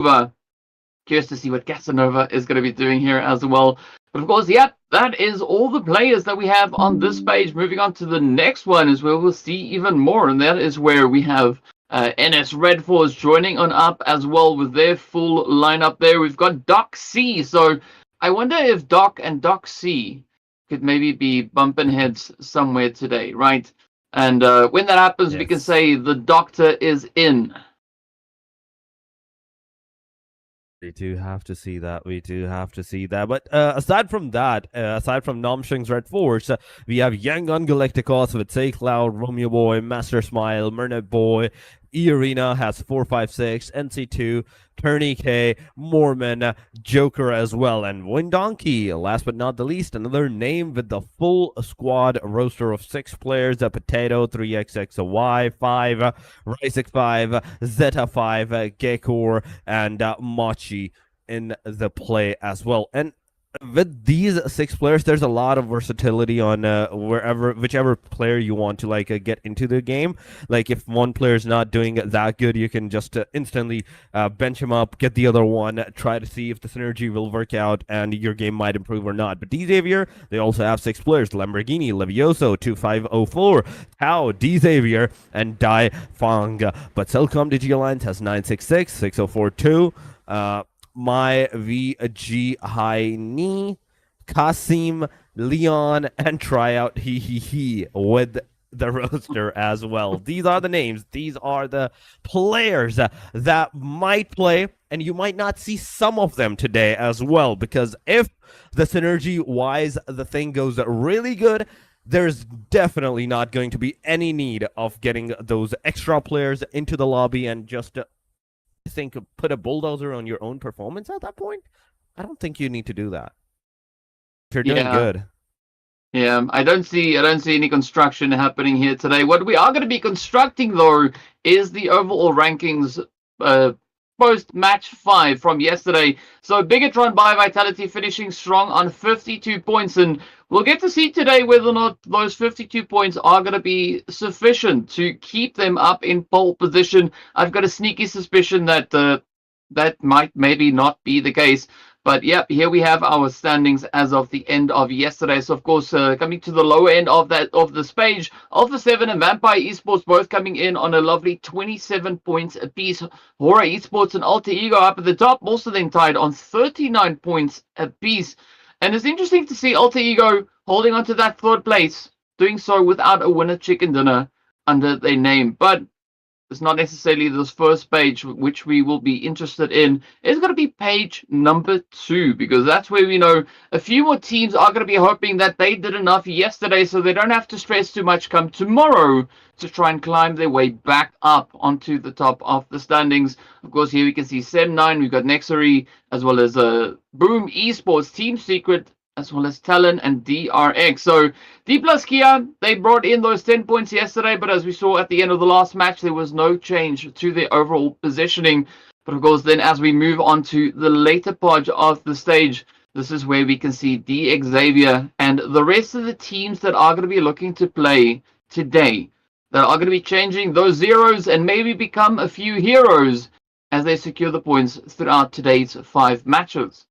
Uber. Curious to see what Casanova is going to be doing here as well. But of course, yep, that is all the players that we have on this page. Moving on to the next one is where we'll see even more, and that is where we have NS Red Force joining on up as well with their full lineup there. We've got Doc C. So I wonder if Doc and Doc C could maybe be bumping heads somewhere today, right? And when that happens, we can Yes. say the Doctor is in. We do have to see that. We do have to see that. But aside from that, aside from Namshing's Red Force, we have Young Gun Galacticos with Say Cloud, Romeo Boy, Master Smile, Mernet Boy. E-Arena has 456, NC2, Turney K, Mormon, Joker as well, and Windonkey. Last but not the least, another name with the full squad roster of 6 players: the Potato, 3XX, Y5, Ryzik 5, Zeta 5, Gekor, and Machi in the play as well. And with these 6 players, there's a lot of versatility on whichever player you want to get into the game. Like if one player is not doing that good, you can just instantly bench him up, get the other one, try to see if the synergy will work out, and your game might improve or not. But D-Xavier, they also have 6 players: Lamborghini, Levioso, 2504, Tao, D-Xavier, and Dai Fang. But Cellcom Digi Alliance has 966, 6042, My VG Haini, Kasim, Leon, and Tryout he with the roster as well. These are the names. These are the players that might play, and you might not see some of them today as well, because if the synergy-wise the thing goes really good, there's definitely not going to be any need of getting those extra players into the lobby and just think put a bulldozer on your own performance at that point. I don't think you need to do that if you're doing good. Yeah, I don't see any construction happening here today. What we are going to be constructing though is the overall rankings post match 5 from yesterday. So Bigatron by Vitality finishing strong on 52 points, and we'll get to see today whether or not those 52 points are going to be sufficient to keep them up in pole position. I've got a sneaky suspicion that that might maybe not be the case. But yeah, here we have our standings as of the end of yesterday. So of course, coming to the lower end of this page, Alpha 7 and Vampire Esports both coming in on a lovely 27 points apiece. Horror Esports and Alter Ego up at the top, also then tied on 39 points apiece. And it's interesting to see Alter Ego holding on to that 3rd place, doing so without a winner chicken dinner under their name. But it's not necessarily this first page which we will be interested in. It's going to be page number 2, because that's where we know a few more teams are going to be hoping that they did enough yesterday so they don't have to stress too much come tomorrow to try and climb their way back up onto the top of the standings. Of course, here we can see Sem9, we've got Nexary, as well as Boom Esports, Team Secret, as well as Talon and DRX. So D plus Kia, they brought in those 10 points yesterday, but as we saw at the end of the last match, there was no change to their overall positioning. But of course, then as we move on to the later part of the stage, this is where we can see D Xavier and the rest of the teams that are going to be looking to play today, that are going to be changing those zeros and maybe become a few heroes as they secure the points throughout today's 5 matches.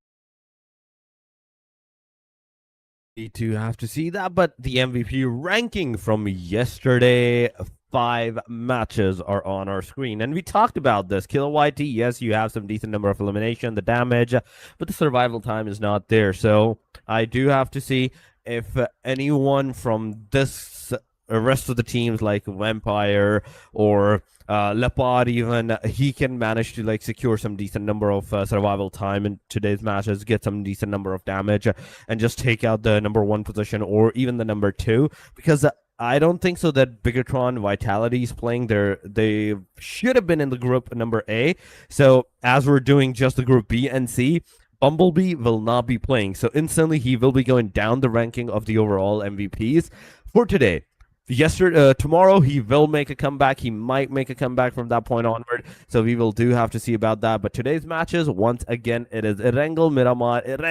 We do have to see that, but the MVP ranking from yesterday, 5 matches are on our screen, and we talked about this. Killer YT, yes, you have some decent number of elimination, the damage, but the survival time is not there. So I do have to see if anyone from this rest of the teams like Vampire or Leopard, even he can manage to secure some decent number of survival time in today's matches, get some decent number of damage, and just take out the number 1 position or even the number 2, because I don't think so that Bigatron Vitality is playing there. They should have been in the group number A. So as we're doing just the group B and C, Bumblebee will not be playing. So instantly he will be going down the ranking of the overall MVPs for today. Tomorrow he will make a comeback. He might make a comeback from that point onward. So we will do have to see about that. But today's matches, once again, it is Erangel, Miramar, and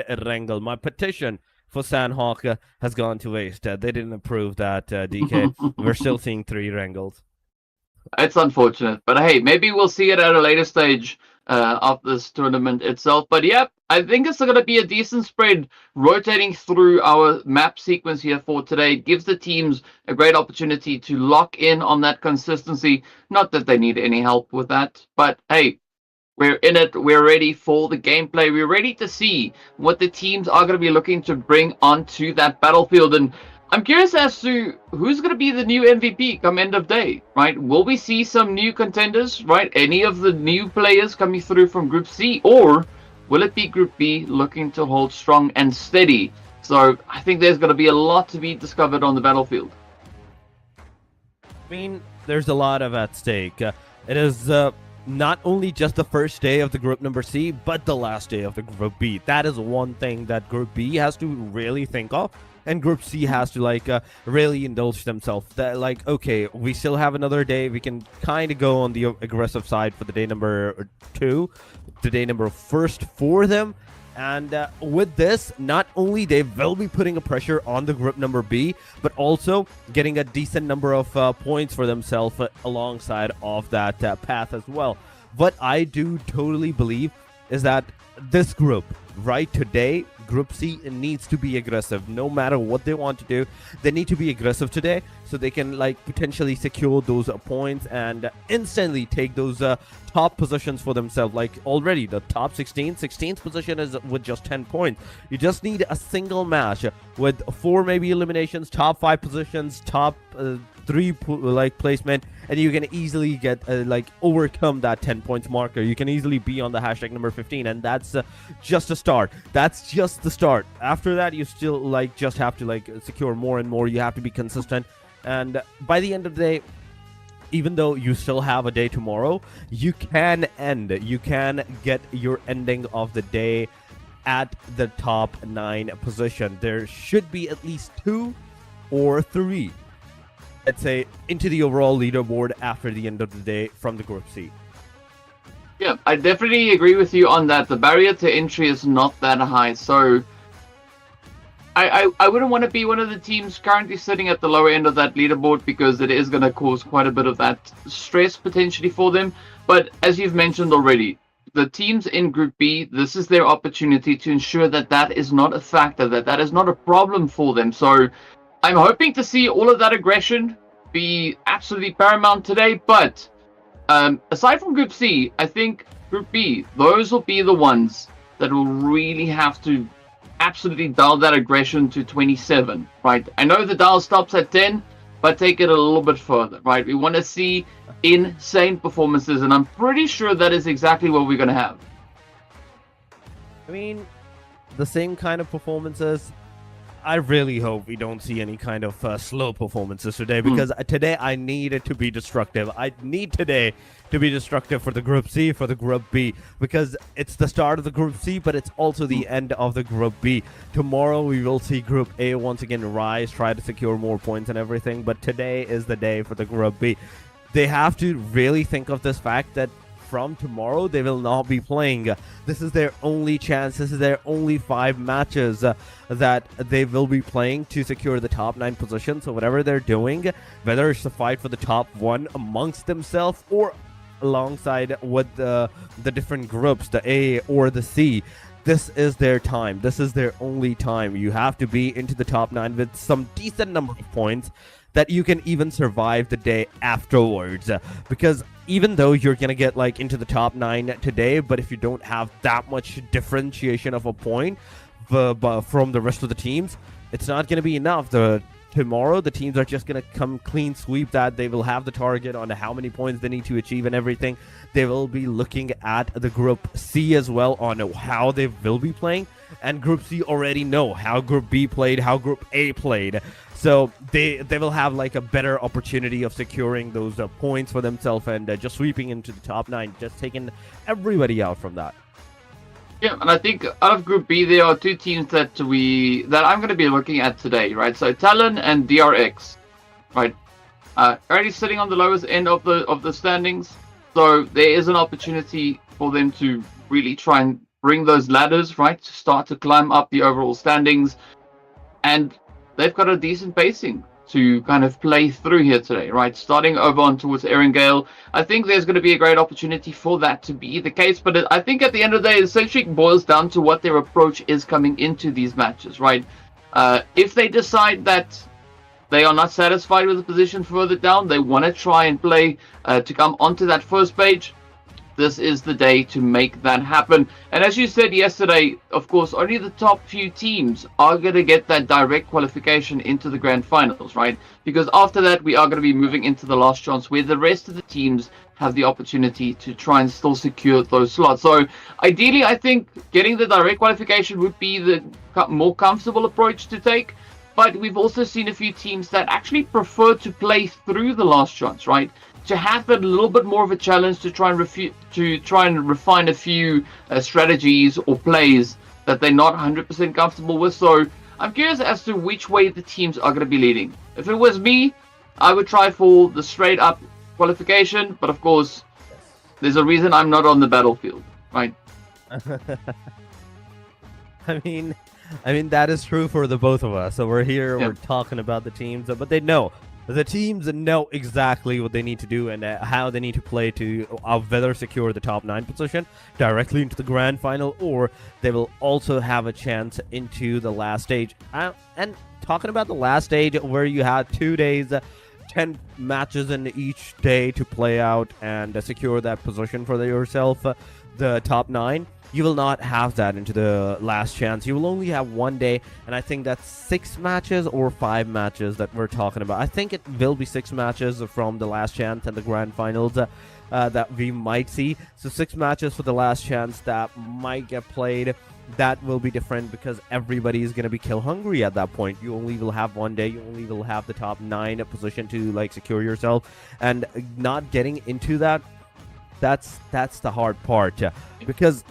Erangel. My petition for Sandhawk has gone to waste. They didn't approve that, DK. We're still seeing 3 Erangels. It's unfortunate, but hey, maybe we'll see it at a later stage of this tournament itself. But yeah, I think it's going to be a decent spread rotating through our map sequence here for today. It gives the teams a great opportunity to lock in on that consistency. Not that they need any help with that, but hey, we're in it. We're ready for the gameplay. We're ready to see what the teams are going to be looking to bring onto that battlefield. And I'm curious as to who's going to be the new MVP come end of day, right? Will we see some new contenders, right? Any of the new players coming through from Group C? Or will it be Group B looking to hold strong and steady? So I think there's going to be a lot to be discovered on the battlefield. I mean, there's a lot of at stake. It is not only just the first day of the group number C, but the last day of the group B. That is one thing that group B has to really think of, and group C has to really indulge themselves. That like, okay, we still have another day. We can kind of go on the aggressive side for the day number 2, the day number first for them. And with this, not only they will be putting a pressure on the group number B, but also getting a decent number of points for themselves alongside of that path as well. What I do totally believe is that this group, right today, Group C needs to be aggressive. No matter what they want to do, they need to be aggressive today so they can potentially secure those points and instantly take those top positions for themselves. Like already the top 16th position is with just 10 points. You just need a single match with 4 maybe eliminations, top 5 positions, top 3 placement, and you can easily get overcome that 10 points marker. You can easily be on the hashtag number 15, and that's just a start. That's just the start. After that, you still just have to secure more and more. You have to be consistent, and by the end of the day, even though you still have a day tomorrow, you can get your ending of the day at the top 9 position. There should be at least 2 or 3, let's say, into the overall leaderboard after the end of the day from the Group C. Yeah, I definitely agree with you on that. The barrier to entry is not that high, so I wouldn't want to be one of the teams currently sitting at the lower end of that leaderboard, because it is going to cause quite a bit of that stress potentially for them. But as you've mentioned already, the teams in Group B, this is their opportunity to ensure that that is not a factor, that is not a problem for them. So I'm hoping to see all of that aggression be absolutely paramount today. But aside from Group C, I think Group B, those will be the ones that will really have to absolutely dial that aggression to 27, right? I know the dial stops at 10, but take it a little bit further, right? We want to see insane performances, and I'm pretty sure that is exactly what we're going to have. I mean, the same kind of performances. I really hope we don't see any kind of slow performances today, because today I need it to be destructive. I need today to be destructive for the Group C, for the Group B, because it's the start of the Group C, but it's also the end of the Group B. Tomorrow we will see Group A once again rise, try to secure more points and everything, but today is the day for the Group B. They have to really think of this fact that from tomorrow they will not be playing. This is their only chance. This is their only 5 matches that they will be playing to secure the top 9 position. So whatever they're doing, whether it's to fight for the top 1 amongst themselves or alongside with the different groups, the A or the C, this is their time. This is their only time. You have to be into the top 9 with some decent number of points that you can even survive the day afterwards. Because even though you're gonna get into the top 9 today, but if you don't have that much differentiation of a point from the rest of the teams, it's not gonna be enough. Tomorrow the teams are just gonna come clean sweep that. They will have the target on how many points they need to achieve and everything. They will be looking at the Group C as well on how they will be playing, and Group C already know how Group B played, how Group A played. So they will have a better opportunity of securing those points for themselves and just sweeping into the top 9, just taking everybody out from that. Yeah, and I think out of Group B, there are 2 teams that I'm going to be looking at today, right? So Talon and DRX, right? Already sitting on the lowest end of the standings, so there is an opportunity for them to really try and bring those ladders, right, to start to climb up the overall standings, and they've got a decent pacing to kind of play through here today, right? Starting over on towards Erangel, I think there's going to be a great opportunity for that to be the case. But I think at the end of the day, it essentially boils down to what their approach is coming into these matches, right? If they decide that they are not satisfied with the position further down, they want to try and play to come onto that first page, this is the day to make that happen. And as you said yesterday, of course, only the top few teams are going to get that direct qualification into the grand finals, right? Because after that, we are going to be moving into the last chance where the rest of the teams have the opportunity to try and still secure those slots. So ideally, I think getting the direct qualification would be the more comfortable approach to take. But we've also seen a few teams that actually prefer to play through the last chance, right? To have a little bit more of a challenge to try and refine a few strategies or plays that they're not 100% comfortable with. So I'm curious as to which way the teams are going to be leading. If it was me, I would try for the straight up qualification. But of course, there's a reason I'm not on the battlefield, right? I mean, that is true for the both of us. So we're here, we're talking about the teams, but they know. The teams know exactly what they need to do and how they need to play to whether secure the top 9 position directly into the grand final, or they will also have a chance into the last stage. And talking about the last stage, where you have 2 days, 10 matches in each day to play out and secure that position for yourself, the top 9. You will not have that into the last chance. You will only have 1 day, and I think that's 6 matches or 5 matches that we're talking about. I think it will be 6 matches from the last chance and the grand finals that we might see. So 6 matches for the last chance that might get played. That will be different because everybody is going to be kill hungry at that point. You only will have 1 day. You only will have the top 9 position to secure yourself, and not getting into that. That's the hard part because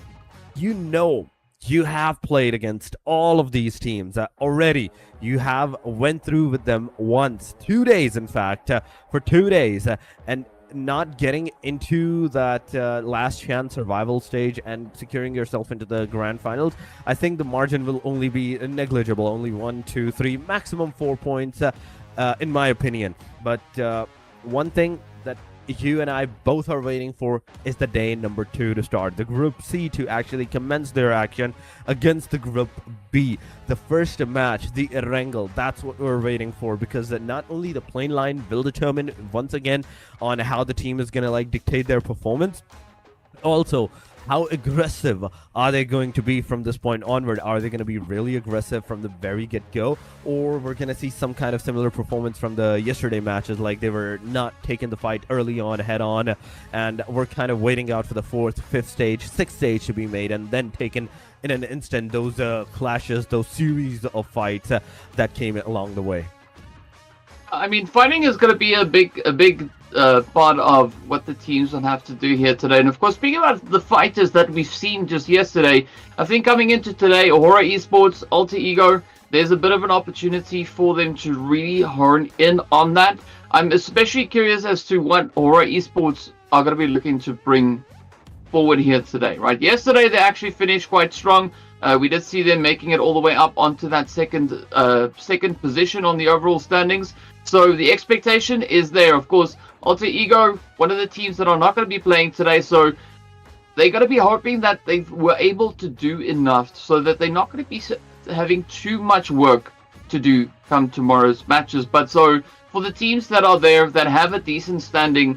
you have played against all of these teams already. You have went through with them once, 2 days, in fact, for 2 days, and not getting into that last chance survival stage and securing yourself into the grand finals. I think the margin will only be negligible, only 1, 2, 3, maximum 4 points, in my opinion. But one thing that you and I both are waiting for is the day number 2 to start. The Group C to actually commence their action against the Group B. The first match, the Erangel, that's what we're waiting for, because not only the plane line will determine once again on how the team is going to dictate their performance, also how aggressive are they going to be from this point onward? Are they going to be really aggressive from the very get-go? Or we're going to see some kind of similar performance from the yesterday matches, like they were not taking the fight early on, head-on, and we're kind of waiting out for the 4th, 5th stage, 6th stage to be made, and then taken in an instant those clashes, those series of fights that came along the way. I mean, fighting is going to be a big part of what the teams will have to do here today. And of course, speaking about the fighters that we've seen just yesterday, I think coming into today, Ahura Esports, Alter Ego, there's a bit of an opportunity for them to really hone in on that. I'm especially curious as to what Ahura Esports are going to be looking to bring forward here today, right? Yesterday, they actually finished quite strong. We did see them making it all the way up onto that second position on the overall standings. So the expectation is there. Of course, Alter Ego, one of the teams that are not going to be playing today, so they're going to be hoping that they were able to do enough so that they're not going to be having too much work to do come tomorrow's matches. But so for the teams that are there that have a decent standing,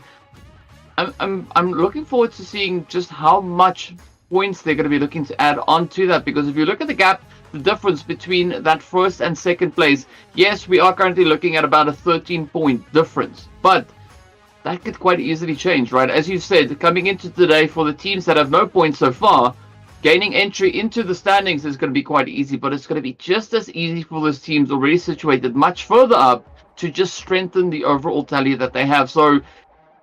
I'm looking forward to seeing just how much points they're going to be looking to add on to that, because if you look at the gap, the difference between that first and second place, yes, we are currently looking at about a 13-point difference, but that could quite easily change, right? As you said, coming into today, for the teams that have no points so far, gaining entry into the standings is going to be quite easy, but it's going to be just as easy for those teams already situated much further up to just strengthen the overall tally that they have. So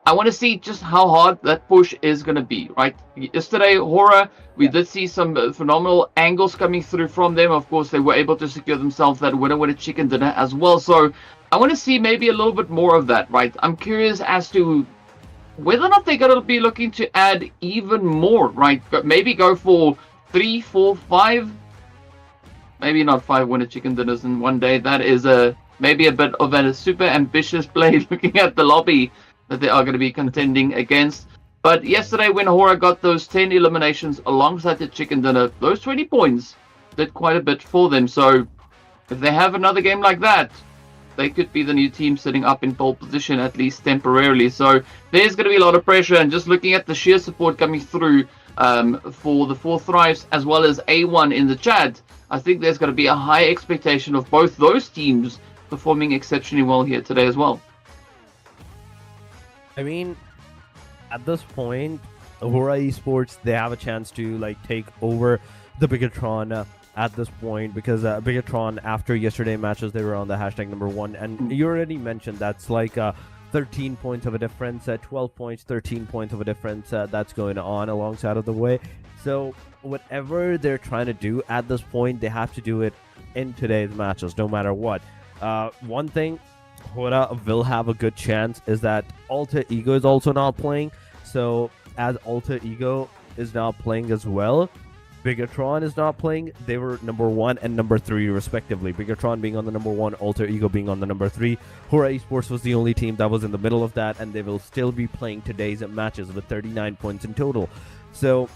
I want to see just how hard that push is going to be, right? Yesterday, Hora, we did see some phenomenal angles coming through from them. Of course, they were able to secure themselves that winner with a chicken dinner as well. So I want to see maybe a little bit more of that, right? I'm curious as to whether or not they're going to be looking to add even more, right? Maybe go for 3, 4, 5. Maybe not 5 winner chicken dinners in one day. That is maybe a bit of a super ambitious play looking at the lobby that they are going to be contending against. But yesterday when Hora got those 10 eliminations alongside the chicken dinner, those 20 points did quite a bit for them. So if they have another game like that, they could be the new team sitting up in pole position, at least temporarily. So there's going to be a lot of pressure. And just looking at the sheer support coming through for the Four Thrives as well as A1 in the chat, I think there's going to be a high expectation of both those teams performing exceptionally well here today as well. I mean, at this point, Aurora Esports, they have a chance to take over the Bigatron at this point, because Bigatron, after yesterday matches, they were on the hashtag #1, and you already mentioned that's 13 points of a difference, 12 points, 13 points of a difference that's going on alongside of the way. So whatever they're trying to do at this point, they have to do it in today's matches, no matter what. One thing Hora will have a good chance is that Alter Ego is also not playing. So as Alter Ego is not playing as well, Bigatron is not playing. They were #1 and #3 respectively. Bigatron being on the #1, Alter Ego being on the #3. Hora Esports was the only team that was in the middle of that, and they will still be playing today's matches with 39 points in total. So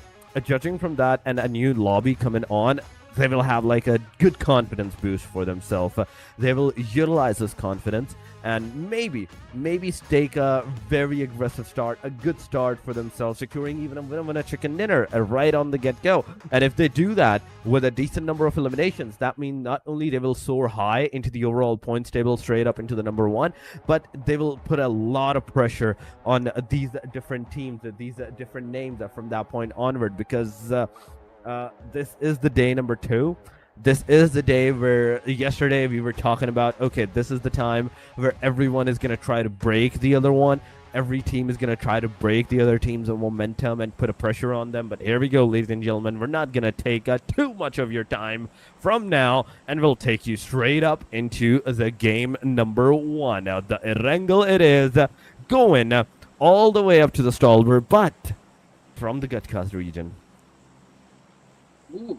judging from that and a new lobby coming on, they will have a good confidence boost for themselves. They will utilize this confidence and maybe stake a very aggressive start, a good start for themselves, securing even a win a chicken dinner right on the get-go. And if they do that with a decent number of eliminations, that means not only they will soar high into the overall points table, straight up into the #1, but they will put a lot of pressure on these different teams, these different names from that point onward, because this is the day #2. This is the day where yesterday we were talking about, okay, this is the time where everyone is going to try to break the other one. Every team is going to try to break the other team's momentum and put a pressure on them. But here we go, ladies and gentlemen. We're not going to take too much of your time from now, and we'll take you straight up into the game #1. Now, the Erangel it is, going all the way up to the Stalwart, but from the Gutcast region. Ooh.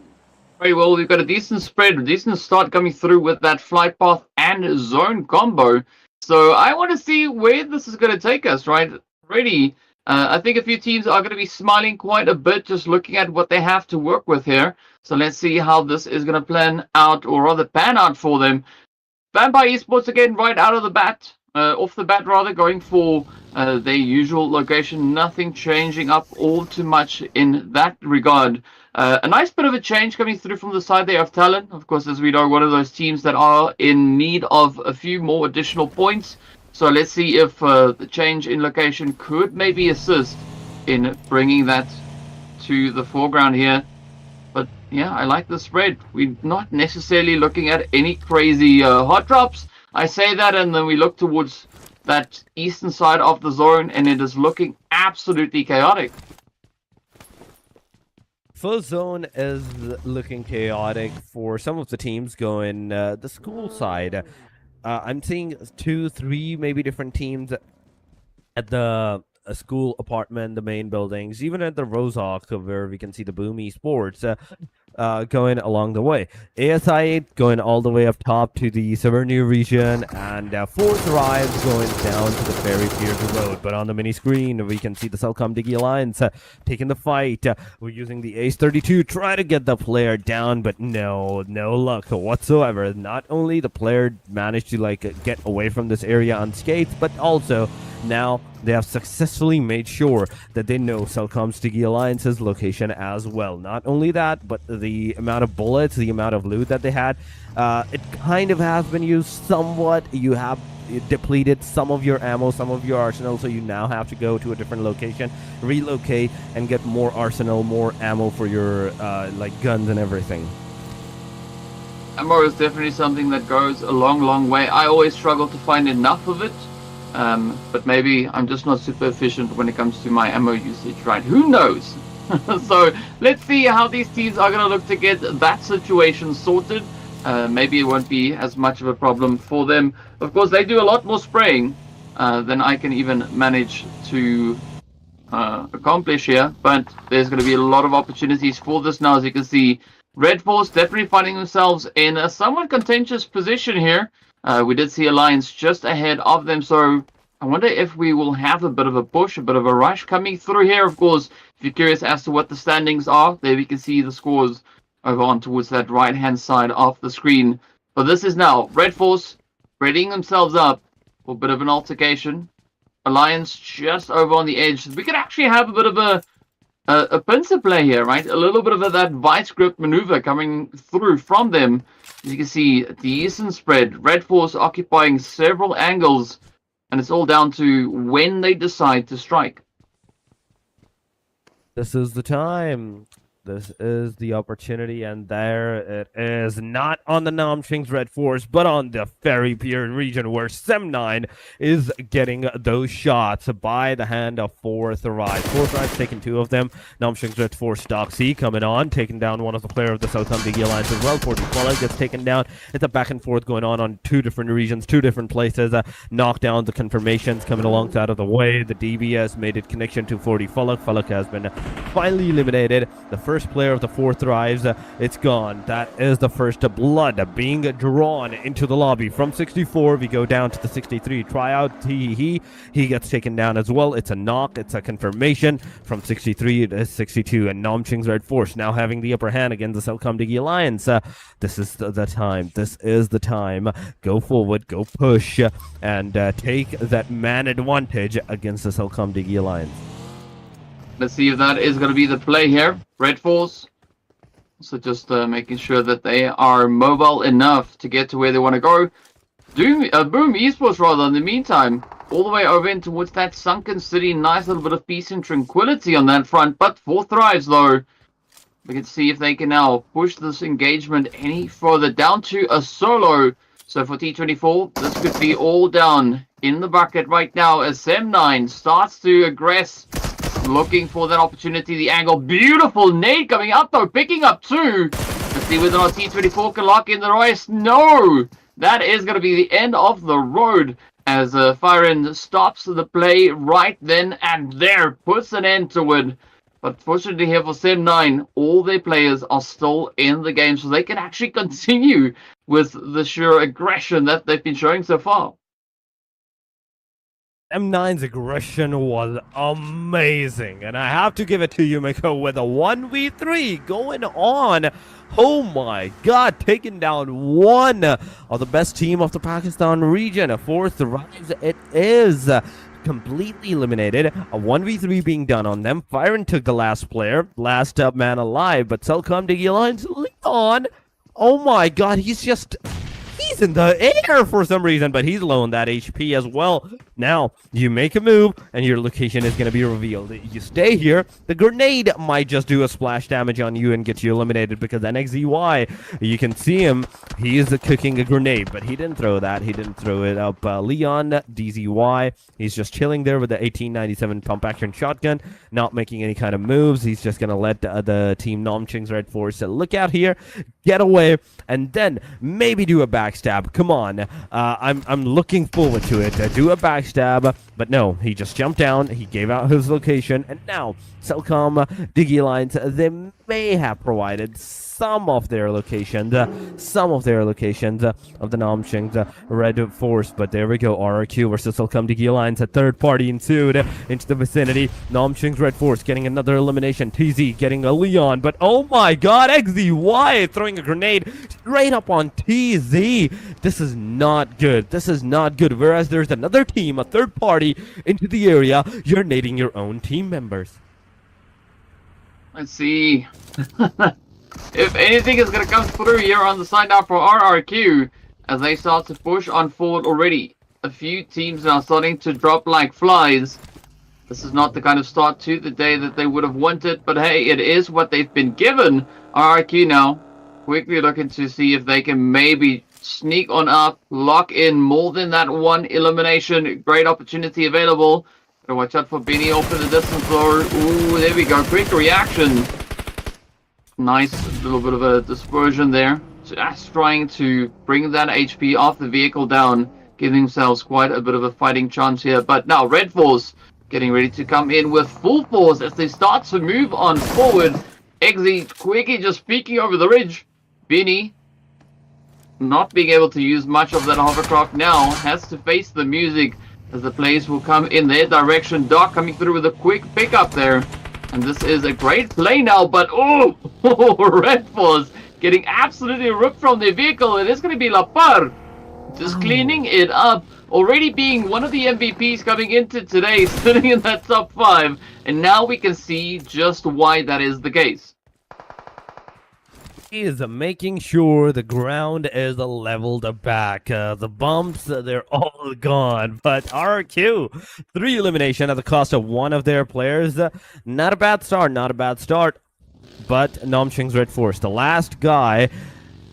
Very well, we've got a decent spread, a decent start coming through with that flight path and zone combo. So I want to see where this is going to take us, right? Already, I think a few teams are going to be smiling quite a bit just looking at what they have to work with here. So let's see how this is going to plan out, or rather pan out for them. Vampire Esports again, right out of the bat. Off the bat, rather, going for their usual location. Nothing changing up all too much in that regard. A nice bit of a change coming through from the side there of Talon. Of course, as we know, one of those teams that are in need of a few more additional points. So let's see if the change in location could maybe assist in bringing that to the foreground here. But yeah, I like the spread. We're not necessarily looking at any crazy hot drops. I say that, and then we look towards that eastern side of the zone, and it is looking absolutely chaotic. First zone is looking chaotic for some of the teams going the school side. I'm seeing 2, 3 maybe different teams at the school apartment, the main buildings, even at the Rozhawk, where we can see the Boom Esports going along the way. ASI going all the way up top to the Severny region, and Four Thrives going down to the Ferry Piers Road. But on the mini screen, we can see the Cellcom Diggy Alliance taking the fight. We're using the Ace 32, try to get the player down, but no luck whatsoever. Not only the player managed to get away from this area unscathed, but also now they have successfully made sure that they know Cellcom's Diggy Alliance's location as well. Not only that, but the amount of bullets, the amount of loot that they had, it kind of has been used somewhat. You have depleted some of your ammo, some of your arsenal, so you now have to go to a different location, relocate, and get more arsenal, more ammo for your guns and everything. Ammo is definitely something that goes a long way. I always struggle to find enough of it. But maybe I'm just not super efficient when it comes to my ammo usage, right? Who knows? So let's see how these teams are going to look to get that situation sorted. Maybe it won't be as much of a problem for them. Of course, they do a lot more spraying than I can even manage to accomplish here. But there's going to be a lot of opportunities for this now. As you can see, Red Force definitely finding themselves in a somewhat contentious position here. We did see Alliance just ahead of them, so I wonder if we will have a bit of a push, a bit of a rush coming through here. Of course, if you're curious as to what the standings are, there we can see the scores over on towards that right-hand side of the screen. But this is now Red Force readying themselves up for a bit of an altercation. Alliance just over on the edge. We could actually have a bit of a pincer play here, right? A little bit of that vice grip maneuver coming through from them. As you can see, decent spread. Red Force occupying several angles, and it's all down to when they decide to strike. This is the time. This is the opportunity, and there it is. Not on the Namshing's Red Force, but on the Ferry Pier region, where Sem9 is getting those shots by the hand of Fourth Rise. Fourth Rise taking two of them. Namshing's Red Force Doxy coming on, taking down one of the player of the South Pubg Alliance as well. Forty Quality gets taken down. It's a back and forth going on two different regions, two different places. Knockdown, the confirmations coming alongside of the way. The DBS made it connection to 40 Fullock. Fullock has been finally eliminated. The first player of the Fourth Rise, it's gone. That is the first blood being drawn into the lobby. From 64, we go down to the 63 tryout. He gets taken down as well. It's a knock. It's a confirmation. From 63 to 62, and Namshing's Red Force now having the upper hand against the Selcom Digi Alliance. This is the time. This is the time. Go forward, go push, and take that man advantage against the Selcom Digi Alliance. Let's see if that is going to be the play here. Red Force. So just making sure that they are mobile enough to get to where they want to go. Boom Esports, rather, in the meantime, all the way over in towards that sunken city. Nice little bit of peace and tranquility on that front. But Fourth Rise, though, we can see if they can now push this engagement any further down to a solo. So for T24, this could be all down in the bucket right now as Sem9 starts to aggress. Looking for that opportunity, the angle. Beautiful nade coming out, though, picking up two. Let's see whether or not T24 can lock in the rest. No! That is going to be the end of the road as Firen stops the play right then and there. Puts an end to it. But fortunately here for Sem9, all their players are still in the game, so they can actually continue with the sheer aggression that they've been showing so far. M9's aggression was amazing, and I have to give it to you, Miko, with a 1v3 going on. Oh my god, taking down one of the best team of the Pakistan region. A Fourth Rise it is. Completely eliminated. A 1v3 being done on them. Firen took the last player, last man alive, but Selcom Digi Alliance, Leon, oh my god, he's in the air for some reason, but he's low on that HP as well. Now, you make a move, and your location is going to be revealed. You stay here, the grenade might just do a splash damage on you and get you eliminated, because NXZY, you can see him, he is cooking a grenade, but he didn't throw that. He didn't throw it up. Leon, DZY, he's just chilling there with the 1897 pump-action shotgun, not making any kind of moves. He's just going to let the team Namshing's Red Force look out here, get away, and then maybe do a backstab. Come on. I'm looking forward to it. Do a backstab, but no, he just jumped down, he gave out his location, and now Selcom Digi Alliance, they may have provided some of their locations of the Namshing's Red Force, but there we go. RRQ versus Selcom Digi Alliance. A third party ensued into the vicinity. Namshing's Red Force getting another elimination. TZ getting a Leon, but oh my god, XZY throwing a grenade straight up on TZ. This is not good. This is not good. Whereas there's another team, a third party into the area, you're nading your own team members. Let's see. If anything is going to come through here on the side now for RRQ, as they start to push on forward already. A few teams are starting to drop like flies. This is not the kind of start to the day that they would have wanted, but hey, it is what they've been given. RRQ now quickly looking to see if they can maybe sneak on up, lock in more than that one elimination. Great opportunity available. Gotta watch out for Benny off in the distance though. Ooh, there we go. Quick reaction. Nice little bit of a dispersion there. Just trying to bring that HP off the vehicle down, giving themselves quite a bit of a fighting chance here. But now Red Force getting ready to come in with full force as they start to move on forward. Eggsy quickly just peeking over the ridge. Benny not being able to use much of that hovercraft now, has to face the music as the players will come in their direction. Doc coming through with a quick pickup there. And this is a great play now, but oh, Red Force getting absolutely ripped from their vehicle. It is going to be Lapar just cleaning it up. Already being one of the MVPs coming into today, sitting in that top 5. And now we can see just why that is the case. He is making sure the ground is leveled back. The bumps, they're all gone. But RQ, 3 elimination at the cost of one of their players. Not a bad start, not a bad start. But Namshing's Red Force, the last guy,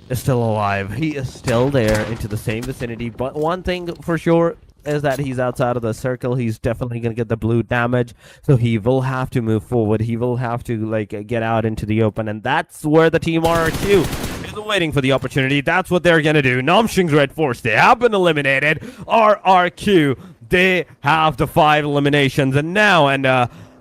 is still alive. He is still there into the same vicinity. But one thing for sure is that he's outside of the circle. He's definitely going to get the blue damage. So he will have to move forward. He will have to get out into the open. And that's where the team RRQ is waiting for the opportunity. That's what they're going to do. Namshing's Red Force, they have been eliminated. RRQ, they have the 5 eliminations. And now,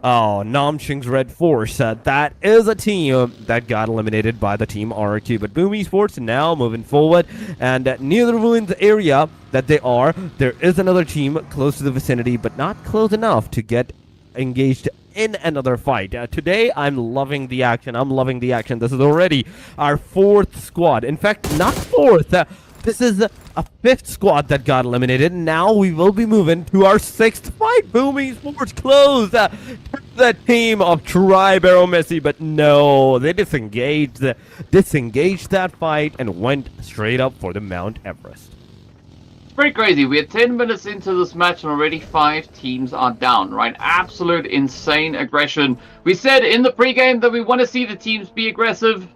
Namshing's Red Force, that is a team that got eliminated by the team RRQ. But Boom Esports now moving forward, and near the ruins area that they are, there is another team close to the vicinity, but not close enough to get engaged in another fight. Today, I'm loving the action. I'm loving the action. This is already our 4th squad. In fact, not 4th. This is a 5th squad that got eliminated. Now we will be moving to our 6th fight. Boom Esports close the team of Tri-Barrel Messi, but no, they disengaged that fight and went straight up for the Mount Everest. It's pretty crazy. We're 10 minutes into this match and already 5 teams are down, right? Absolute insane aggression. We said in the pregame that we want to see the teams be aggressive.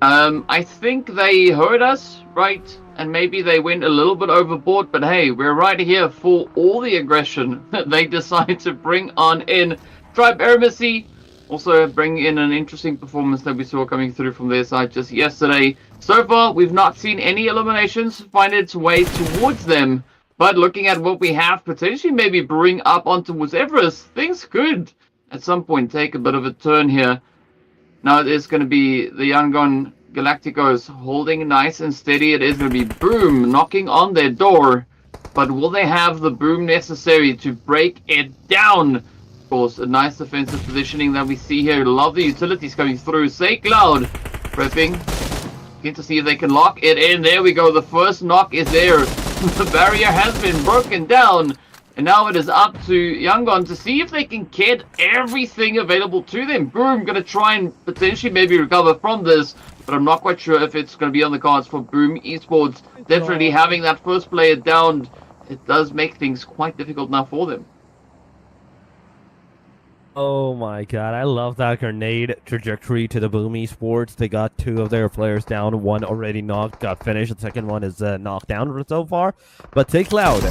I think they heard us, right? And maybe they went a little bit overboard, but hey, we're right here for all the aggression that they decide to bring on in. Tribe Eremacy also bring in an interesting performance that we saw coming through from their side just yesterday. So far, we've not seen any eliminations find its way towards them, but looking at what we have potentially maybe bring up onto Everest, things could at some point take a bit of a turn here. Now it is going to be the Yangon Galacticos holding nice and steady. It is going to be Boom knocking on their door. But will they have the Boom necessary to break it down? Of course, a nice defensive positioning that we see here. Love the utilities coming through. Say Cloud prepping. Get to see if they can lock it in. There we go. The first knock is there. The barrier has been broken down. And now it is up to Yangon to see if they can get everything available to them. Boom, going to try and potentially maybe recover from this, but I'm not quite sure if it's going to be on the cards for Boom Esports. Definitely having that first player down, it does make things quite difficult now for them. Oh my god, I love that grenade trajectory to the Boom Esports. They got 2 of their players down. One already knocked, got finished. The second one is knocked down so far. But take Cloud.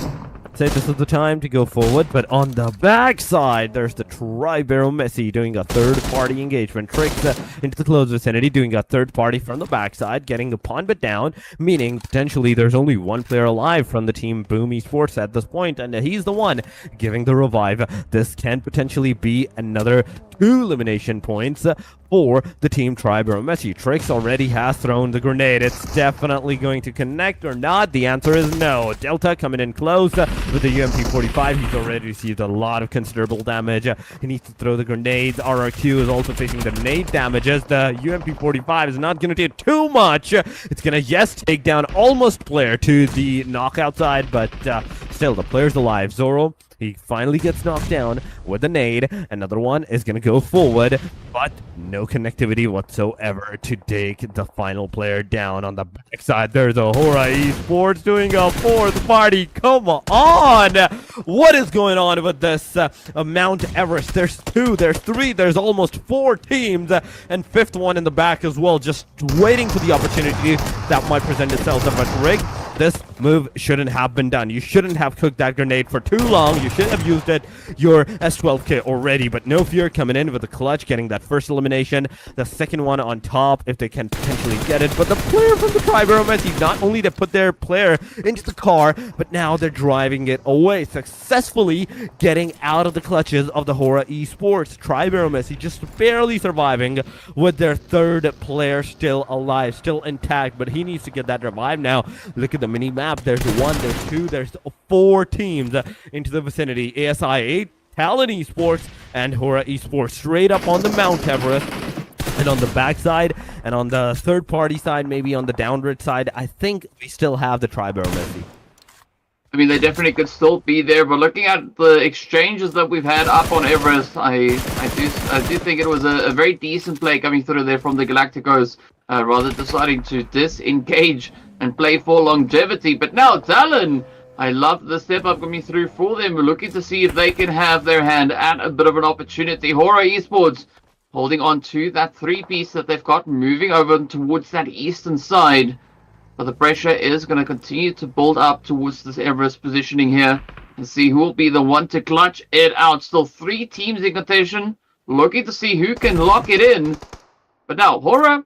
Say this is the time to go forward, but on the backside, there's the Tri-Barrel Messi doing a third-party engagement. Tricks into the close vicinity, doing a third-party from the backside, getting the pawn bit down, meaning potentially there's only one player alive from the team Boom Esports at this point, and he's the one giving the revive. This can potentially be another 2 elimination points for the team Tri-Barrel Messi. Tricks already has thrown the grenade. It's definitely going to connect or not. The answer is no. Delta coming in close with the UMP-45. He's already received a lot of considerable damage. He needs to throw the grenades. RRQ is also facing the nade damages. The UMP-45 is not going to do too much. It's going to, yes, take down almost player to the knockout side, but still, the player's alive. Zoro, he finally gets knocked down with a nade. Another one is going to go forward, but no connectivity whatsoever to take the final player down. On the backside, there's a Hora Esports doing a 4th party. Come on! What is going on with this Mount Everest? There's 2, there's 3, there's almost 4 teams, and 5th one in the back as well, just waiting for the opportunity that might present itself. But Rick this move shouldn't have been done. You shouldn't have cooked that grenade for too long. You should have used it, your S12 kit already, but no fear coming in with the clutch, getting that first elimination, the second one on top if they can potentially get it. But the player from the Triborough Messi, not only to put their player into the car, but now they're driving it away, successfully getting out of the clutches of the Hora Esports. Triborough Messi just barely surviving with their third player still alive, still intact, but he needs to get that revive now. Look at the mini map. There's 1, there's 2, there's 4 teams into the vicinity. ASI 8, Talon Esports, and Hora Esports straight up on the Mount Everest. And on the backside, and on the third party side, maybe on the downward side, I think we still have the Triborough Messi. I mean, they definitely could still be there, but looking at the exchanges that we've had up on Everest, I do think it was a very decent play coming through there from the Galacticos, rather deciding to disengage and play for longevity. But now, Talon, I love the step up coming through for them. We're looking to see if they can have their hand at a bit of an opportunity. Hora Esports holding on to that 3-piece that they've got, moving over towards that eastern side. But the pressure is going to continue to build up towards this Everest positioning here. And see who will be the one to clutch it out. Still 3 teams in contention. Looking to see who can lock it in. But now, Hora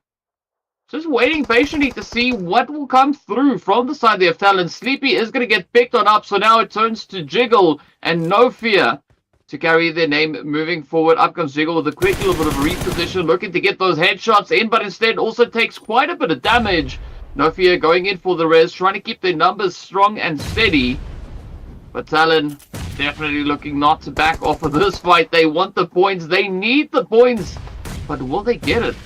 just waiting patiently to see what will come through from the side there of Talon. Sleepy is going to get picked on up. So now it turns to Jiggle and No Fear to carry their name moving forward. Up comes Jiggle with a quick little bit of reposition. Looking to get those headshots in. But instead also takes quite a bit of damage. No Fear going in for the res, trying to keep their numbers strong and steady. But Talon definitely looking not to back off of this fight. They want the points. They need the points. But will they get it?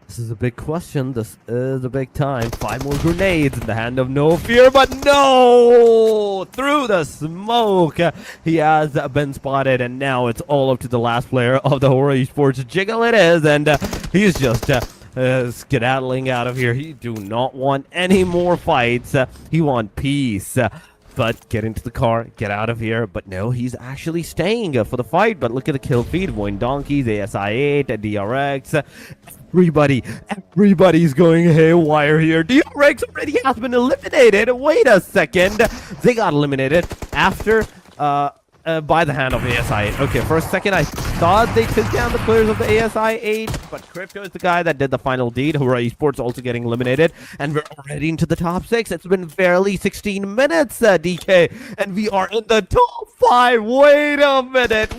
This is a big question. This is a big time. 5 more grenades in the hand of No Fear, but no! Through the smoke, he has been spotted, and now it's all up to the last player of the Hora Esports. Jiggle it is, and he's just skedaddling out of here. He do not want any more fights. He want peace. But get into the car, get out of here. But no, he's actually staying for the fight. But look at the kill feed. Voin Donkeys, ASI 8, DRX. Everybody's going haywire here. DRX already has been eliminated. Wait a second. They got eliminated after by the hand of ASI 8. Okay, for a second I thought they took down the players of the ASI 8, but Crypto is the guy that did the final deed. Hora Esports also getting eliminated, and we're already into the top 6. It's been barely 16 minutes, DK, and we are in the top 5. Wait a minute.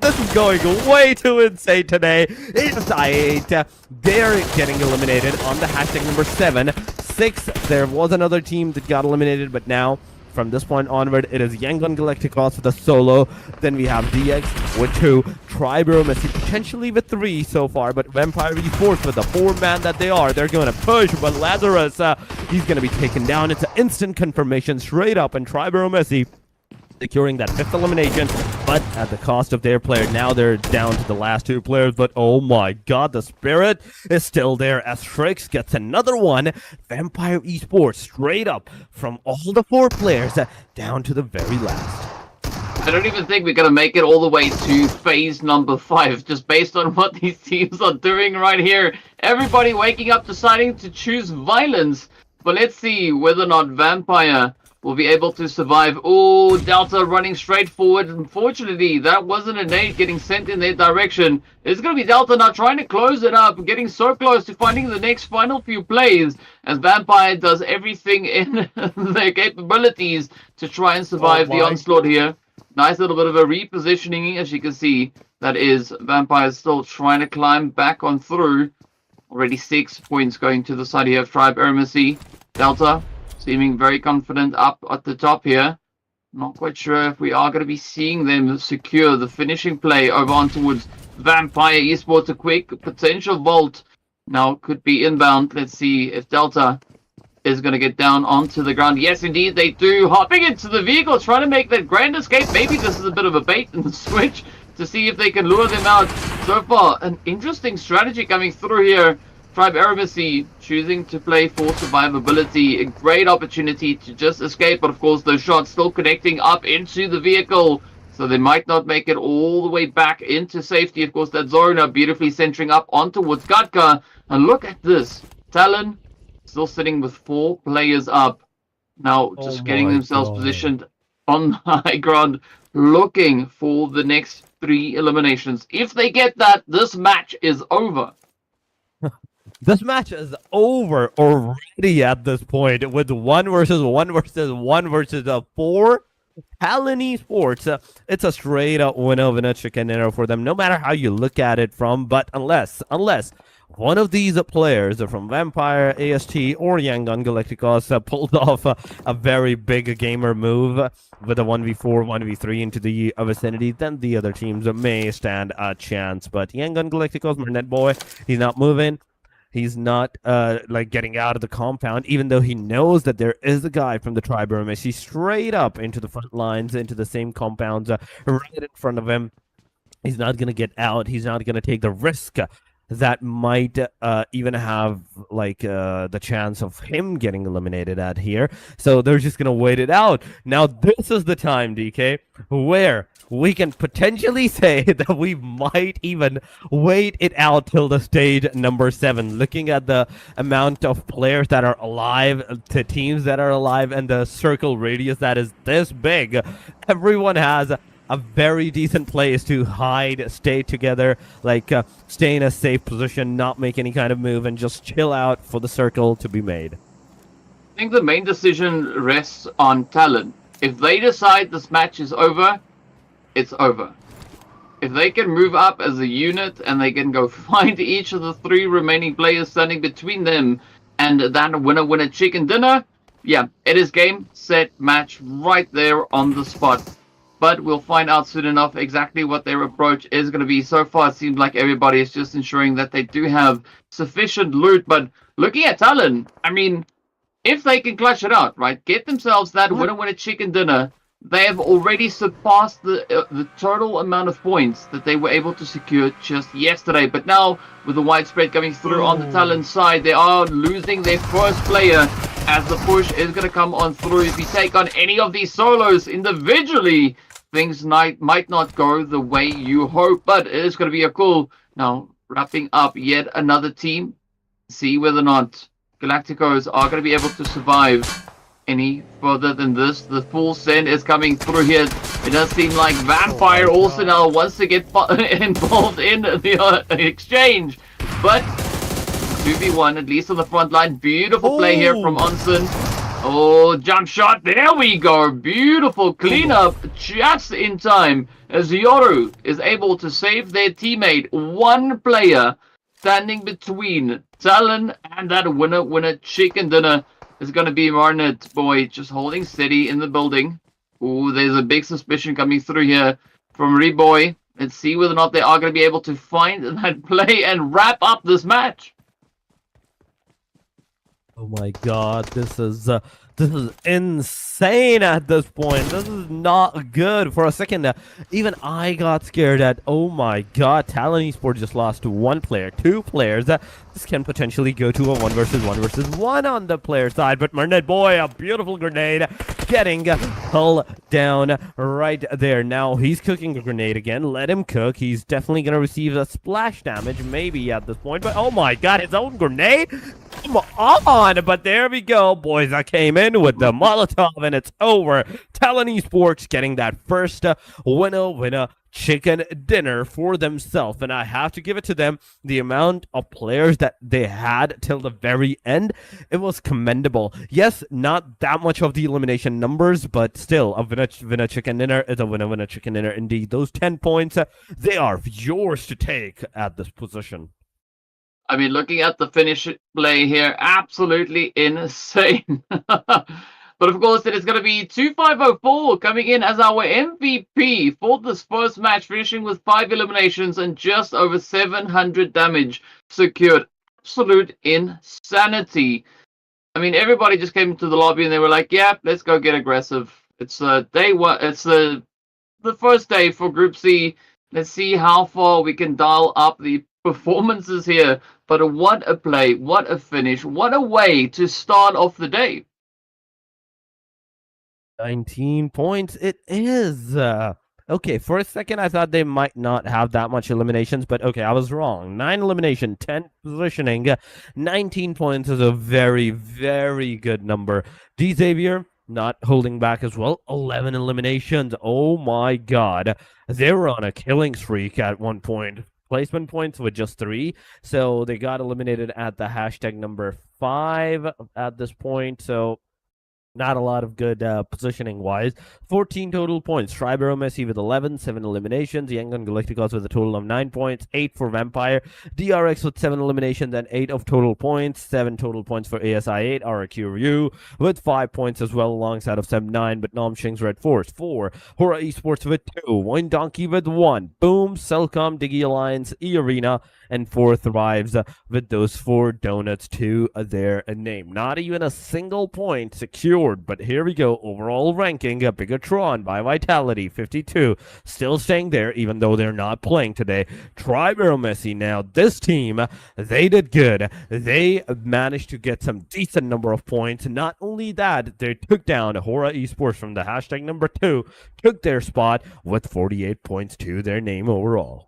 This is going way too insane today. ASI 8, they're getting eliminated on the hashtag number 7. 6, there was another team that got eliminated, but now from this point onward, it is Yangon Galacticos with a solo. Then we have DX with 2, Triborough Messi potentially with 3 so far, but Vampire Esports with the 4-man that they are, they're going to push. But Lazarus, he's going to be taken down. It's an instant confirmation straight up, and Triborough Messi securing that 5th elimination, but at the cost of their player. Now they're down to the last 2 players, but oh my god, the spirit is still there as Strix gets another one. Vampire Esports straight up from all the 4 players down to the very last. I don't even think we're going to make it all the way to phase number 5, just based on what these teams are doing right here. Everybody waking up, deciding to choose violence. But let's see whether or not Vampire will be able to survive. Oh, Delta running straight forward. Unfortunately, that wasn't a nade getting sent in their direction. It's going to be Delta now trying to close it up, getting so close to finding the next final few plays, as Vampire does everything in their capabilities to try and survive the onslaught here. Nice little bit of a repositioning, as you can see. That is Vampire still trying to climb back on through. Already 6 points going to the side here of Triborough Messi. Delta seeming very confident up at the top here. Not quite sure if we are going to be seeing them secure the finishing play over on towards Vampire Esports. A quick potential vault now could be inbound. Let's see if Delta is going to get down onto the ground. Yes, indeed, they do. Hopping into the vehicle, trying to make that grand escape. Maybe this is a bit of a bait and switch to see if they can lure them out. So far, an interesting strategy coming through here. Triborough Messi choosing to play for survivability. A great opportunity to just escape, but of course those shots still connecting up into the vehicle, so they might not make it all the way back into safety. Of course, that Zorna beautifully centering up on towards Gatka. And look at this. Talon still sitting with 4 players up. Now Oh just getting my themselves god. positioned on high ground, looking for the next 3 eliminations. If they get that, this match is over. This match is over already at this point with 1 versus 1 versus 1 versus 4. Talon Esports, it's a straight up winner chicken dinner for them, no matter how you look at it from. But unless one of these players from Vampire, AST, or Young Gun Galacticos pulled off a very big gamer move with a 1v4, 1v3 into the vicinity, then the other teams may stand a chance. But Young Gun Galacticos, my net boy, he's not moving. He's not like getting out of the compound, even though he knows that there is a guy from the tribe Burmese. He's straight up into the front lines, into the same compounds, right in front of him. He's not gonna get out. He's not gonna take the risk that might even have like the chance of him getting eliminated at here. So they're just gonna wait it out. Now this is the time, DK, where we can potentially say that we might even wait it out till the stage number 7. Looking at the amount of players that are alive, to teams that are alive, and the circle radius that is this big, everyone has a very decent place to hide, stay together, like stay in a safe position, not make any kind of move, and just chill out for the circle to be made. I think the main decision rests on Talon. If they decide this match is over, it's over. If they can move up as a unit and they can go find each of the 3 remaining players standing between them and that winner chicken dinner, yeah, it is game, set, match right there on the spot. But we'll find out soon enough exactly what their approach is going to be. So far, it seems like everybody is just ensuring that they do have sufficient loot. But looking at Talon, I mean, if they can clutch it out, right, get themselves that winner chicken dinner, they have already surpassed the total amount of points that they were able to secure just yesterday. But now, with the widespread coming through on the Talon side, they are losing their first player as the push is going to come on through. If you take on any of these solos individually, things might not go the way you hope, but it is going to be a cool. Now, wrapping up yet another team. See whether or not Galacticos are going to be able to survive any further than this. The full send is coming through here. It does seem like Vampire also now wants to get involved in the exchange. But 2v1, at least on the front line. Beautiful play here from Onsen. Oh, jump shot. There we go. Beautiful cleanup just in time as Yoru is able to save their teammate. 1 player standing between Talon and that winner chicken dinner is going to be Marnet boy, just holding steady in the building. Ooh, there's a big suspicion coming through here from Reboy. Let's see whether or not they are going to be able to find that play and wrap up this match. Oh my god, this is insane at this point. This is not good. For a second, even I got scared at, oh my god, Talon Esports just lost to 1 player, 2 players. This can potentially go to a 1 versus 1 on the player side. But Mernet boy, a beautiful grenade getting hull down right there. Now he's cooking a grenade again. Let him cook. He's definitely going to receive a splash damage maybe at this point. But oh my god, his own grenade? Come on, but there we go, boys. I came in with the Molotov, and it's over. Talon Esports getting that first winner chicken dinner for themselves, and I have to give it to them. The amount of players that they had till the very end, it was commendable. Yes, not that much of the elimination numbers, but still, a winner chicken dinner is a winner chicken dinner indeed. Those 10 points, they are yours to take at this position. I mean, looking at the finish play here, absolutely insane. But of course, it is going to be 2504 coming in as our MVP for this first match, finishing with 5 eliminations and just over 700 damage secured. Absolute insanity. I mean, everybody just came into the lobby and they were like, yeah, let's go get aggressive. It's day 1. It's the first day for Group C. Let's see how far we can dial up the performances here. But what a play, what a finish, what a way to start off the day. 19 points it is. Okay, for a second, I thought they might not have that much eliminations, but okay, I was wrong. 9 elimination, 10 positioning, 19 points is a very, very good number. D Xavier not holding back as well. 11 eliminations. Oh my god. They were on a killing streak at one point. Placement points with just 3. So they got eliminated at the hashtag number 5 at this point. So not a lot of good positioning wise. 14 total points. Tribero Messi with 11, 7 eliminations. Yangon Galacticos with a total of 9 points, 8 for Vampire. DRX with 7 eliminations and 8 of total points. 7 total points for ASI 8. RQ Ryu with 5 points as well, alongside of Sem 9. But Nom Shing's Red Force 4. Hora Esports with 2. Wine Donkey with 1. Boom, Selcom, Diggy Alliance, E Arena, and 4 Thrives with those 4 donuts to their name. Not even a single point secured. But here we go. Overall ranking, Bigatron by Vitality 52, still staying there even though they're not playing today. Tribero Messi, now this team, they did good. They managed to get some decent number of points. Not only that, they took down Hora Esports from the hashtag number 2, took their spot with 48 points to their name overall.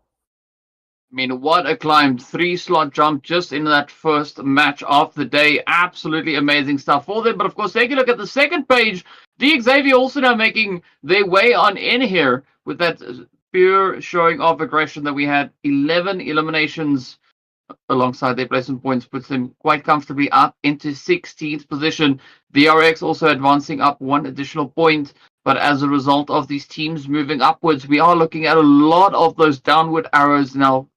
I mean, what a climb. 3-slot jump just in that first match of the day. Absolutely amazing stuff for them. But of course, take a look at the second page. D Xavier also now making their way on in here with that pure showing of aggression that we had. 11 eliminations alongside their placement points puts them quite comfortably up into 16th position. DRX also advancing up 1 additional point. But as a result of these teams moving upwards, we are looking at a lot of those downward arrows now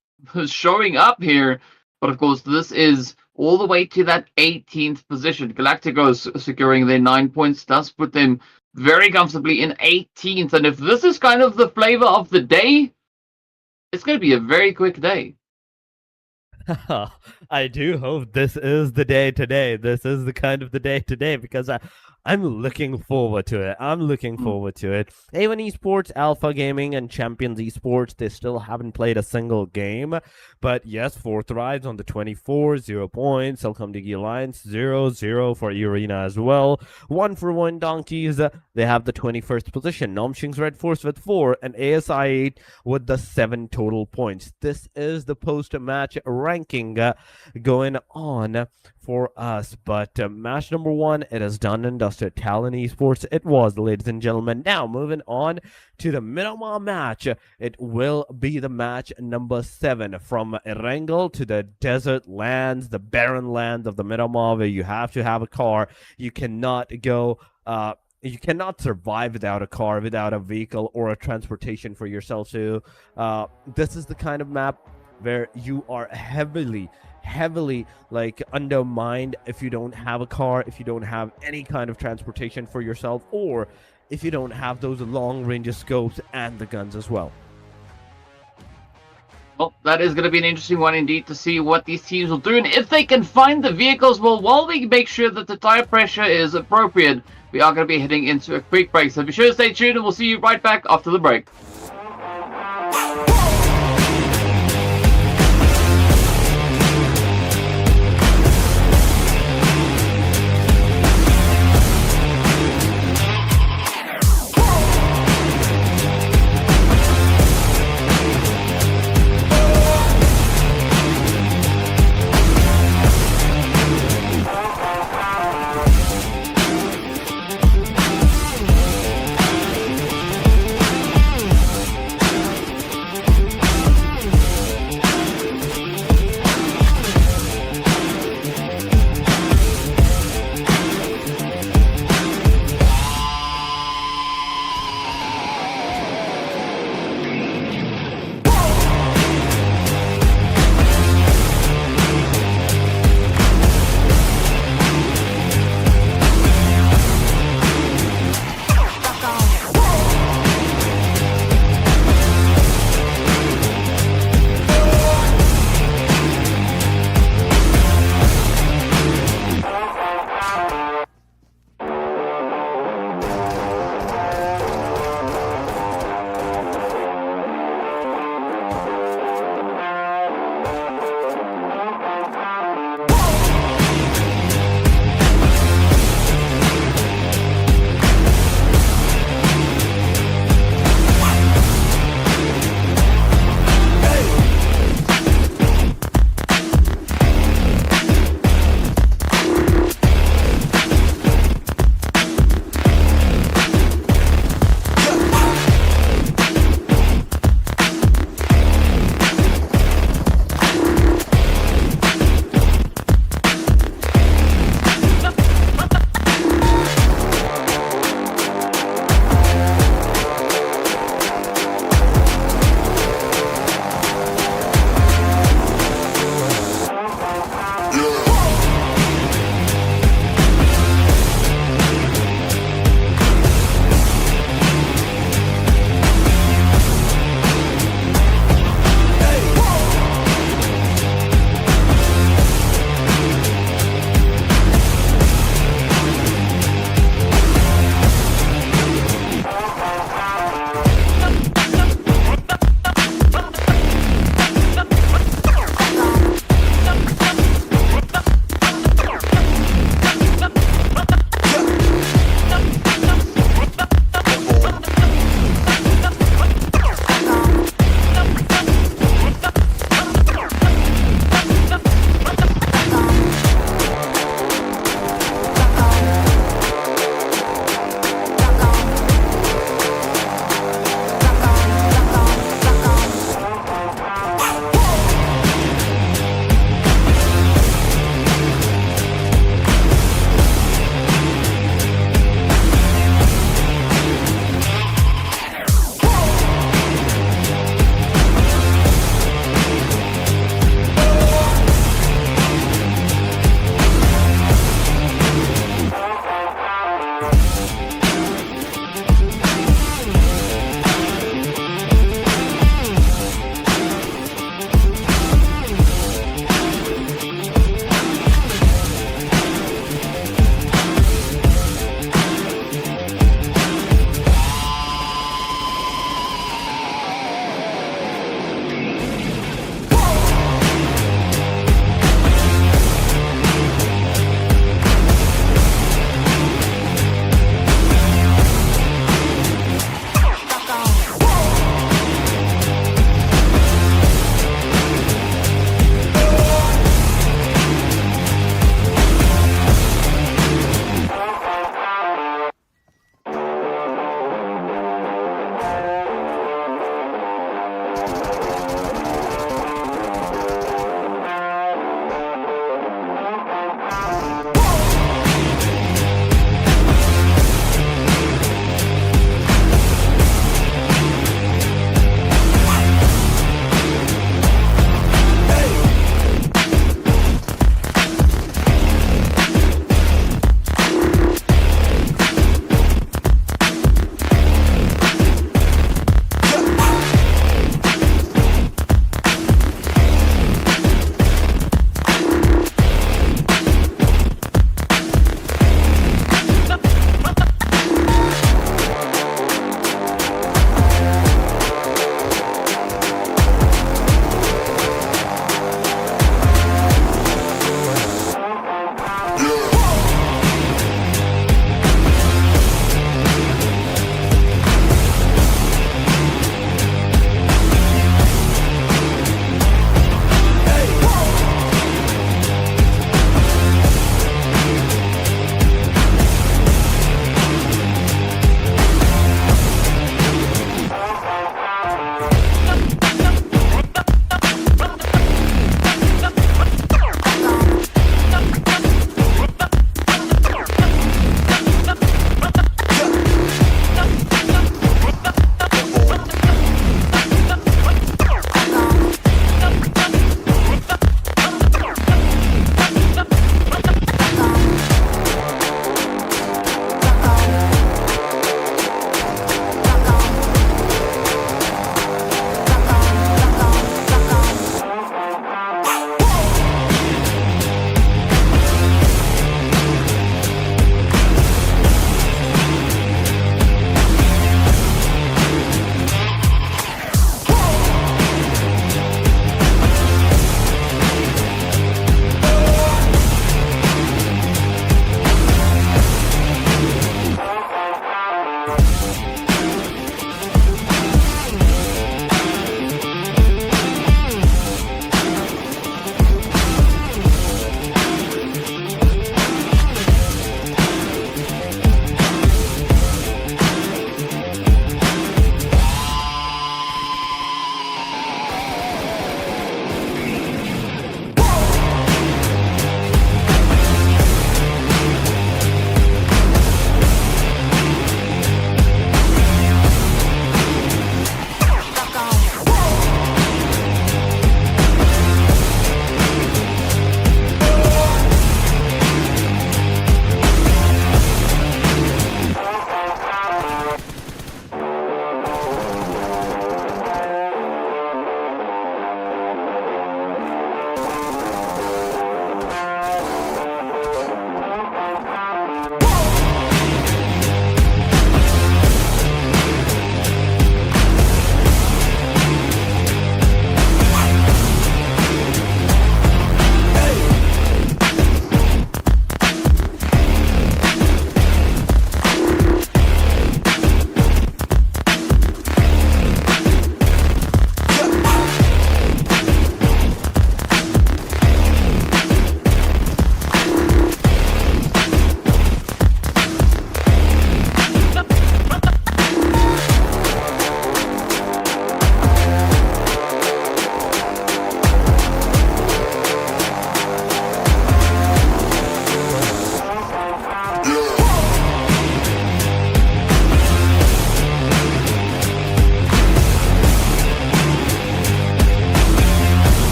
showing up here. But of course, this is all the way to that 18th position. Galacticos securing their 9 points does put them very comfortably in 18th. And if this is kind of the flavor of the day, it's going to be a very quick day. I do hope this is the day today. This is the kind of the day today, because I'm looking forward to it. I'm looking forward to it. A1 Esports, Alpha Gaming, and Champions Esports, they still haven't played a single game. But yes, 4 Thrives on the 24, 0 points. Selcom Digi Alliance, 0 for Arena as well. 1 for One Donkeys, they have the 21st position. Nomshing's Red Force with 4, and ASI 8 with the 7 total points. This is the post-match ranking going on for us. But match number 1, it is done and dusted. Talon Esports, it was, ladies and gentlemen. Now, moving on to the Miramar match. It will be the match number 7, from Erangel to the desert lands, the barren lands of the Miramar, where you have to have a car. You cannot go... you cannot survive without a car, without a vehicle, or a transportation for yourself. So this is the kind of map where you are heavily like undermined if you don't have a car, if you don't have any kind of transportation for yourself, or if you don't have those long range scopes and the guns as well. Well, that is going to be an interesting one indeed to see what these teams will do. And if they can find the vehicles, well, while we make sure that the tire pressure is appropriate, we are going to be heading into a quick break. So be sure to stay tuned, and we'll see you right back after the break.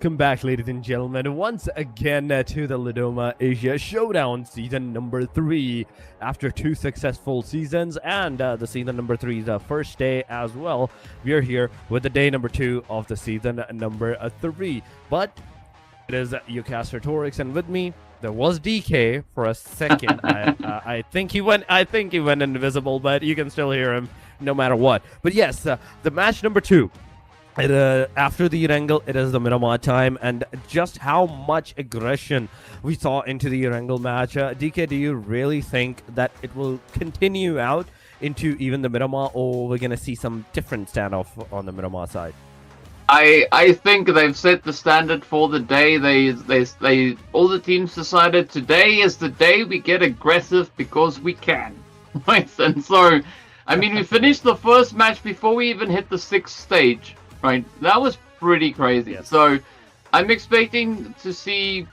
Welcome back, ladies and gentlemen, once again to the Lidoma Asia Showdown season number 3. After 2 successful seasons and the season number 3's first day as well, we are here with the day number 2 of the season number 3. But it is Yukaster Torix, and with me there was DK for a second. I think he went invisible, but you can still hear him no matter what. But yes, the match number 2. After the Erangel, it is the Miramar time, and just how much aggression we saw into the Erangel match. DK, do you really think that it will continue out into even the Miramar, or we're going to see some different standoff on the Miramar side? I think they've set the standard for the day. They all the teams decided today is the day we get aggressive because we can, right? And so, I mean, we finished the first match before we even hit the 6th stage. Right, that was pretty crazy. Yes. So, I'm expecting to see.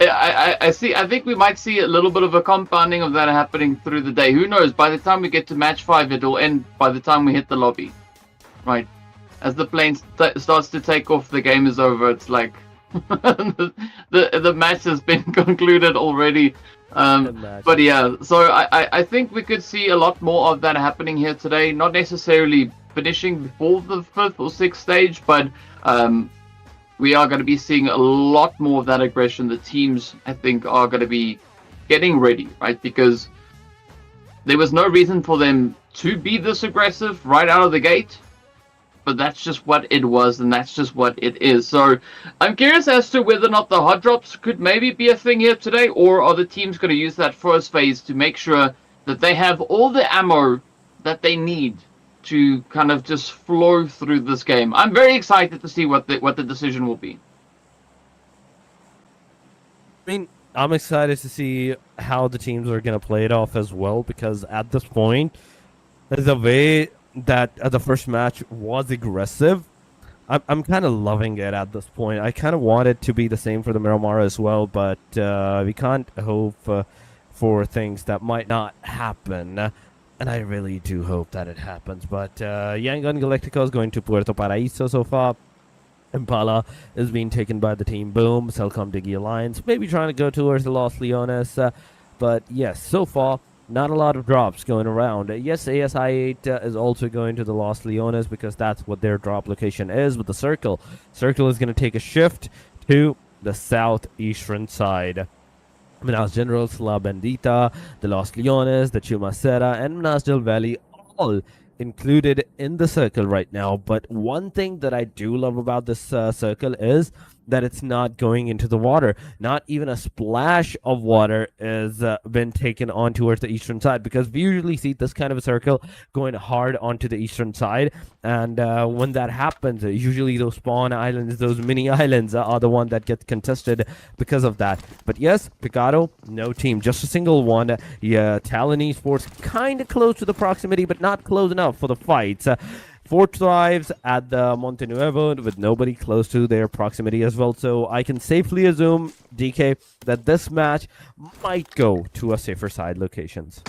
I think we might see a little bit of a compounding of that happening through the day. Who knows? By the time we get to match 5, it'll end by the time we hit the lobby. Right, as the plane starts to take off, the game is over. It's like the match has been concluded already. But yeah, so I think we could see a lot more of that happening here today. Not necessarily finishing before the 5th or 6th stage, but we are going to be seeing a lot more of that aggression. The teams, I think, are going to be getting ready, right? Because there was no reason for them to be this aggressive right out of the gate, but that's just what it was, and that's just what it is. So I'm curious as to whether or not the hot drops could maybe be a thing here today, or are the teams going to use that first phase to make sure that they have all the ammo that they need to kind of just flow through this game. I'm very excited to see what the decision will be. I mean, I'm excited to see how the teams are going to play it off as well, because at this point, the way that the first match was aggressive, I'm kind of loving it at this point. I kind of want it to be the same for the Miramar as well, but we can't hope for things that might not happen. And I really do hope that it happens. But Yangon Galactica is going to Puerto Paraíso so far. Impala is being taken by the team Boom. Celcom Digi Alliance maybe trying to go towards the Los Leones. But yes, so far, not a lot of drops going around. Yes, ASI-8 is also going to the Los Leones because that's what their drop location is. With the Circle is going to take a shift to the southeastern side. Minas Generals, La Bendita, the Los Leones, the Chumacera, and Minas del Valle all included in the circle right now. But one thing that I do love about this circle is that it's not going into the water. Not even a splash of water is been taken on towards the eastern side, because we usually see this kind of a circle going hard onto the eastern side, and when that happens, usually those spawn islands, those mini islands are the one that gets contested because of that. But yes, Picado, no team, just a single one. Yeah, Talon Esports kind of close to the proximity, but not close enough for the fights. Fort thrives at the Monte Nuevo with nobody close to their proximity as well. So I can safely assume, DK, that this match might go to a safer side locations.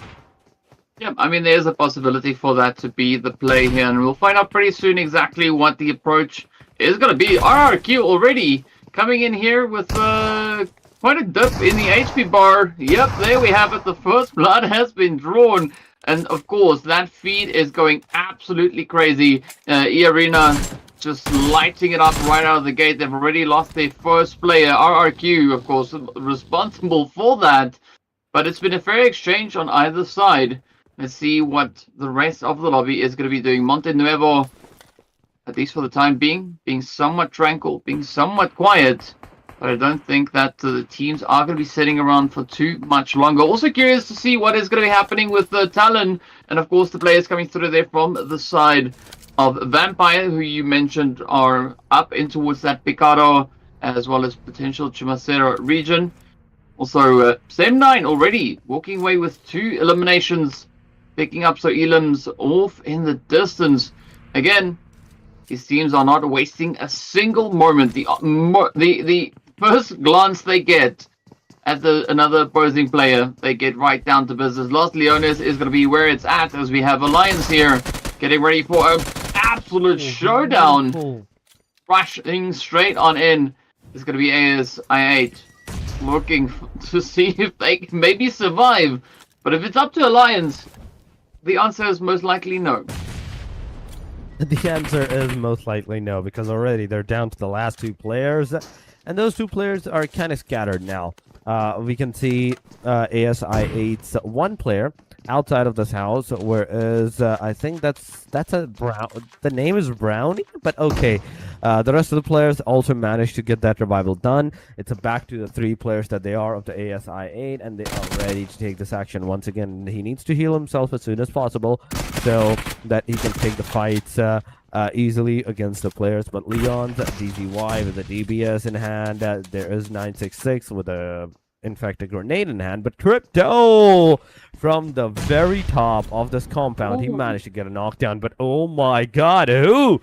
Yeah, I mean, there's a possibility for that to be the play here, and we'll find out pretty soon exactly what the approach is going to be. RRQ already coming in here with quite a dip in the HP bar. Yep, there we have it. The first blood has been drawn. And of course, that feed is going absolutely crazy. E-Arena just lighting it up right out of the gate. They've already lost their first player. RRQ, of course, responsible for that. But it's been a fair exchange on either side. Let's see what the rest of the lobby is going to be doing. Monte Nuevo, at least for the time being somewhat tranquil, being somewhat quiet. But I don't think that the teams are going to be sitting around for too much longer. Also curious to see what is going to be happening with Talon. And of course, the players coming through there from the side of Vampire, who you mentioned are up in towards that Picado, as well as potential Chumacero region. Also, Sem9 already walking away with 2 eliminations, picking up Elims off in the distance. Again, these teams are not wasting a single moment. The first glance they get at another opposing player, they get right down to business. Los Leones is going to be where it's at, as we have Alliance here getting ready for an absolute showdown. rushing straight on in is going to be ASI8, looking to see if they can maybe survive. But if it's up to Alliance, the answer is most likely no. The answer is most likely no, because already they're down to the last two players, and those two players are kind of scattered now. We can see ASI8's one player outside of this house, whereas I think that's a brown. The name is Brownie, but okay. The rest of the players also managed to get that revival done. It's back to the three players that they are of the ASI8, and they are ready to take this action once again. He needs to heal himself as soon as possible so that he can take the fights easily against the players. But Leon's DZY with the DBS in hand. There is 966 with a grenade in hand. But Crypto from the very top of this compound, he managed to get a knockdown. But oh my god, who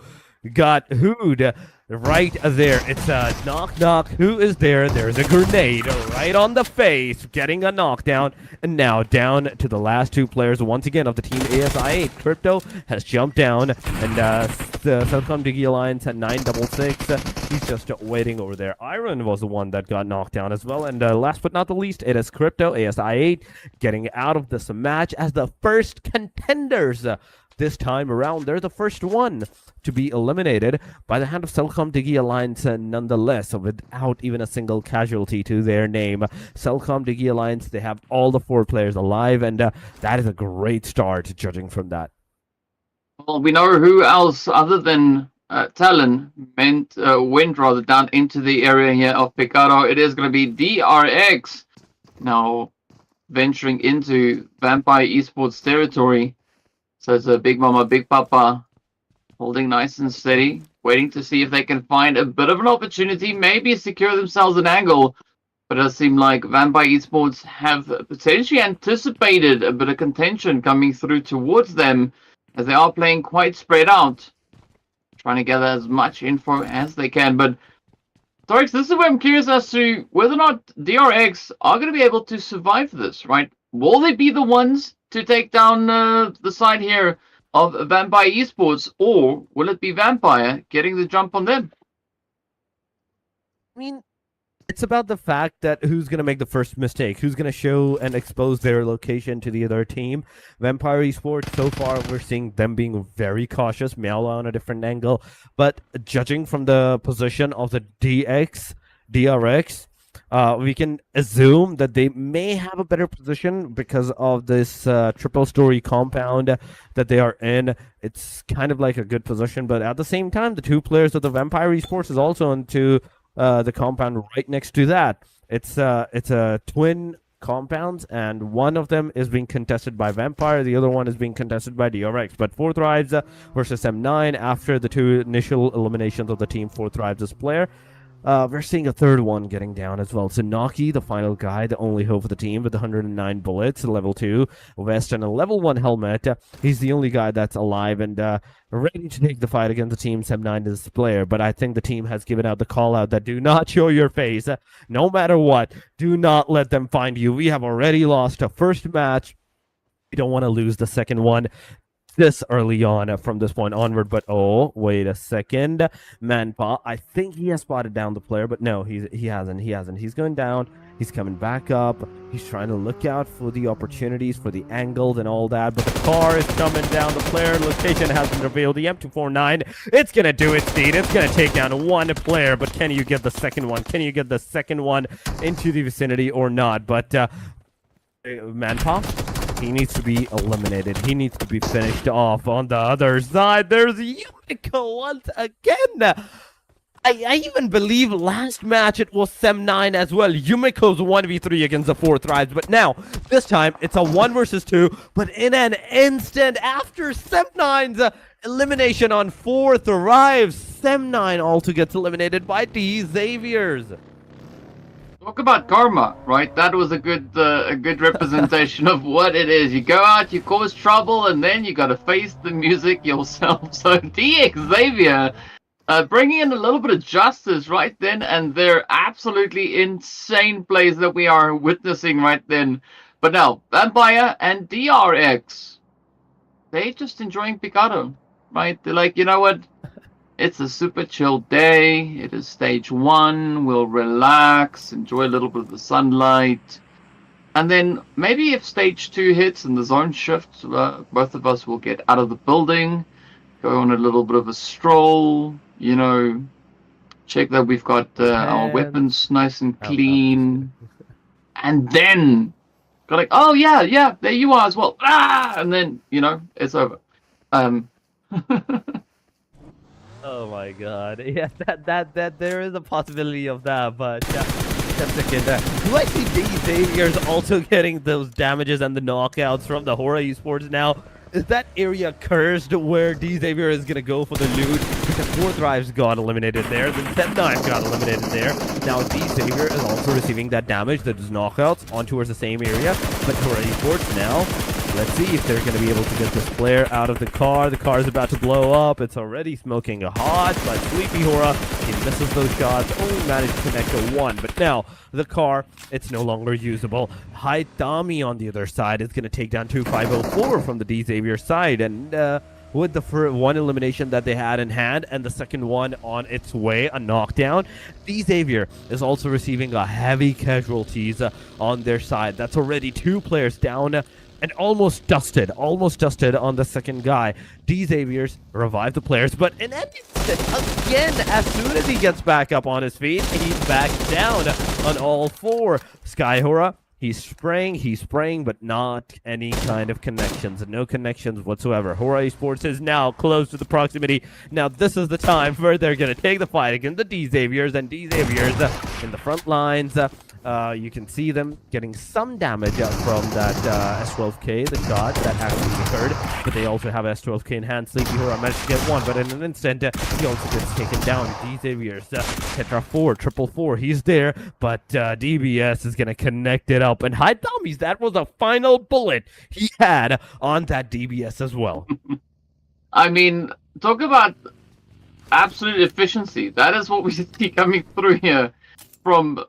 got who'd right there? It's a knock. Who is there? There's a grenade right on the face, getting a knockdown. And now down to the last two players once again of the team ASI8. Crypto has jumped down, and the Southcom Diggy Alliance at 966. He's just waiting over there. Iron was the one that got knocked down as well. And last but not the least, it is Crypto ASI8 getting out of this match as the first contenders. This time around, they're the first one to be eliminated by the hand of Cellcom Diggy Alliance, nonetheless, without even a single casualty to their name. Cellcom Diggy Alliance, they have all the four players alive, and that is a great start, judging from that. Well, we know who else other than Talon went rather down into the area here of Picado. It is going to be DRX now venturing into Vampire Esports territory. So it's a Big Mama, Big Papa holding nice and steady, waiting to see if they can find a bit of an opportunity, maybe secure themselves an angle. But it does seem like Vampire Esports have potentially anticipated a bit of contention coming through towards them, as they are playing quite spread out, trying to gather as much info as they can. But Dorix, this is where I'm curious as to whether or not DRX are going to be able to survive this, right? Will they be the ones to take down the side here of Vampire Esports, or will it be Vampire getting the jump on them? I mean, it's about the fact that who's going to make the first mistake, who's going to show and expose their location to the other team. Vampire Esports, so far, we're seeing them being very cautious, Meowla on a different angle, but judging from the position of the DRX, we can assume that they may have a better position because of this triple-story compound that they are in. It's kind of like a good position, but at the same time, the two players of the Vampire Esports is also into the compound right next to that. It's a twin compounds, and one of them is being contested by Vampire, the other one is being contested by DRX. But Four Thrives versus M9 after the two initial eliminations of the team Four Thrives' player. We're seeing a third one getting down as well. So Naki, the final guy, the only hope for the team with 109 bullets, level 2 vest, and a level 1 helmet. He's the only guy that's alive and ready to take the fight against the team. Seb9 is the player, but I think the team has given out the call out that do not show your face. No matter what, do not let them find you. We have already lost a first match. We don't want to lose the second one this early on from this point onward. But oh, wait a second, Manpa, I think he has spotted down the player, but no, he hasn't. He's going down, he's coming back up, he's trying to look out for the opportunities, for the angles and all that. But the car is coming down, the player location has been revealed. The M249, it's gonna do its deed. It's gonna take down one player, but can you get the second one? Can you get the second one into the vicinity or not? But Manpa, he needs to be eliminated. He needs to be finished off. On the other side, there's Yumiko once again. I even believe last match it was Sem9 as well. Yumiko's 1v3 against the Four Thrives. But now, this time, it's a 1 versus 2. But in an instant, after Sem9's elimination on Four Thrives, Sem9 also gets eliminated by D Xaviers. Talk about karma, right? That was a good representation of what it is. You go out, you cause trouble, and then you got to face the music yourself. So DX Xavier bringing in a little bit of justice right then, and they're absolutely insane plays that we are witnessing right then. But now, Vampire and DRX, they just enjoying Picado, right? They're like, you know what? It's a super chill day. It is stage 1. We'll relax, enjoy a little bit of the sunlight. And then maybe if stage 2 hits and the zone shifts, both of us will get out of the building, go on a little bit of a stroll, check that we've got our And weapons nice and I'm just clean. kidding. And then go like, oh yeah, there you are as well. And then, it's over. Um, Oh my god. Yeah, that there is a possibility of that, but just a second. Do I see D Xavier's also getting those damages and the knockouts from the Hora Esports now? Is that area cursed where D Xavier is gonna go for the loot? Because 4Thrives got eliminated there, then Set9 got eliminated there. Now D Xavier is also receiving that damage, those knockouts, on towards the same area. But Hora Esports now, let's see if they're going to be able to get this player out of the car. The car is about to blow up. It's already smoking hot, but Sleepy Hora, he misses those shots. Only managed to connect to one. But now, the car, it's no longer usable. Haitami on the other side is going to take down 2504 from the D Xavier side. And with the one elimination that they had in hand and the second one on its way, a knockdown, D Xavier is also receiving a heavy casualties on their side. That's already 2 players down. And almost dusted on the second guy. D Xavier's revive the players, but in an instant, again, as soon as he gets back up on his feet, he's back down on all 4. Sky Hora, he's spraying, but not any kind of connections. No connections whatsoever. Hora Esports is now close to the proximity. Now this is the time where they're going to take the fight against the D Xaviers, and D Xaviers in the front lines. You can see them getting some damage from that S12K, the shot that actually occurred, but they also have S12K in hand. Sleepy Hora managed to get one, but in an instant, he also gets taken down. D Xavier's Tetra 4, triple 4, he's there, but DBS is going to connect it up. And hi, dummies, that was a final bullet he had on that DBS as well. I mean, talk about absolute efficiency. That is what we see coming through here from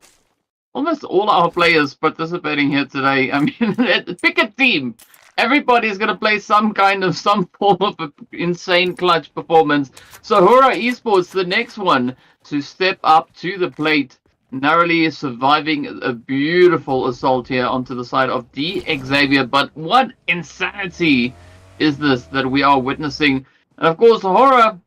almost all our players participating here today. I mean, pick a team. Everybody's going to play some form of insane clutch performance. So Hora Esports, the next one to step up to the plate, narrowly surviving a beautiful assault here onto the side of D Xavier. But what insanity is this that we are witnessing? And of course, Hora,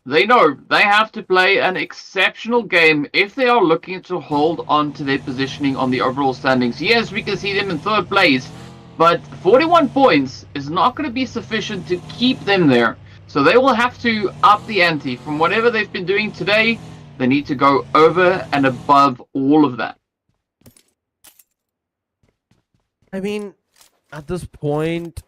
they know they have to play an exceptional game if they are looking to hold on to their positioning on the overall standings. Yes, we can see them in 3rd place, but 41 points is not going to be sufficient to keep them there. So they will have to up the ante. From whatever they've been doing today, they need to go over and above all of that. I mean, at this point,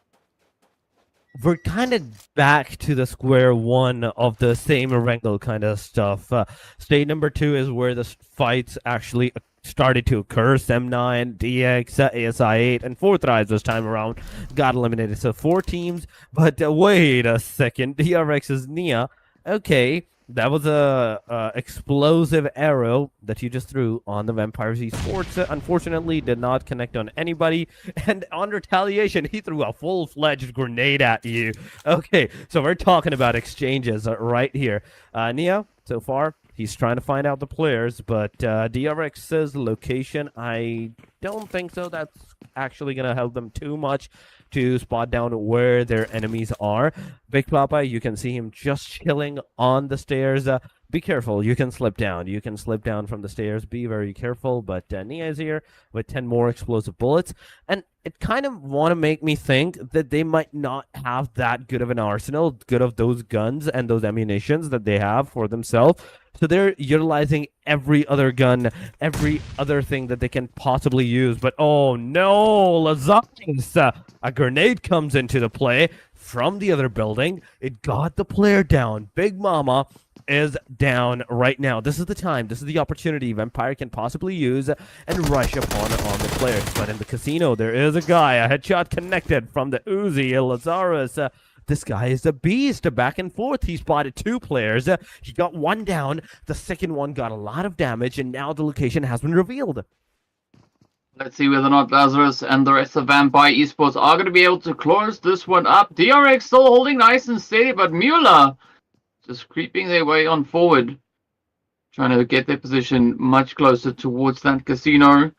we're kind of back to the square one of the same wrangle kind of stuff. State number 2 is where the fights actually started to occur. Sem9, DX, ASI8, and 4Thrives this time around got eliminated. So 4 teams, but wait a second. DRX's Nia. Okay, that was a explosive arrow that you just threw on the Vampires Esports. Unfortunately, did not connect on anybody. And on retaliation, he threw a full-fledged grenade at you. Okay, so we're talking about exchanges right here. Nia, so far, he's trying to find out the players, but DRX's location, I don't think so. That's actually going to help them too much to spot down where their enemies are. Big Papa, you can see him just chilling on the stairs. Be careful, you can slip down. You can slip down from the stairs. Be very careful, but Nia is here with 10 more explosive bullets. And it kind of want to make me think that they might not have that good of an arsenal, good of those guns and those ammunitions that they have for themselves. So they're utilizing every other gun, every other thing that they can possibly use. But oh no, Lazarus! A grenade comes into the play from the other building. It got the player down. Big Mama is down right now. This is the time. This is the opportunity Vampire can possibly use and rush upon all the players. But in the casino, there is a guy. A headshot connected from the Uzi. Lazarus. This guy is a beast. Back and forth. He spotted 2 players. He got one down. The second one got a lot of damage, and now the location has been revealed. Let's see whether or not Lazarus and the rest of Vampire Esports are going to be able to close this one up. DRX still holding nice and steady, but Mueller just creeping their way on forward, trying to get their position much closer towards that casino.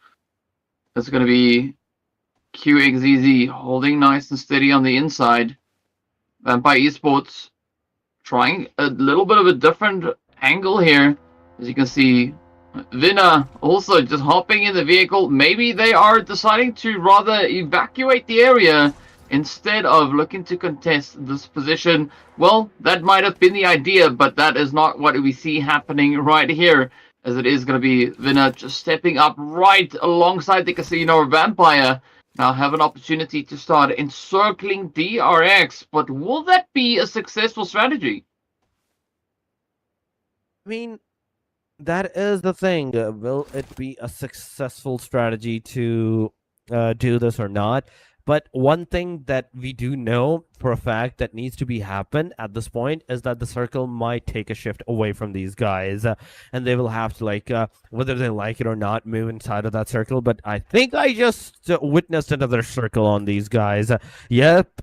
It's going to be QXEZ holding nice and steady on the inside. Vampire Esports trying a little bit of a different angle here. As you can see, Vina also just hopping in the vehicle. Maybe they are deciding to rather evacuate the area instead of looking to contest this position. Well, that might have been the idea, but that is not what we see happening right here, as it is going to be Vina just stepping up right alongside the casino. Vampire now have an opportunity to start encircling DRX, but will that be a successful strategy? I mean, that is the thing. Will it be a successful strategy to do this or not? But one thing that we do know for a fact that needs to be happen at this point is that the circle might take a shift away from these guys, and they will have to, like, whether they like it or not, move inside of that circle. But I think I just witnessed another circle on these guys. Yep.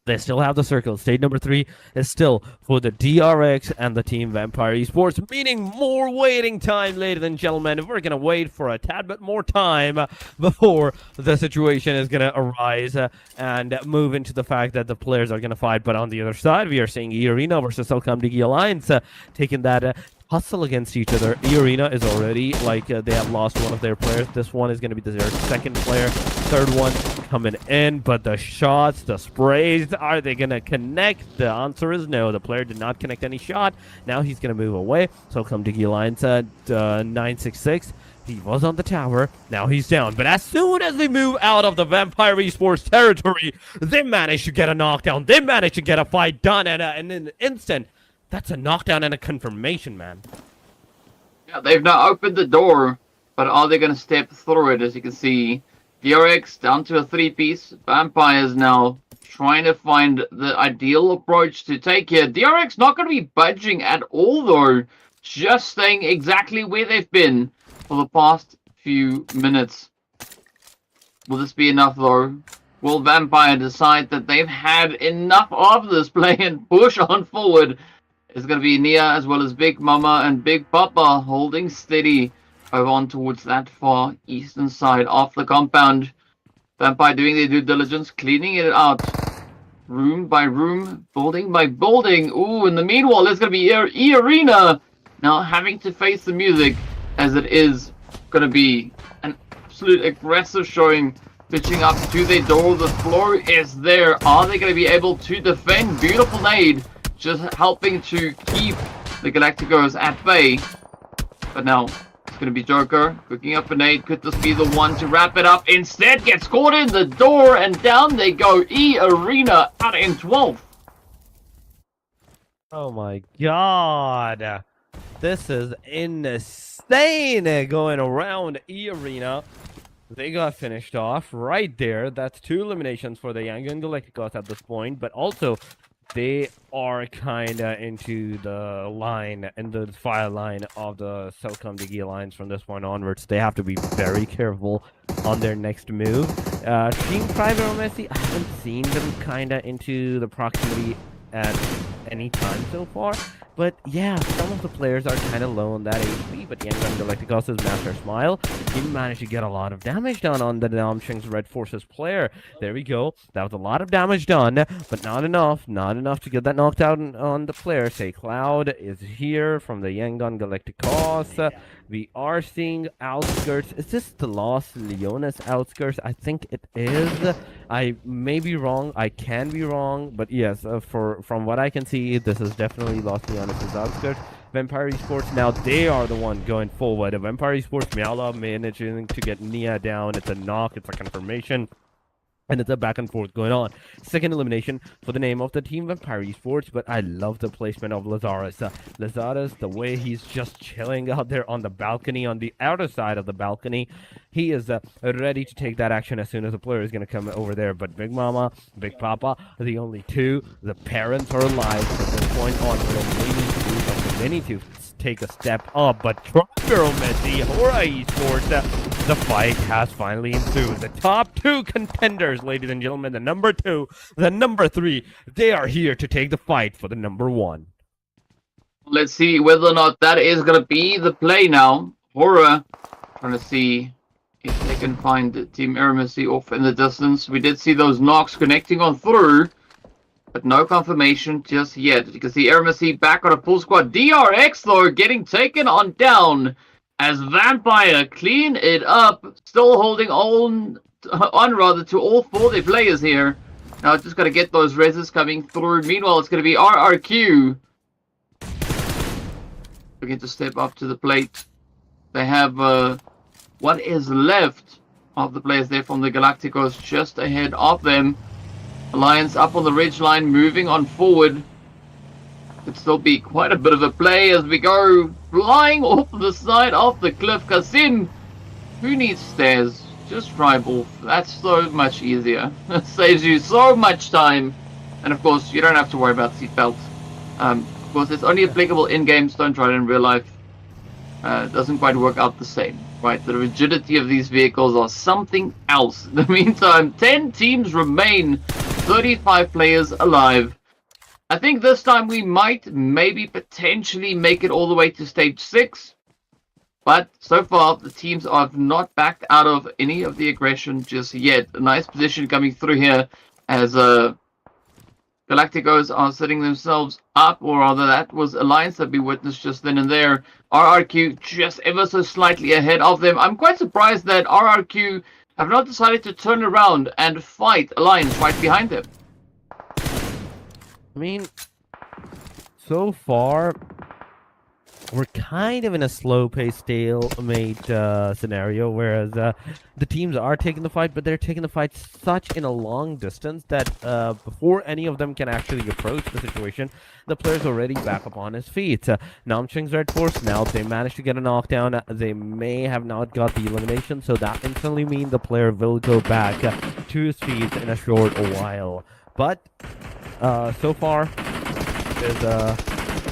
They still have the circle. Stage number 3 is still for the DRX and the Team Vampire Esports, meaning more waiting time, ladies and gentlemen. We're going to wait for a tad bit more time before the situation is going to arise and move into the fact that the players are going to fight. But on the other side, we are seeing E-Arena versus Pubg Alliance taking that hustle against each other. E-Arena is already, like, they have lost one of their players. This one is going to be their second player. Third one coming in, but the shots, the sprays, are they going to connect? The answer is no. The player did not connect any shot. Now he's going to move away. So Pubg Alliance at 966. He was on the tower. Now he's down. But as soon as they move out of the Vampire Esports territory, they manage to get a knockdown. They manage to get a fight done in an instant. That's a knockdown and a confirmation, man. Yeah, they've now opened the door, but are they going to step through it? As you can see, DRX down to a 3-piece. Vampires now trying to find the ideal approach to take here. DRX not going to be budging at all, though. Just staying exactly where they've been for the past few minutes. Will this be enough, though? Will Vampire decide that they've had enough of this play and push on forward? It's going to be Nia as well as Big Mama and Big Papa holding steady over on towards that far eastern side of the compound. Vampire doing their due diligence, cleaning it out. Room by room, building by building. Ooh, in the meanwhile, there's going to be E-Arena now having to face the music, as it is going to be an absolute aggressive showing. Pitching up to their door. The floor is there. Are they going to be able to defend? Beautiful nade. Just helping to keep the Galacticos at bay. But now, it's going to be Joker cooking up a nade. Could this be the one to wrap it up? Instead, gets caught in the door, and down they go. E-Arena out in 12th. Oh my god. This is insane going around E-Arena. They got finished off right there. That's 2 eliminations for the Young Galacticos at this point, but also they are kind of into the line and the fire line of the Pubg Alliance from this point onwards. They have to be very careful on their next move. Team Private or Messi, I haven't seen them kind of into the proximity at any time so far. But yeah, some of the players are kind of low on that HP, but Young Galacticos' Master Smile, he managed to get a lot of damage done on the Namsheng's Red Forces player. There we go. That was a lot of damage done, but not enough. Not enough to get that knocked out on the player. Say Cloud is here from the Young Galacticos. We are seeing outskirts. Is this the Los Leones outskirts? I think it is. I may be wrong. I can be wrong. But yes, from what I can see, this is definitely Los Leones' outskirts. Vampire Esports, now they are the one going forward. Vampire Esports, Miala managing to get Nia down. It's a knock. It's a confirmation. And it's a back and forth going on. Second elimination for the name of the Team Vampire Esports, but I love the placement of Lazarus. Lazarus, the way he's just chilling out there on the balcony, on the outer side of the balcony. He is ready to take that action as soon as the player is going to come over there. But Big Mama, Big Papa, the only two, the parents are alive from this point on. They need to take a step up, but Girl Messi, Hora Esports the fight has finally ensued. The top two contenders, ladies and gentlemen, the number 2, the number 3, they are here to take the fight for the number 1. Let's see whether or not that is going to be the play now. Horror trying to see if they can find Team Eremacy off in the distance. We did see those knocks connecting on through, but no confirmation just yet. You can see Eremacy back on a full squad. DRX, though, getting taken on down as Vampire clean it up. Still holding on rather to all 4 of their players here. Now just got to get those reses coming through. Meanwhile, it's going to be RRQ. Begin to step up to the plate. They have what is left of the players there from the Galacticos just ahead of them. Alliance up on the ridge line, moving on forward. Could still be quite a bit of a play as we go flying off the side of the cliff. Kasim, who needs stairs? Just drive off. That's so much easier. It saves you so much time. And of course, you don't have to worry about seatbelts. Of course, it's only applicable in games. Don't try it in real life. It doesn't quite work out the same, right? The rigidity of these vehicles are something else. In the meantime, 10 teams remain, 35 players alive. I think this time we might maybe potentially make it all the way to stage 6. But so far, the teams have not backed out of any of the aggression just yet. A nice position coming through here as Galacticos are setting themselves up, or rather that was Alliance that we witnessed just then and there. RRQ just ever so slightly ahead of them. I'm quite surprised that RRQ have not decided to turn around and fight Alliance right behind them. I mean, so far, we're kind of in a slow-paced, stalemate scenario, whereas the teams are taking the fight, but they're taking the fight such in a long distance that before any of them can actually approach the situation, the player's already back up on his feet. Namching's Red Force, now they managed to get a knockdown. They may have not got the elimination, so that instantly means the player will go back to his feet in a short while. But so far, there's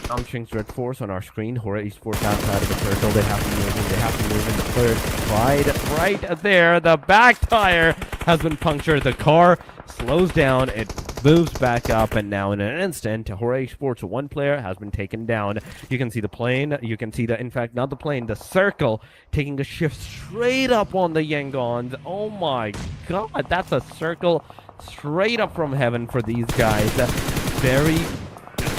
Namching's Red Force on our screen. Horror Esports outside of the circle. They have to move in. They have to move in. The player's right there. The back tire has been punctured. The car slows down. It moves back up, and now in an instant, Horror Esports, one player has been taken down. You can see the plane. You can see the, in fact, not the plane, the circle taking a shift straight up on the Yangons. Oh my god, that's a circle straight up from heaven for these guys.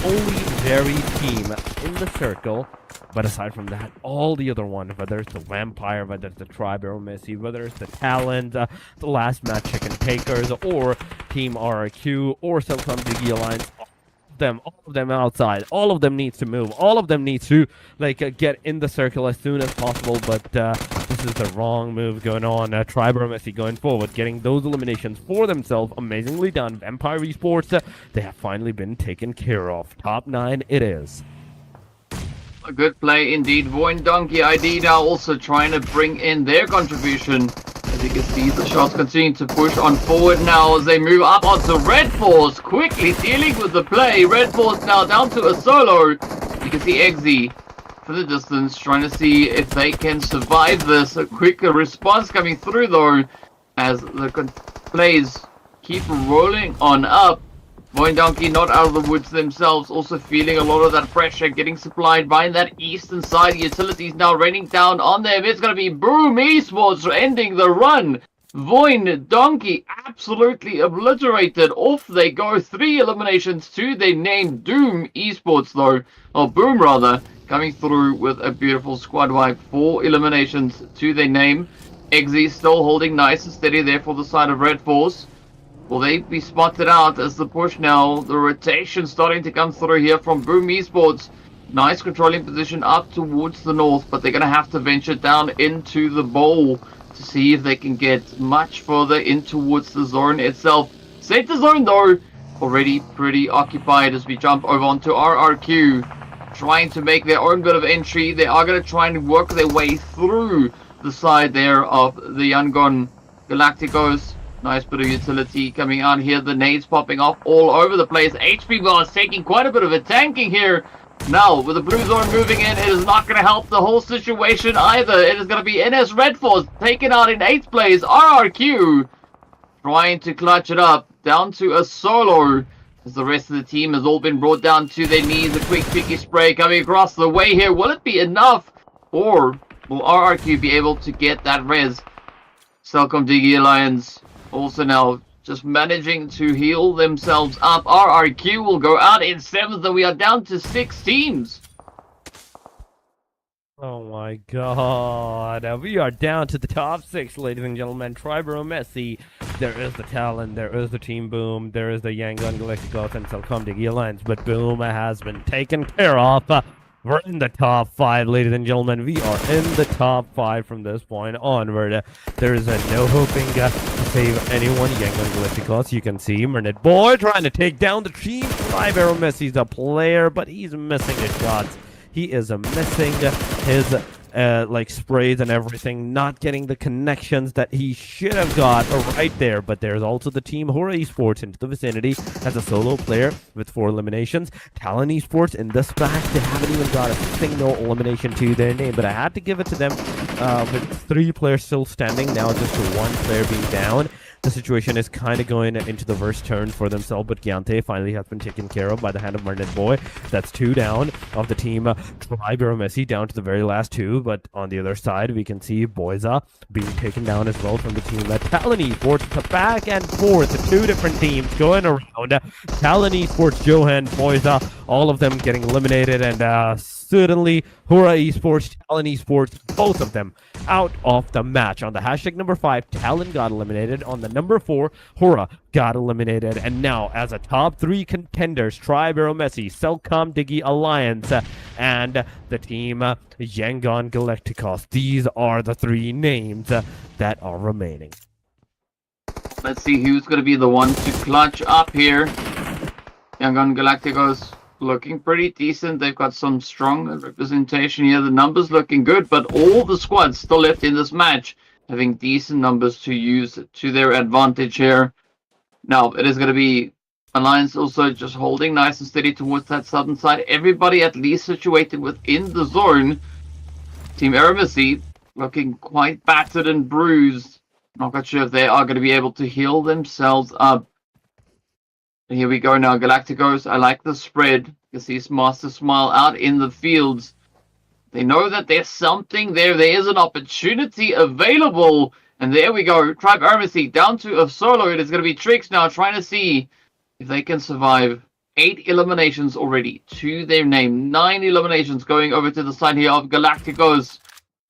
Only very team in the circle, but aside from that, all the other ones, whether it's the Vampire, whether it's the Tribe Eremacy, whether it's the Talent, the last match Chicken Takers, or Team RRQ, or some Pubg Alliance, all of them outside, all of them needs to move, all of them needs to get in the circle as soon as possible, but this is the wrong move going on. Tribe Eremacy going forward, getting those eliminations for themselves, amazingly done. Vampire Esports, they have finally been taken care of. Top 9 it is. A good play indeed. Voin Donkey ID now also trying to bring in their contribution. As you can see, the shots continue to push on forward now as they move up onto Red Force, quickly dealing with the play. Red Force now down to a solo. You can see Eggsy for the distance, trying to see if they can survive this. A quick response coming through though, as the plays keep rolling on up. Voin Donkey not out of the woods themselves, also feeling a lot of that pressure getting supplied by that eastern side. Utilities now raining down on them. It's going to be Boom Esports ending the run. Voin Donkey absolutely obliterated. Off they go. 3 eliminations to their name. Doom Esports though, or Boom rather, coming through with a beautiful squad wipe. 4 eliminations to their name. Eggsy still holding nice and steady there for the side of Red Force. Will they be spotted out as the push now? The rotation starting to come through here from Boom Esports. Nice controlling position up towards the north, but they're going to have to venture down into the bowl to see if they can get much further in towards the zone itself. Center zone though, already pretty occupied as we jump over onto RRQ. Trying to make their own bit of entry. They are going to try and work their way through the side there of the Yangon Galacticos. Nice bit of utility coming out here. The nades popping off all over the place. HP Bar is taking quite a bit of a tanking here Now, with the blue zone moving in, it is not going to help the whole situation either. It is going to be NS Red Force taken out in 8th place. RRQ trying to clutch it up down to a solo, as the rest of the team has all been brought down to their knees. A quick picky spray coming across the way here. Will it be enough, or will RRQ be able to get that res? Celcom Diggy Alliance also now just managing to heal themselves up. RRQ will go out in 7th, and we are down to 6 teams. Oh my god. We are down to the top 6, ladies and gentlemen. Triborough Messi. There is the Talon, there is the Team Boom, there is the Yangon Galacticos and Celcom Diggy Alliance, but Boom has been taken care of. We're in the top 5, ladies and gentlemen. We are in the top 5 from this point onward. There is no hoping to save anyone. Yangon Galacticos, you can see Mernet Boy trying to take down the team. Triborough Messi's a player, but he's missing his shots. He is missing his like sprays and everything, not getting the connections that he should have got right there. But there's also the team Hora Esports into the vicinity as a solo player with 4 eliminations. Talon Esports in this match, they haven't even got a single elimination to their name, but I had to give it to them with 3 players still standing, now just 1 player being down. The situation is kind of going into the worst turn for themselves, but Giante finally has been taken care of by the hand of Mernet Boy. That's 2 down of the team Triborough Messi, down to the very last 2, but on the other side, we can see Boyza being taken down as well from the team Talon Esports. The back and forth, 2 different teams going around. Talon Esports, Johan, Boyza, all of them getting eliminated, and suddenly Hora Esports, Talon Esports, both of them out of the match. On the hashtag number 5, Talon got eliminated. On the number 4, Hora got eliminated. And now, as a top 3 contenders, Triborough Messi, Celcom Diggy Alliance, and the team Yangon Galacticos. These are the 3 names that are remaining. Let's see who's going to be the one to clutch up here. Yangon Galacticos looking pretty decent. They've got some strong representation here. The numbers looking good, but all the squads still left in this match having decent numbers to use to their advantage here. Now, it is going to be Alliance also just holding nice and steady towards that southern side. Everybody at least situated within the zone. Team Eremisi looking quite battered and bruised. Not quite sure if they are going to be able to heal themselves up. And here we go now, Galacticos. I like the spread. You see Master Smile out in the fields. They know that there's something there. There is an opportunity available. And there we go. Tribe Eremisi down to a solo. It is going to be Trix now trying to see if they can survive. 8 eliminations already to their name. 9 eliminations going over to the side here of Galacticos.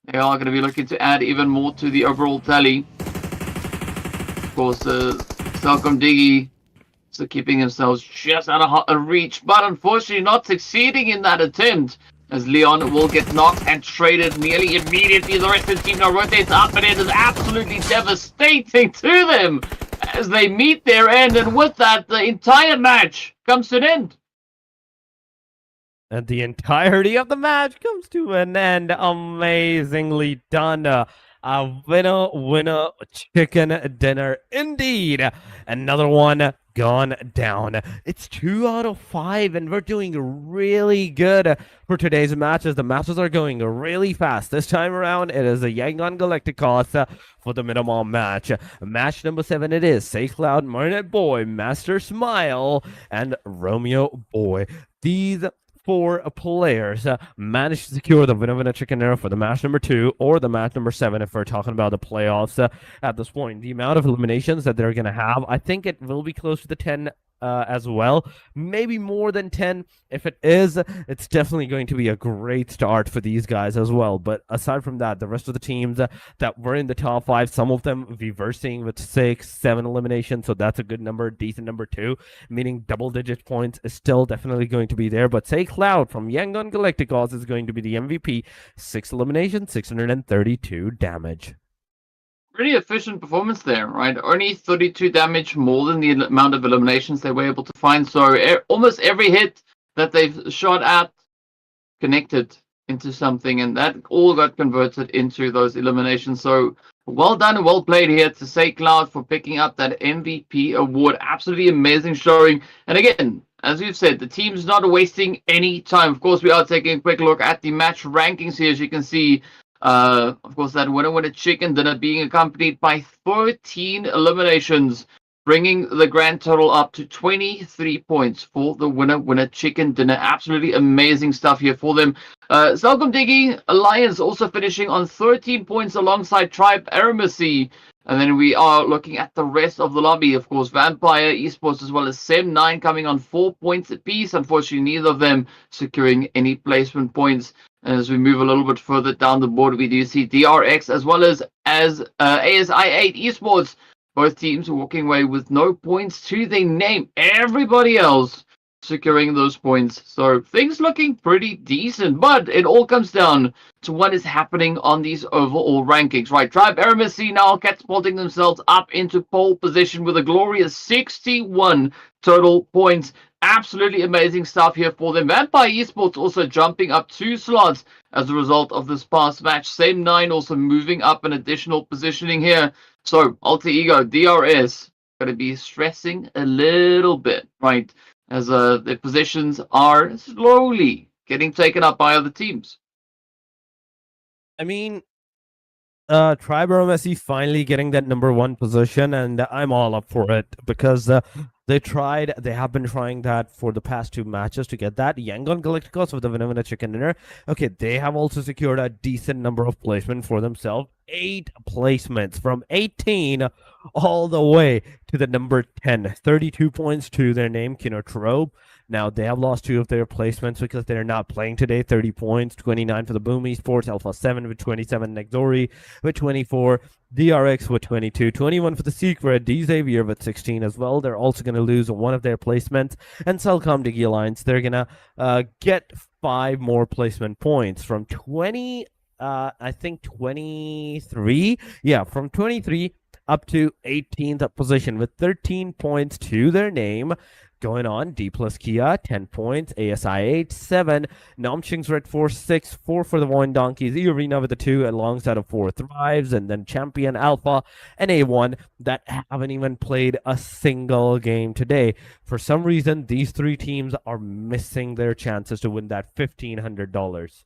They are going to be looking to add even more to the overall tally. Of course, Celcom Diggy so keeping themselves just out of reach, but unfortunately not succeeding in that attempt, as Leon will get knocked and traded nearly immediately. The rest of the team now rotates up, and it is absolutely devastating to them as they meet their end, and with that, the entire match comes to an end. And the entirety of the match comes to an end. Amazingly done. A winner chicken dinner indeed. Another one gone down. It's 2 out of 5, and we're doing really good for today's matches. The matches are going really fast. This time around, it is a Yangon Galacticos for the minimum match. Match number 7, it is Say Cloud, Mernet Boy, Master Smile, and Romeo Boy. These 4 players managed to secure the winner chicken dinner for the match number 2 or the match number 7 if we're talking about the playoffs at this point. The amount of eliminations that they're going to have, I think it will be close to the 10 as well, maybe more than 10. If it is, it's definitely going to be a great start for these guys as well. But aside from that, the rest of the teams that were in the top 5, some of them reversing with 6, 7 eliminations, so that's a good number, decent number 2, meaning double-digit points is still definitely going to be there. But Say Cloud from Yangon Galacticos is going to be the MVP. 6 eliminations, 632 damage. Pretty efficient performance there, right? Only 32 damage more than the amount of eliminations they were able to find. So almost every hit that they've shot at connected. into something, and that all got converted into those eliminations. So well done and well played here to Say Cloud for picking up that MVP award. Absolutely amazing showing. And again, as we've said, the team's not wasting any time. Of course, we are taking a quick look at the match rankings here. As you can see, of course, that winner chicken dinner being accompanied by 13 eliminations, bringing the grand total up to 23 points for the winner chicken dinner. Absolutely amazing stuff here for them. Selcom Digging Alliance also finishing on 13 points alongside Tribe Aramacy. And then we are looking at the rest of the lobby. Of course, Vampire Esports as well as Sem9 coming on 4 points apiece. Unfortunately, neither of them securing any placement points. And as we move a little bit further down the board, we do see DRX as well as ASI8 Esports. Both teams walking away with no points to their name. Everybody else securing those points. So things looking pretty decent, but it all comes down to what is happening on these overall rankings, right? Tribe Aramacy now catapulting themselves up into pole position with a glorious 61 total points. Absolutely amazing stuff here for them. Vampire Esports also jumping up 2 slots as a result of this past match. Same 9 also moving up an additional positioning here. So Alter Ego, DRS, going to be stressing a little bit, right? As their positions are slowly getting taken up by other teams. I mean, Tribe Messi finally getting that number 1 position, and I'm all up for it because they have been trying that for the past 2 matches to get that. Yangon Galacticos with the winner chicken dinner. Okay, they have also secured a decent number of placement for themselves. 8 placements from 18 all the way to the number 10. 32 points to their name, Kinotrobe. Now, they have lost 2 of their placements because they're not playing today. 30 points, 29 for the Boom Esports, Alpha 7 with 27, Nexori with 24, DRX with 22, 21 for the Secret, D Xavier with 16 as well. They're also going to lose 1 of their placements. And Cellcom Digi Alliance, they're going to get 5 more placement points from 20, I think 23. Yeah, from 23 up to 18th position with 13 points to their name. Going on, D plus Kia, 10 points, ASI 8, 7, Nomching's Red 4, 6, 4 for the Wine Donkeys, E Arena with the 2, alongside of 4 Thrives, and then Champion Alpha and A1 that haven't even played a single game today. For some reason, these 3 teams are missing their chances to win that $1,500.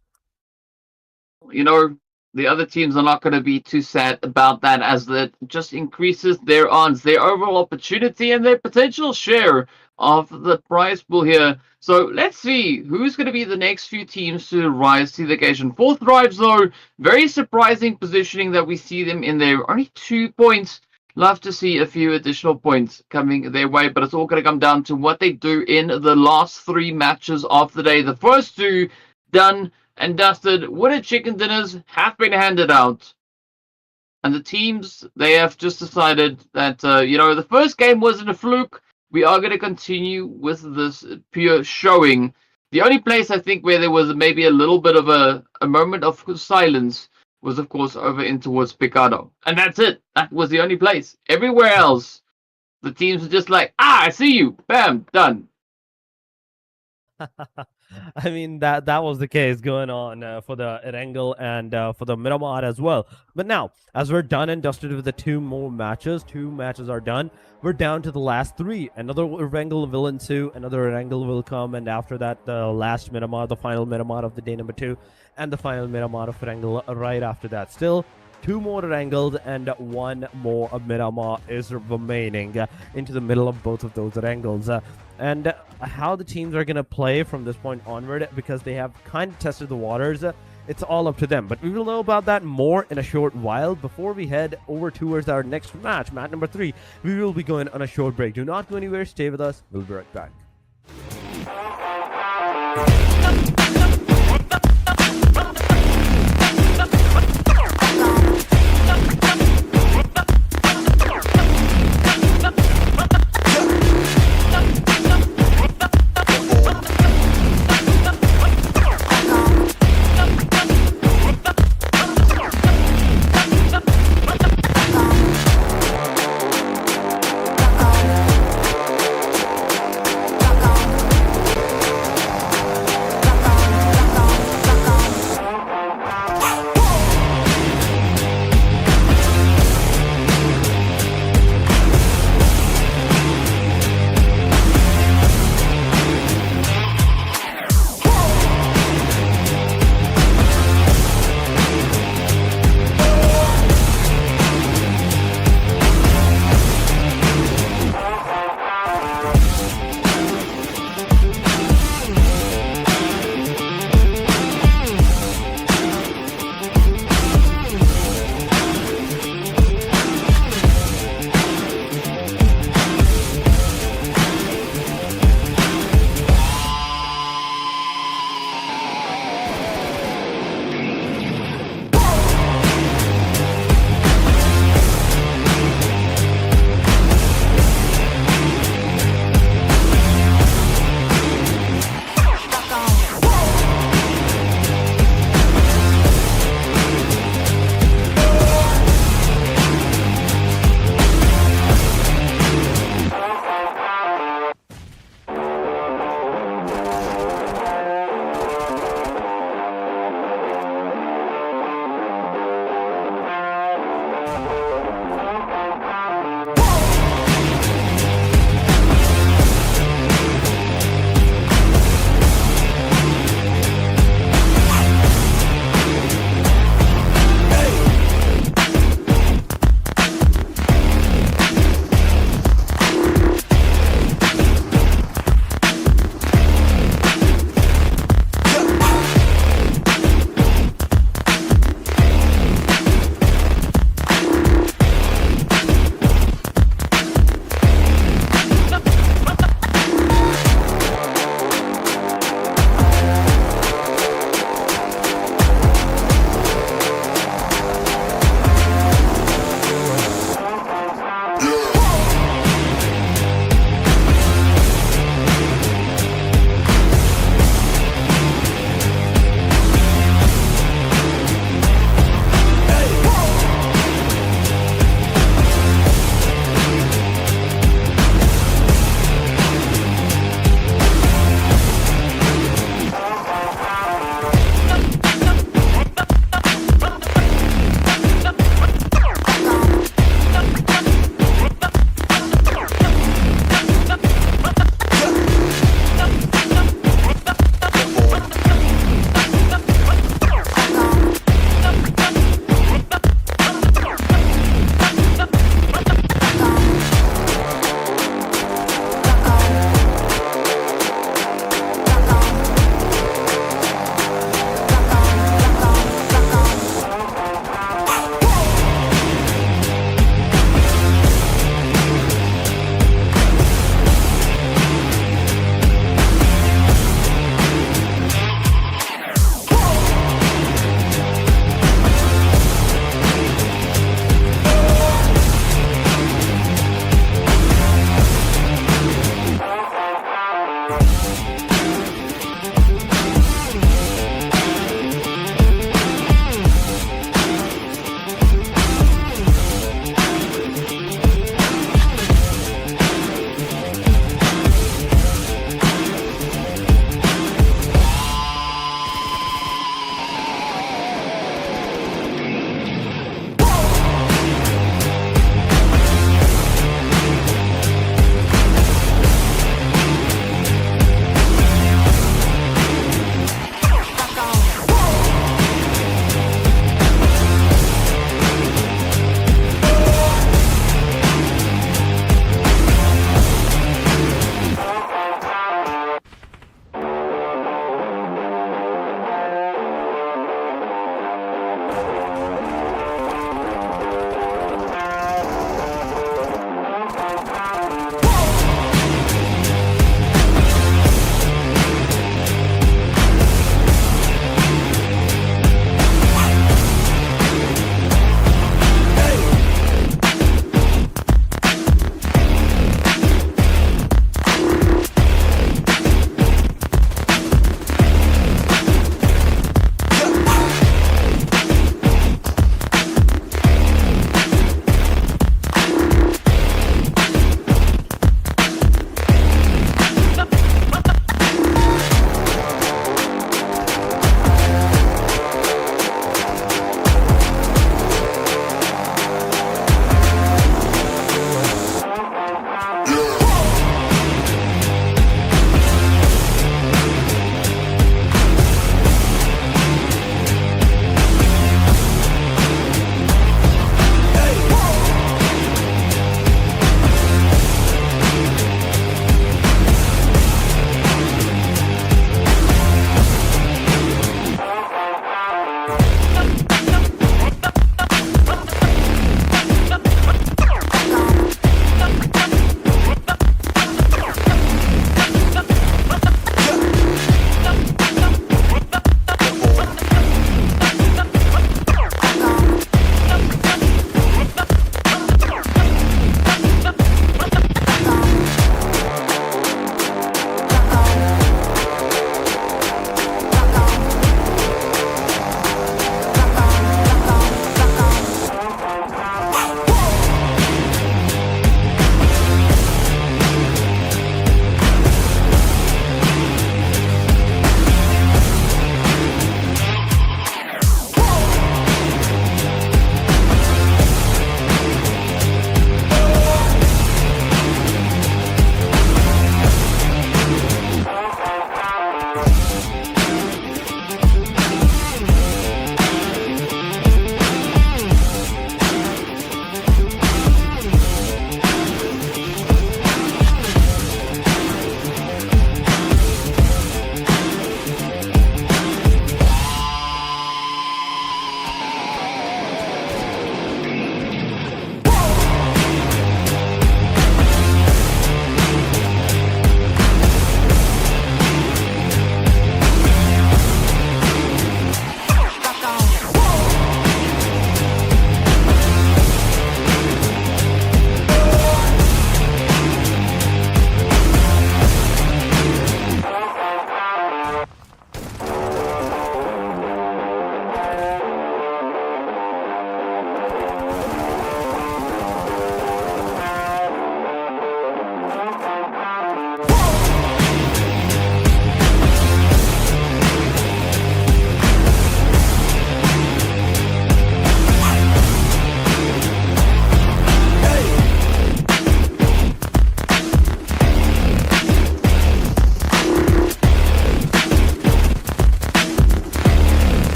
You know, the other teams are not going to be too sad about that, as that just increases their odds, their overall opportunity, and their potential share of the prize pool here. So let's see who's going to be the next few teams to rise to the occasion. 4 Thrives, though, very surprising positioning that we see them in there. Only 2 points. Love to see a few additional points coming their way, but it's all going to come down to what they do in the last 3 matches of the day. The first 2 done and dusted. Winner chicken dinners have been handed out. And the teams, they have just decided that, the first game wasn't a fluke. We are going to continue with this pure showing. The only place I think where there was maybe a little bit of a moment of silence was, of course, over in towards Picado. And that's it. That was the only place. Everywhere else, the teams are just like, I see you. Bam, done. I mean, that was the case going on for the Erangel and for the Miramar as well. But now, as we're done and dusted with the 2 more matches, 2 matches are done. We're down to the last 3. Another Erangel will ensue, another Erangel will come, and after that, the last Miramar, the final Miramar of the day number 2, and the final Miramar of Erangel right after that. Still, 2 more Erangels and 1 more Miramar is remaining into the middle of both of those Erangels. And how the teams are going to play from this point onward, because they have kind of tested the waters, it's all up to them. But we will know about that more in a short while. Before we head over towards our next match number 3, we will be going on a short break. Do not go anywhere. Stay with us. We'll be right back.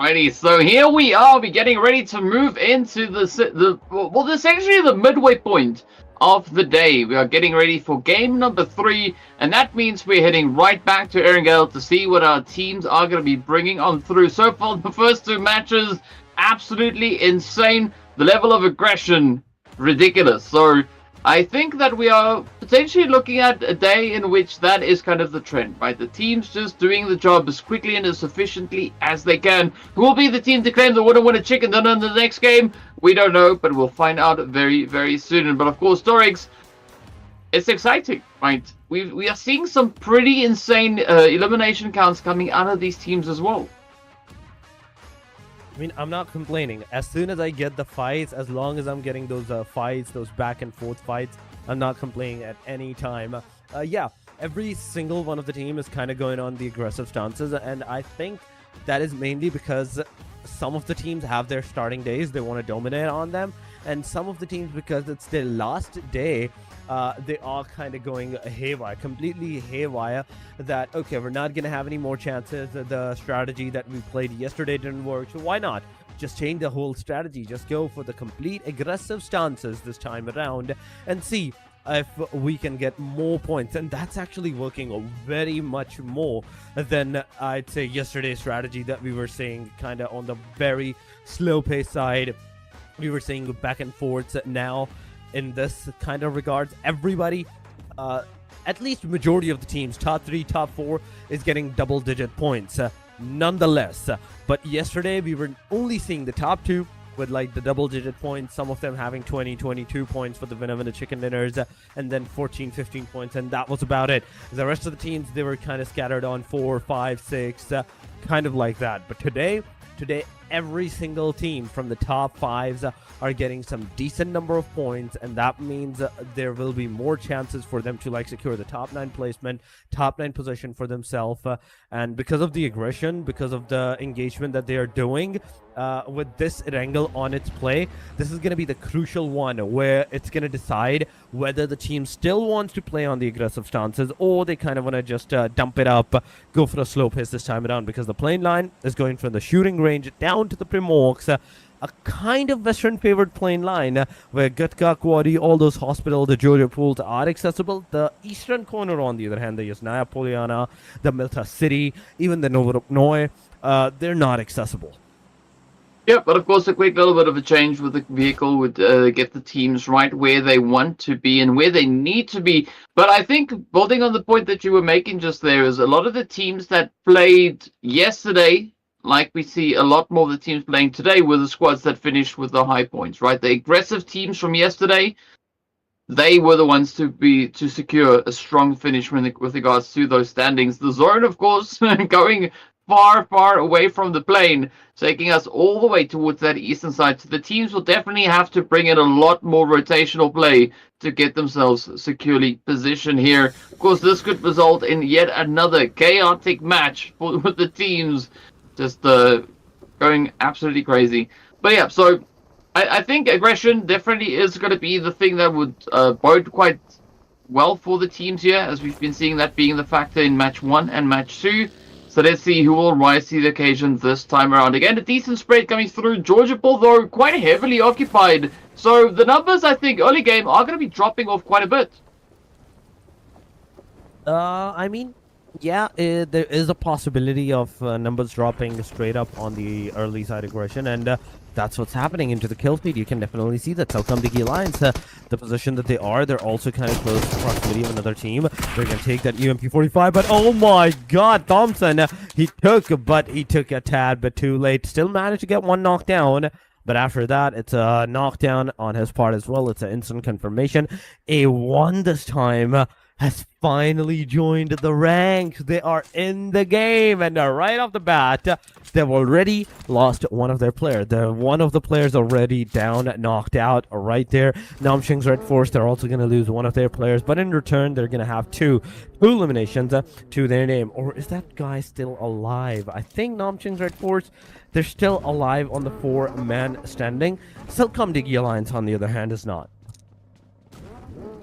Alrighty, so here we are. We're getting ready to move into well, essentially the midway point of the day. We are getting ready for game number 3, and that means we're heading right back to Erangel to see what our teams are going to be bringing on through. So far, the first 2 matches, absolutely insane. The level of aggression, ridiculous. So I think that we are potentially looking at a day in which that is kind of the trend, right? The teams just doing the job as quickly and as efficiently as they can. Who will be the team to claim the winner a chicken dinner in the next game? We don't know, but we'll find out very, very soon. But of course, Dorix, it's exciting, right? We are seeing some pretty insane elimination counts coming out of these teams as well. I mean, I'm not complaining. As soon as I get the fights, as long as I'm getting those fights, those back and forth fights, I'm not complaining at any time. Yeah, every single one of the team is kind of going on the aggressive stances, and I think that is mainly because some of the teams have their starting days, they want to dominate on them, and some of the teams, because it's their last day, they are kind of going haywire, completely haywire, that, okay, we're not going to have any more chances. The strategy that we played yesterday didn't work, so why not just change the whole strategy? Just go for the complete aggressive stances this time around and see if we can get more points. And that's actually working very much more than, I'd say, yesterday's strategy that we were seeing kind of on the very slow pace side. We were seeing back and forths. Now in this kind of regards, everybody, at least majority of the teams, top 3, top 4, is getting double-digit points nonetheless. But yesterday we were only seeing the top 2 with like the double-digit points, some of them having 20, 22 points for the winner the chicken dinners, and then 14, 15 points, and that was about it. The rest of the teams, they were kind of scattered on 4, 5, 6, kind of like that. But today, every single team from the top 5s are getting some decent number of points, and that means there will be more chances for them to like secure the top 9 placement, top 9 position for themselves. And because of the aggression, because of the engagement that they are doing with this Erangel on its play, this is going to be the crucial one where it's going to decide whether the team still wants to play on the aggressive stances, or they kind of want to just dump it up, go for a slow pace this time around, because the plane line is going from the shooting range down to the Primorks, a kind of Western favored plane line where Gutka, Kwari, all those hospitals, the Jojo pools are accessible. The eastern corner, on the other hand, the Yasnaya Poliana, the Milta City, even the Novoroknoy, they're not accessible. Yeah, but of course, a quick little bit of a change with the vehicle would get the teams right where they want to be and where they need to be. But I think, building on the point that you were making just there, is a lot of the teams that played yesterday, like we see a lot more of the teams playing today, were the squads that finished with the high points, right? The aggressive teams from yesterday, they were the ones to secure a strong finish with regards to those standings. The zone, of course, going far, far away from the plane, taking us all the way towards that eastern side. So the teams will definitely have to bring in a lot more rotational play to get themselves securely positioned here. Of course, this could result in yet another chaotic match with the teams just going absolutely crazy. But yeah, so I think aggression definitely is going to be the thing that would bode quite well for the teams here, as we've been seeing that being the factor in match 1 and match 2. So let's see who will rise to the occasion this time around. Again, a decent spread coming through. Georgia Bull, though, quite heavily occupied. So the numbers, I think, early game are going to be dropping off quite a bit. I mean, yeah, there is a possibility of numbers dropping straight up on the early side aggression, and that's what's happening into the kill feed. You can definitely see that. So come the Alliance, the position that they are, they're also kind of close to proximity of another team. They're going to take that UMP-45, but oh my god, Thompson, he took a tad bit too late. Still managed to get one knockdown. But after that, it's a knockdown on his part as well. It's an instant confirmation. A1 this time has finally joined the ranks. They are in the game, and right off the bat, they've already lost one of their players. One of the players already down, knocked out right there. Namshing's Red Force, they're also going to lose one of their players, but in return, they're going to have two eliminations to their name. Or is that guy still alive? I think Namshing's Red Force, they're still alive on the 4-man standing. Silcom Digi Alliance, on the other hand, is not.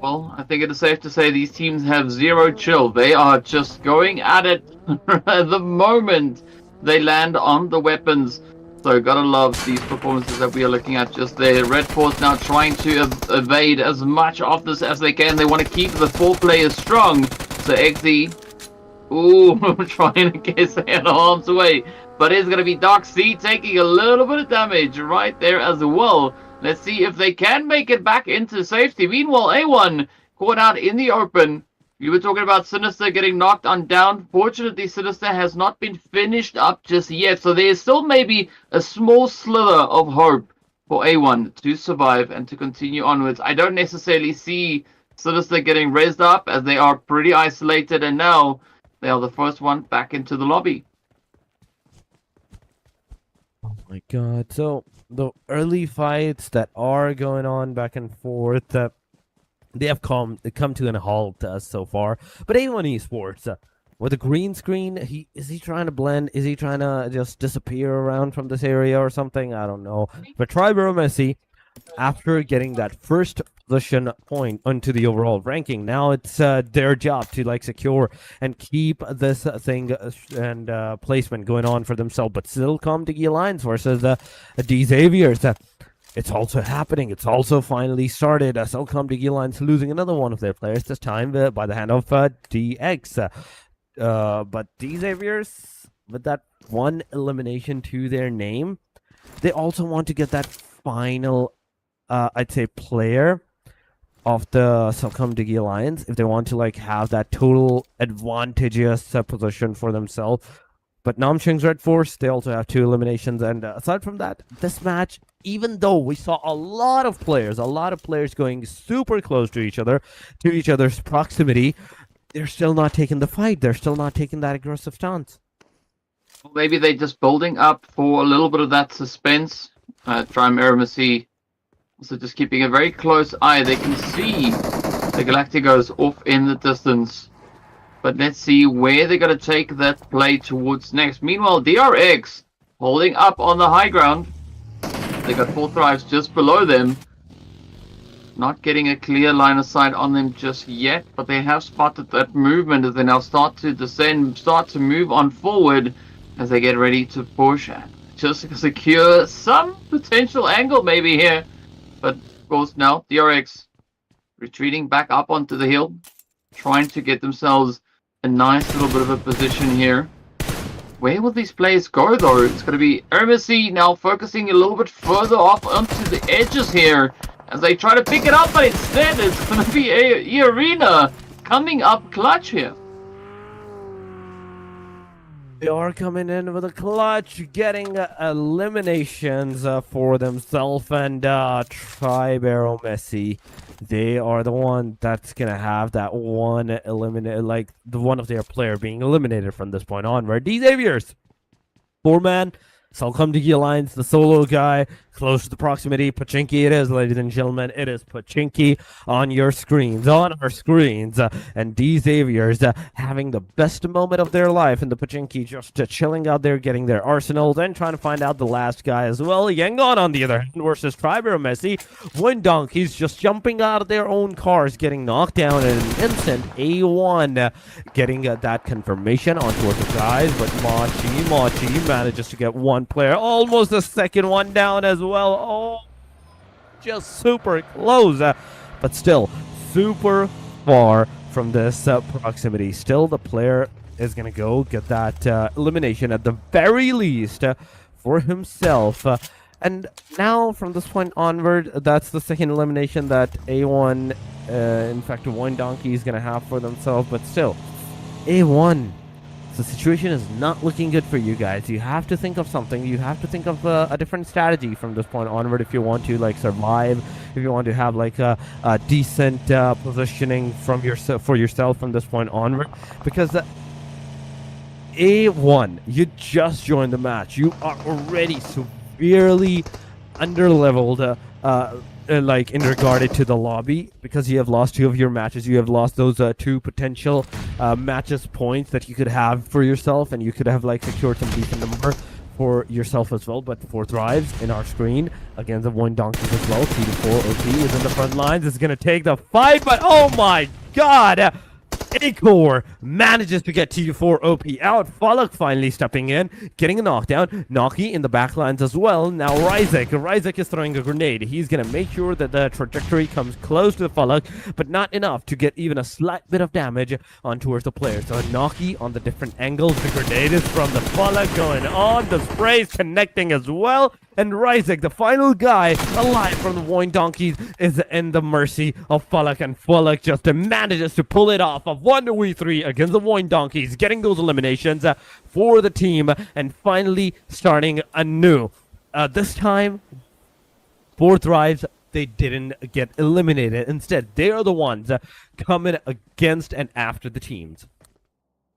Well, I think it is safe to say these teams have zero chill. They are just going at it the moment they land on the weapons. though. Gotta love these performances that we are looking at just there. Red Force now trying to evade as much of this as they can. They want to keep the 4 players strong. So XE, ooh, trying to get his hand arms away. But it's going to be Dark Sea taking a little bit of damage right there as well. Let's see if they can make it back into safety. Meanwhile, A1 caught out in the open. You were talking about Sinister getting knocked on down. Fortunately, Sinister has not been finished up just yet. So there is still maybe a small slither of hope for A1 to survive and to continue onwards. I don't necessarily see Sinister getting raised up as they are pretty isolated. And now they are the first one back into the lobby. Oh my god. So the early fights that are going on back and forth, they have come to an halt so far. But A1 Esports, with a green screen, is he trying to blend? Is he trying to just disappear around from this area or something? I don't know. But Tribero Messi, after getting that first position point onto the overall ranking, now it's their job to like secure and keep this thing and placement going on for themselves. But still, Pubg Alliance versus D Xaviers. It's also happening. It's also finally started. Pubg Alliance losing another one of their players, this time by the hand of DX. But D Xaviers, with that one elimination to their name, they also want to get that final, I'd say, player of the Pubg Alliance if they want to like have that total advantageous position for themselves. But Namshing's Red Force, they also have 2 eliminations. And aside from that, this match, even though we saw a lot of players going super close to each other, to each other's proximity, they're still not taking the fight. They're still not taking that aggressive stance. Maybe they're just building up for a little bit of that suspense. Tribero Messi also just keeping a very close eye. They can see the Galacticos off in the distance. But let's see where they're going to take that play towards next. Meanwhile, DRX holding up on the high ground. They got 4 thrives just below them. Not getting a clear line of sight on them just yet. But they have spotted that movement as they now start to descend, start to move on forward as they get ready to push and just secure some potential angle maybe here. But of course now DRX retreating back up onto the hill. Trying to get themselves a nice little bit of a position here. Where will these players go though? It's going to be Ermacy now focusing a little bit further off onto the edges here as they try to pick it up, but instead it's going to be Arena coming up clutch here. They are coming in with a clutch, getting eliminations for themselves, and Tribero Messi. They are the one that's gonna have that one eliminate, like the one of their player being eliminated from this point onward. D Xaviers, 4-man. Pubg Alliance, the solo guy, close to the proximity. Pachinki it is, ladies and gentlemen. It is Pachinki on your screens, on our screens. And D Xaviers having the best moment of their life in the Pachinki, just chilling out there, getting their arsenal, then trying to find out the last guy as well. Yangon, on the other hand, versus Tribero Messi. Windonk, he's just jumping out of their own cars, getting knocked down in an instant. A1 getting that confirmation onto the guys, but Machi manages to get one player, almost a second one down as well. Oh, just super close, but still super far from this proximity. Still, the player is gonna go get that elimination at the very least for himself. And now, from this point onward, that's the second elimination that A1, in fact, one donkey is gonna have for themselves. But still, A1. The situation is not looking good for you guys. You have to think of something. You have to think of a different strategy from this point onward if you want to like survive. If you want to have like a decent positioning from for yourself from this point onward. Because A1, you just joined the match. You are already severely underleveled. Like in regarded to the lobby, because you have lost 2 of your matches. You have lost those 2 potential matches points that you could have for yourself, and you could have like secured some decent number for yourself as well. But 4 thrives in our screen against the 1 donkeys as well. T4 OT is in the front lines. It's gonna take the fight, but oh my god, Acor manages to get T4 OP out. Falak finally stepping in, getting a knockdown. Naki in the backlines as well. Now Ryzik is throwing a grenade. He's going to make sure that the trajectory comes close to the Falak, but not enough to get even a slight bit of damage on towards the player. So Naki on the different angles. The grenade is from the Falak going on. The spray is connecting as well. And Ryzik, the final guy alive from the Void Donkeys, is in the mercy of Falak. And Falak just manages to pull it off of 1v3 against the Void Donkeys, getting those eliminations for the team and finally starting anew. This time, 4 Thrives, they didn't get eliminated. Instead, they are the ones coming against and after the teams.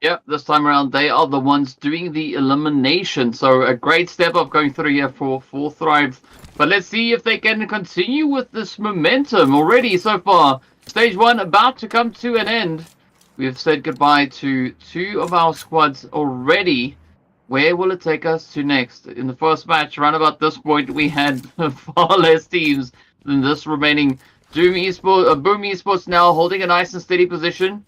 Yep, this time around, they are the ones doing the elimination. So a great step up going through here for 4 Thrives. But let's see if they can continue with this momentum already so far. Stage 1 about to come to an end. We've said goodbye to 2 of our squads already. Where will it take us to next? In the first match, around about this point, we had far less teams than this remaining. Boom Esports now holding a nice and steady position.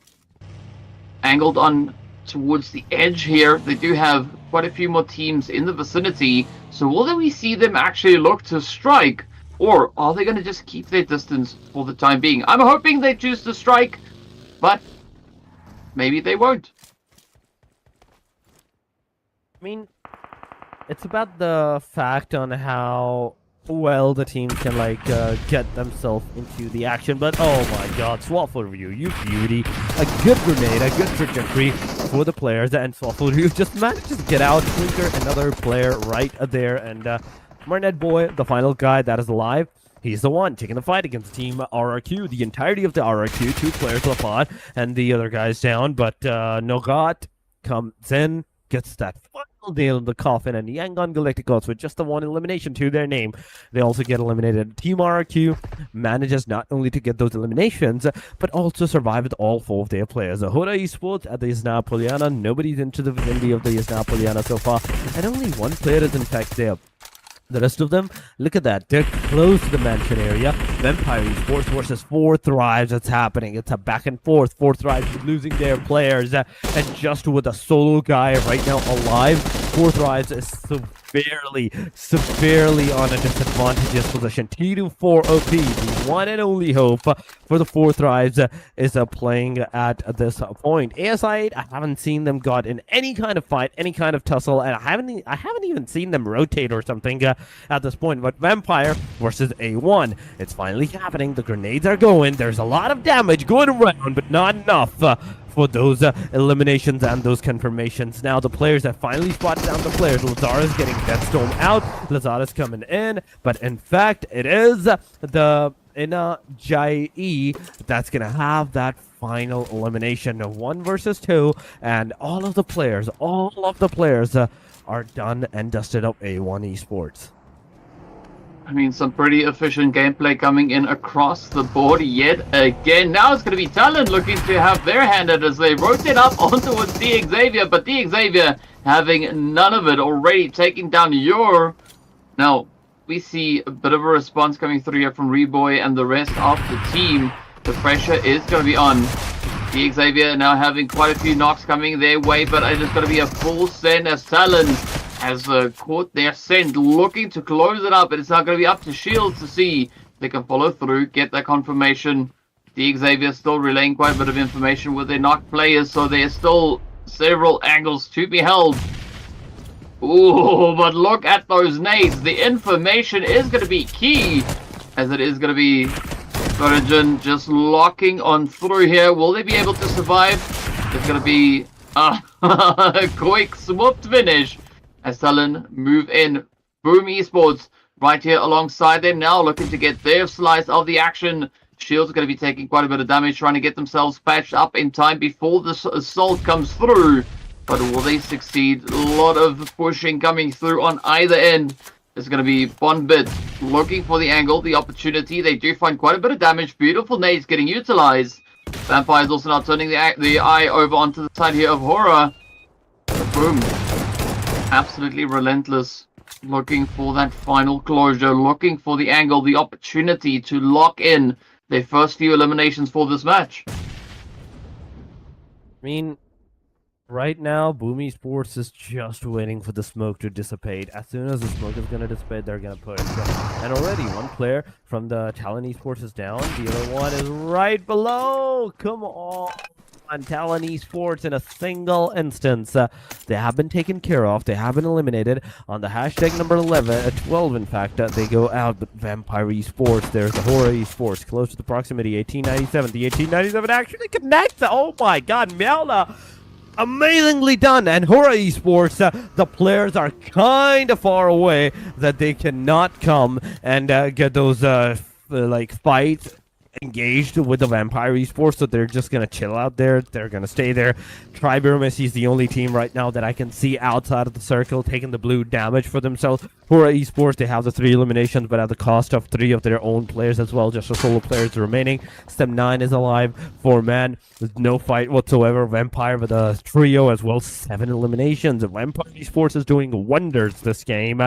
Angled on towards the edge here. They do have quite a few more teams in the vicinity. So will we see them actually look to strike? Or are they going to just keep their distance for the time being? I'm hoping they choose to strike, but maybe they won't. I mean, it's about the fact on how well the team can get themselves into the action. But oh my god, Swaffle Ryu, you beauty. A good grenade, a good trajectory for the players, and Swaffle Ryu just managed to get out, clinker another player right there, and Marnet Boy, the final guy that is alive, he's the one taking the fight against Team RRQ. The entirety of the RRQ, 2 players left on, and the other guy's down, but Nogat comes in, gets that final nail in the coffin, and Yangon Galacticos with just the 1 elimination to their name. They also get eliminated. Team RRQ manages not only to get those eliminations, but also survive with all 4 of their players. Hora Esports at the Yasna Poliana, nobody's into the vicinity of the Yasna Poliana so far, and only 1 player is in fact there. The rest of them, look at that. They're close to the mansion area. Vampire Esports versus 4 Thrives. It's happening. It's a back and forth. 4 Thrives losing their players. And just with a solo guy right now alive, 4 Thrives is severely on a disadvantageous position. T24 OP, the one and only hope for the 4 Thrives is playing at this point. ASI, I haven't seen them got in any kind of fight, any kind of tussle, and I haven't even seen them rotate or something at this point. But Vampire versus A1, it's finally happening. The grenades are going. There's a lot of damage going around, but not enough for those eliminations and those confirmations. Now the players have finally spotted down the players. Lazara's getting Deathstorm out. Lazara's coming in, but in fact it is the Ina Jai that's gonna have that final elimination of 1 versus 2, and all of the players are done and dusted up A1 Esports. I mean, some pretty efficient gameplay coming in across the board yet again. Now it's going to be Talon looking to have their hand at as they rotate up onto D Xavier, but D Xavier having none of it, already taking down Yor. Now, we see a bit of a response coming through here from Reboy and the rest of the team. The pressure is going to be on. D Xavier now having quite a few knocks coming their way, but it is going to be a full send as Talon has caught their scent, looking to close it up. It's now going to be up to Shields to see if they can follow through, get that confirmation. D Xavier still relaying quite a bit of information with their knocked players, so there's still several angles to be held. Ooh, but look at those nades. The information is going to be key, as it is going to be Origin just locking on through here. Will they be able to survive? It's going to be a quick, swift finish as Talon move in. Boom Esports right here alongside them now, looking to get their slice of the action. Shields are going to be taking quite a bit of damage, trying to get themselves patched up in time before the assault comes through. But will they succeed? A lot of pushing coming through on either end. It's going to be Bonbit looking for the angle, the opportunity. They do find quite a bit of damage. Beautiful nades getting utilized. Vampire is also now turning the eye over onto the side here of Horror. Boom. Absolutely relentless. Looking for that final closure. Looking for the angle, the opportunity to lock in their first few eliminations for this match. I mean, right now, Boomy Sports is just waiting for the smoke to dissipate. As soon as the smoke is going to dissipate, they're going to push. And already, one player from the Talon Esports is down. The other one is right below. Come on. Talon Esports in a single instance. They have been taken care of. They have been eliminated. On the hashtag number 12, in fact, they go out. But Vampire Esports, there's the Horror Esports, close to the proximity, 1897. The 1897 actually connects. Oh my god, Melna. Amazingly done. And Horror Esports, the players are kind of far away that they cannot come and get those like fights engaged with the Vampire Esports, so they're just gonna chill out there. They're gonna stay there. Messi is the only team right now that I can see outside of the circle taking the blue damage for themselves. Horror Esports, they have the 3 eliminations, but at the cost of 3 of their own players as well. Just a solo players remaining. Stem9 is alive. 4-man. There's no fight whatsoever. Vampire with a trio as well. 7 eliminations. Vampire Esports is doing wonders this game.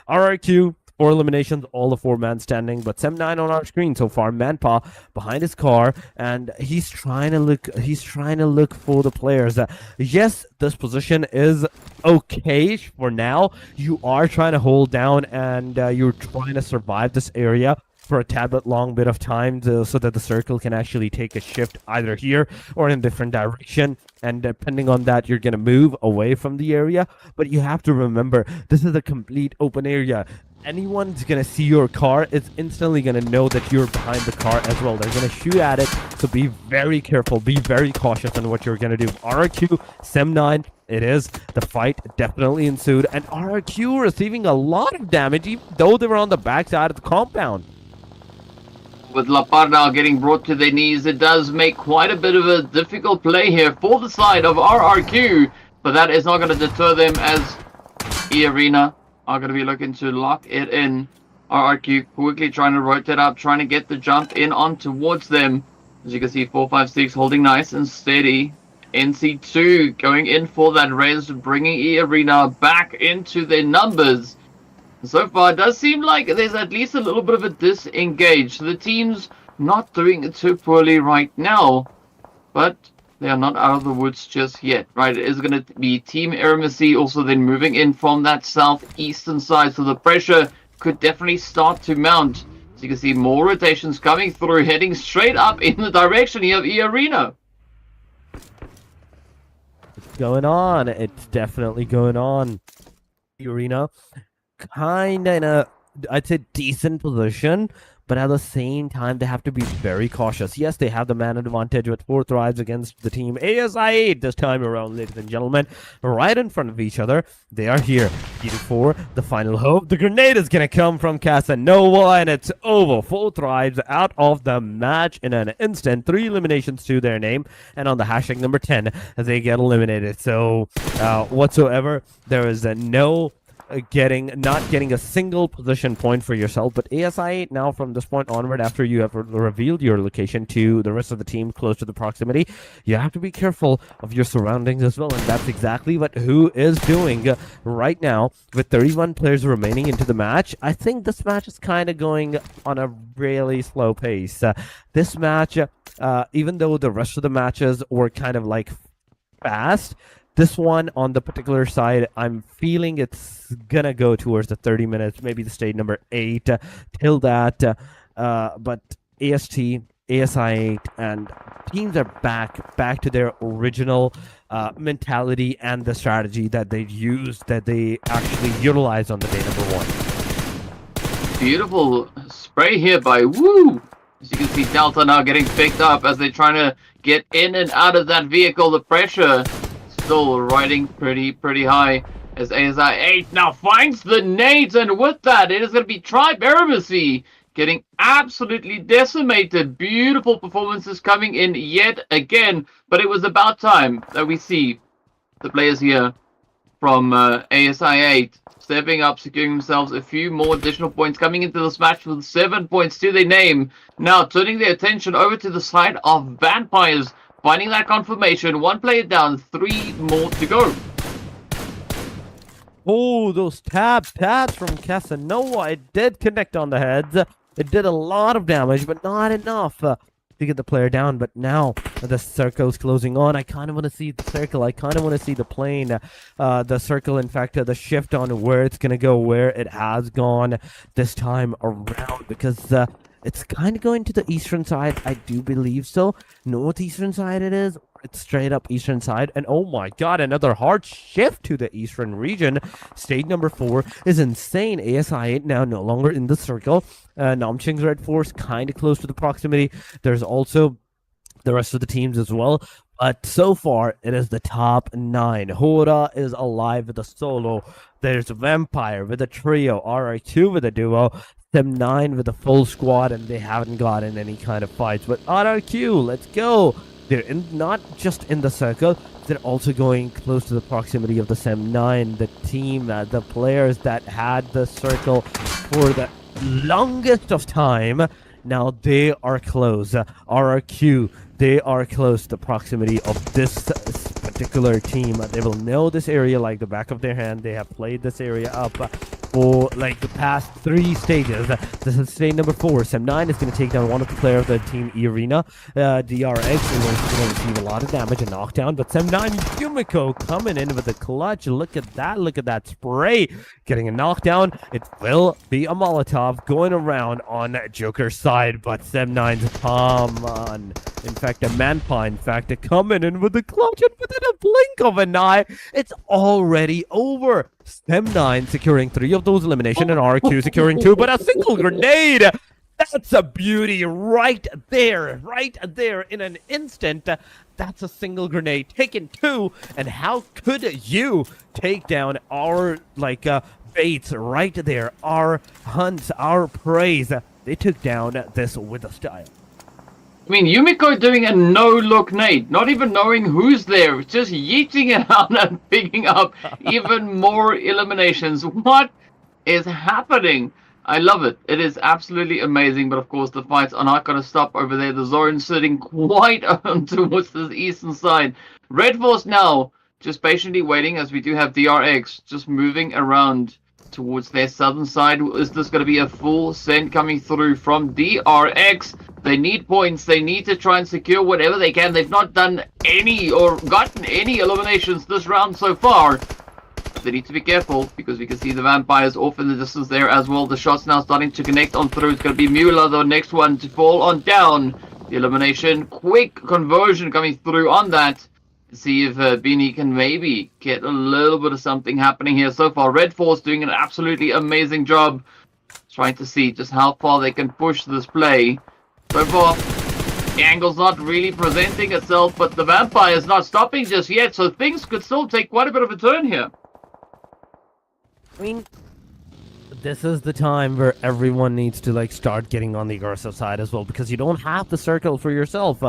RRQ, 4 eliminations, all the 4-man standing, but Sem9 on our screen so far. Manpa behind his car, and he's trying to look for the players. Yes, this position is okay for now. You are trying to hold down, and you're trying to survive this area for a tad bit long bit of time so that the circle can actually take a shift either here or in a different direction, and depending on that, you're going to move away from the area. But you have to remember, this is a complete open area. Anyone's gonna see your car, it's instantly gonna know that you're behind the car as well. They're gonna shoot at it, so be very careful, be very cautious on what you're gonna do. RRQ, Sem9, it is. The fight definitely ensued, and RRQ receiving a lot of damage, even though they were on the backside of the compound. With Lapar now getting brought to their knees, it does make quite a bit of a difficult play here for the side of RRQ, but that is not going to deter them as E-Arena are going to be looking to lock it in. RRQ quickly trying to rotate up, trying to get the jump in on towards them. As you can see, 456 holding nice and steady. NC2 going in for that res, bringing E-Arena back into their numbers. So far, it does seem like there's at least a little bit of a disengage. The team's not doing too poorly right now, but they are not out of the woods just yet, right? It is going to be Team Eremacy also then moving in from that southeastern side, so the pressure could definitely start to mount. As you can see, more rotations coming through, heading straight up in the direction here of E-Arena. It's going on. It's definitely going on. E-Arena, kind of in a, I'd say, decent position, but at the same time, they have to be very cautious. Yes, they have the man advantage with 4 thrives against the team ASI8 this time around, ladies and gentlemen. Right in front of each other. They are here. E4, the final hope. The grenade is going to come from Casanova, and it's over. 4 thrives out of the match in an instant. 3 eliminations to their name. And on the hashtag number 10, they get eliminated. So, whatsoever, there is not getting a single position point for yourself, but ASI now from this point onward, after you have revealed your location to the rest of the team close to the proximity, you have to be careful of your surroundings as well, and that's exactly what Who is doing right now with 31 players remaining into the match. I think this match is kind of going on a really slow pace. This match, even though the rest of the matches were kind of like fast, this one on the particular side, I'm feeling it's gonna go towards the 30 minutes, maybe the stage number 8 till that. But AST, ASI8, and teams are back to their original mentality and the strategy that they used, that they actually utilized on the day number 1. Beautiful spray here by Woo. As you can see, Delta now getting picked up as they're trying to get in and out of that vehicle. The pressure still riding pretty high as ASI8 now finds the nades, and with that it is going to be Tribe Eremacy getting absolutely decimated. Beautiful performances coming in yet again, but it was about time that we see the players here from ASI8 stepping up, securing themselves a few more additional points, coming into this match with 7 points to their name. Now turning their attention over to the side of Vampires, finding that confirmation. 1 player down, 3 more to go. Oh, those tabs from Casanova. It did connect on the heads. It did a lot of damage, but not enough to get the player down. But now the circle's closing on. I kind of want to see the circle. I kind of want to see the plane, the circle. In fact, the shift on where it's gonna go, where it has gone this time around, because it's kind of going to the eastern side. I do believe so. Northeastern side it is. It's straight up eastern side. And oh my god, another hard shift to the eastern region. Stage number 4 is insane. ASI-8 now no longer in the circle. Namching's Red Force kind of close to the proximity. There's also the rest of the teams as well. But so far, it is the top 9. Hora is alive with a solo. There's Vampire with a trio. RR2 with a duo. Sim9 with a full squad, and they haven't gotten any kind of fights. But RRQ, let's go. They're not just in the circle, they're also going close to the proximity of the Sim9, the team, the players that had the circle for the longest of time. Now they are close. RRQ, they are close to the proximity of this particular team. They will know this area like the back of their hand. They have played this area up for like the past 3 stages. This is stage number 4. Sim9 is going to take down one of the players of the team Arena. DRX is going to receive a lot of damage and knockdown, but Sim9 Yumiko coming in with a clutch. Look at that spray, getting a knockdown. It will be a Molotov going around on Joker's side, but Sim9's come on. In fact, a Manpine, in fact, coming in with a clutch, and within a blink of an eye, it's already over. Sim9 securing 3 of those elimination, and RQ securing 2, but a single grenade! That's a beauty right there in an instant. That's a single grenade taken 2, and how could you take down our baits right there, our hunts, our praise? They took down this with a style. I mean, Yumiko doing a no-look nade, not even knowing who's there, just yeeting it out and picking up even more eliminations. What is happening? I love it. It is absolutely amazing, but of course the fights are not going to stop over there. The zone sitting quite towards the eastern side. Red Force now just patiently waiting, as we do have DRX just moving around towards their southern side. Is this going to be a full send coming through from DRX? They need points. They need to try and secure whatever they can. They've not done any or gotten any eliminations this round so far. They need to be careful, because we can see the Vampires off in the distance there as well. The shots now starting to connect on through. It's going to be Mueller, the next one to fall on down. The elimination, quick conversion coming through on that. See if Beanie can maybe get a little bit of something happening here. So far, Red Force doing an absolutely amazing job trying to see just how far they can push this play. So far, the angle's not really presenting itself, but the Vampire is not stopping just yet, so things could still take quite a bit of a turn here. I mean, this is the time where everyone needs to start getting on the aggressive side as well, because you don't have the circle for yourself.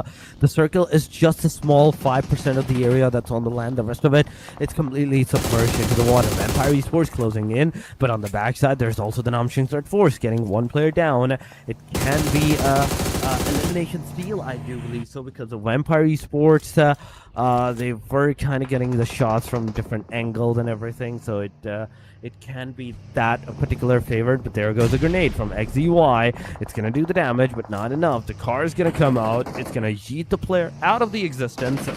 The circle is just a small 5% of the area that's on the land. The rest of it, it's completely submerged into the water. Vampire Esports closing in, but on the backside, there's also the Namching's Red Force getting 1 player down. It can be elimination steal, I do believe so, because the Vampire Esports, they were kind of getting the shots from different angles and everything, so it can be that a particular favorite, but there goes a grenade from XZY. It's going to do the damage, but not enough. The car is going to come out. It's going to yeet the player out of the existence.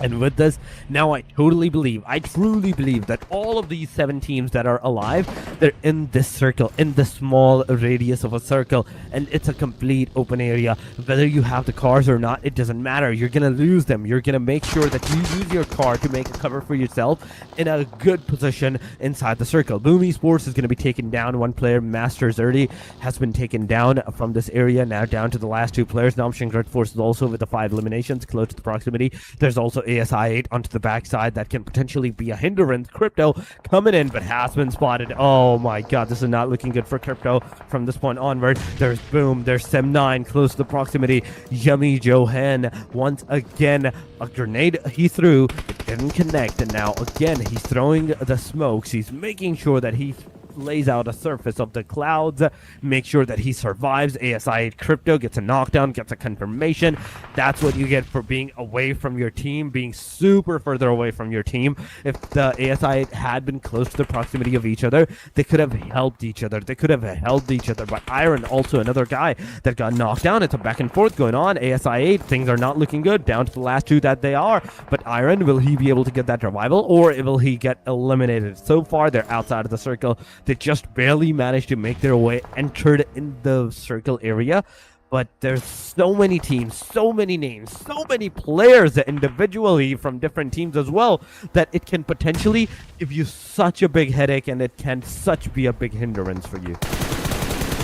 And with this, now I truly believe that all of these 7 teams that are alive, they're in this circle, in the small radius of a circle, and it's a complete open area. Whether you have the cars or not, it doesn't matter. You're going to lose them. You're going to make sure that you use your car to make a cover for yourself in a good position inside the circle. Boom Esports is going to be taken down. 1 player, Master Zerdy, has been taken down from this area, now down to the last 2 players. Namshing Red Force is also with the 5 eliminations, close to the proximity. There's also ASI-8 onto the backside that can potentially be a hindrance. Crypto coming in, but has been spotted. Oh my god, this is not looking good for Crypto from this point onward. There's Boom, there's Sim9 close to the proximity. Yummy Johan once again, a grenade he threw, it didn't connect, and now again he's throwing the smokes. He's making sure that he lays out a surface of the clouds, make sure that he survives. ASI Crypto gets a knockdown, gets a confirmation. That's what you get for being away from your team, being super further away from your team. If the ASI had been close to the proximity of each other, they could have helped each other. They could have held each other. But Iron, also another guy that got knocked down. It's a back and forth going on. ASI 8, things are not looking good, down to the last two that they are. But Iron, will he be able to get that revival, or will he get eliminated? So far, they're outside of the circle. They just barely managed to make their way, entered in the circle area. But there's so many teams, so many names, so many players individually from different teams as well, that it can potentially give you such a big headache, and it can such be a big hindrance for you.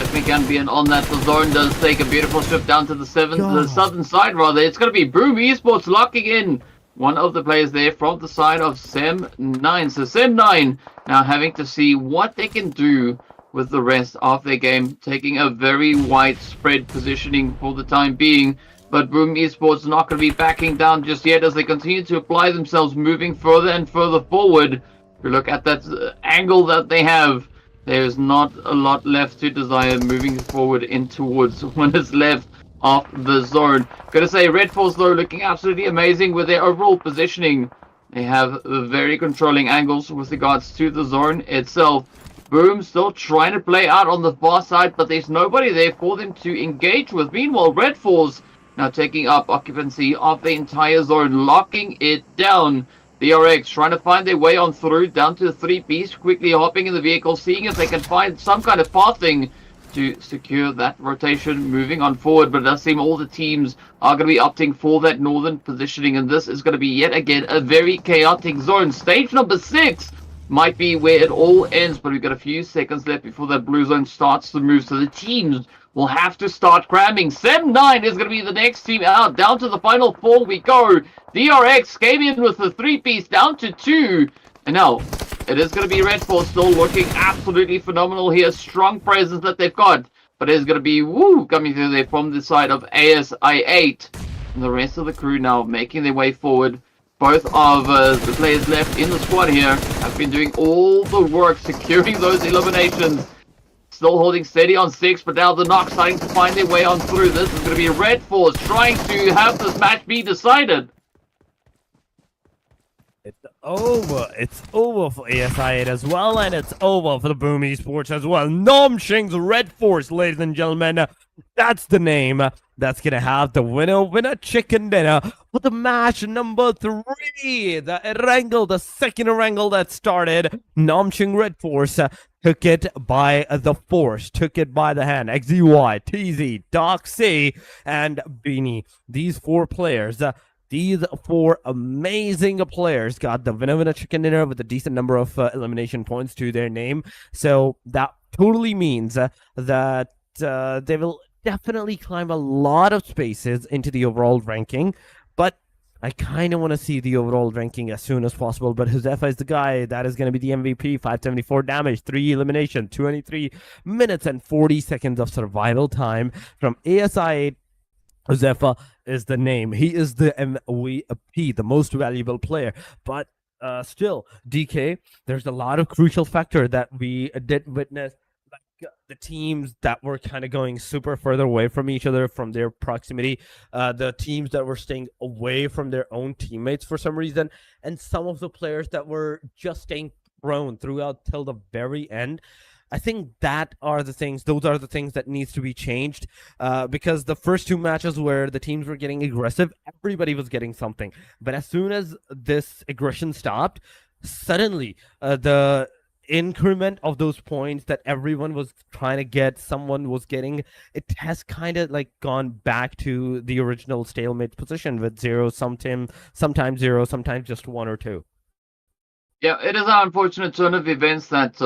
Definitely can be, and on that, the zone does take a beautiful shift down to the southern side, rather. It's going to be Boom Esports locking in one of the players there from the side of Sem9. So Sem9 now having to see what they can do with the rest of their game, taking a very widespread positioning for the time being. But Boom Esports not going to be backing down just yet as they continue to apply themselves, moving further and further forward. If you look at that angle that they have, there's not a lot left to desire moving forward in towards what is left of the zone. Gotta say, Red Force though looking absolutely amazing with their overall positioning. They have very controlling angles with regards to the zone itself. Boom still trying to play out on the far side, but there's nobody there for them to engage with. Meanwhile, Red Force now taking up occupancy of the entire zone, locking it down. The RX trying to find their way on through down to the 3-piece, quickly hopping in the vehicle, seeing if they can find some kind of pathing to secure that rotation moving on forward. But it does seem all the teams are going to be opting for that northern positioning, and this is going to be yet again a very chaotic zone. Stage number 6 might be where it all ends, but we've got a few seconds left before that blue zone starts to move, so the teams will have to start cramming. Sem9 is going to be the next team out. Down to the final 4 we go. DRX came in with the 3-piece down to 2. And now, it is going to be Red Force still looking absolutely phenomenal here. Strong presence that they've got. But it is going to be coming through there from the side of ASI8. And the rest of the crew now making their way forward. Both of the players left in the squad here have been doing all the work securing those eliminations. Still holding steady on 6, but now the Knock starting to find their way on through. This is going to be Red Force trying to have this match be decided. It's over. It's over for ASI8 as well, and it's over for the Boom Esports as well. Nomshing's Red Force, ladies and gentlemen. That's the name that's going to have the winner chicken dinner for the match number 3. The Erangel, the second Erangel that started. Nomshing Red Force took it by the force, took it by the hand. XZY, TZ, Doc C, and Beanie. These 4 players, these 4 amazing players got the winner chicken dinner with a decent number of elimination points to their name. So that totally means that they will definitely climb a lot of spaces into the overall ranking. But I kind of want to see the overall ranking as soon as possible. But Josefa is the guy that is going to be the MVP. 574 damage, 3 elimination, 23 minutes and 40 seconds of survival time from ASI8. Josefa is the name. He is the MVP, the most valuable player. But still, DK, there's a lot of crucial factor that we did witness. The teams that were kind of going super further away from each other, from their proximity, the teams that were staying away from their own teammates for some reason, and some of the players that were just staying prone throughout till the very end. I think those are the things that needs to be changed, because the first 2 matches where the teams were getting aggressive, everybody was getting something. But as soon as this aggression stopped, suddenly the increment of those points that everyone was trying to get, someone was getting, it has kind of like gone back to the original stalemate position with 0, sometimes 0, sometimes just 1 or 2. Yeah, it is an unfortunate turn of events that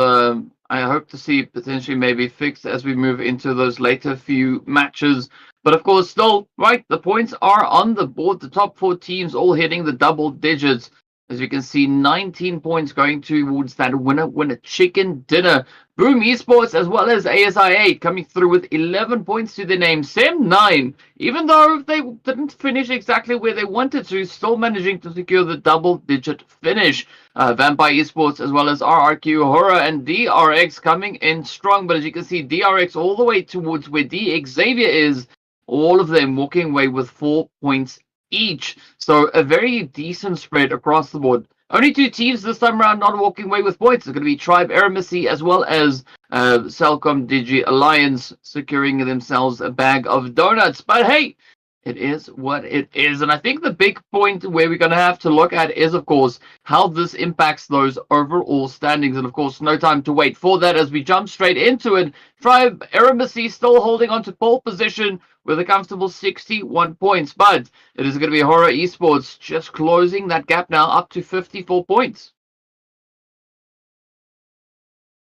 I hope to see potentially maybe fixed as we move into those later few matches. But of course, still, right, the points are on the board. The top 4 teams all hitting the double digits. As you can see, 19 points going towards that winner chicken dinner. Boom Esports as well as ASI8 coming through with 11 points to their name. Sem 9, even though they didn't finish exactly where they wanted to, still managing to secure the double-digit finish. Vampire Esports as well as RRQ, Horror, and DRX coming in strong. But as you can see, DRX all the way towards where D Xavier is, all of them walking away with 4 points each. So a very decent spread across the board. Only two teams this time around not walking away with points. It's going to be Tribe Eremacy as well as Cellcom Digi Alliance securing themselves a bag of donuts. But hey, it is what it is. And I think the big point where we're going to have to look at is, of course, how this impacts those overall standings. And, of course, no time to wait for that as we jump straight into it. Tribe Eremacy still holding on to pole position with a comfortable 61 points. But it is going to be Horror Esports just closing that gap now up to 54 points.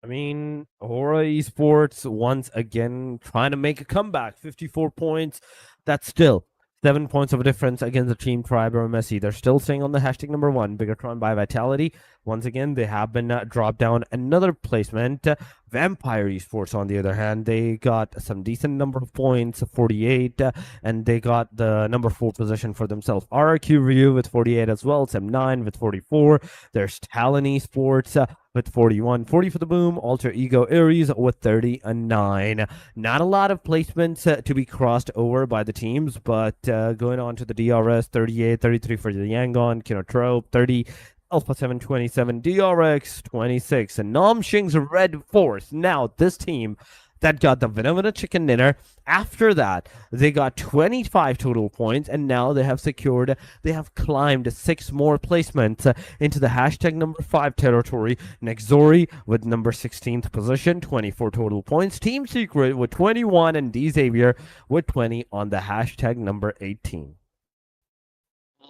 I mean, Horror Esports once again trying to make a comeback. 54 points. That's still 7 points of a difference against the team Tribe or Messi. They're still staying on the hashtag number 1, Bigatron by Vitality. Once again, they have been dropped down another placement. Vampire Esports, on the other hand, they got some decent number of points, 48, and they got the number 4 position for themselves. RRQ Ryu with 48 as well, Sem9 with 44. There's Talon Esports with 41, 40 for the Boom, Alter Ego Aries with 39. Not a lot of placements to be crossed over by the teams, but going on to the DRS, 38, 33 for the Yangon, Kinotrope, 30, Alpha 727, DRX 26, and Nam Shing's Red Force. Now, this team that got the Winner Chicken Dinner, after that, they got 25 total points, and now they have climbed 6 more placements into the hashtag number 5 territory. Nexori with number 16th position, 24 total points. Team Secret with 21, and D Xavier with 20 on the hashtag number 18.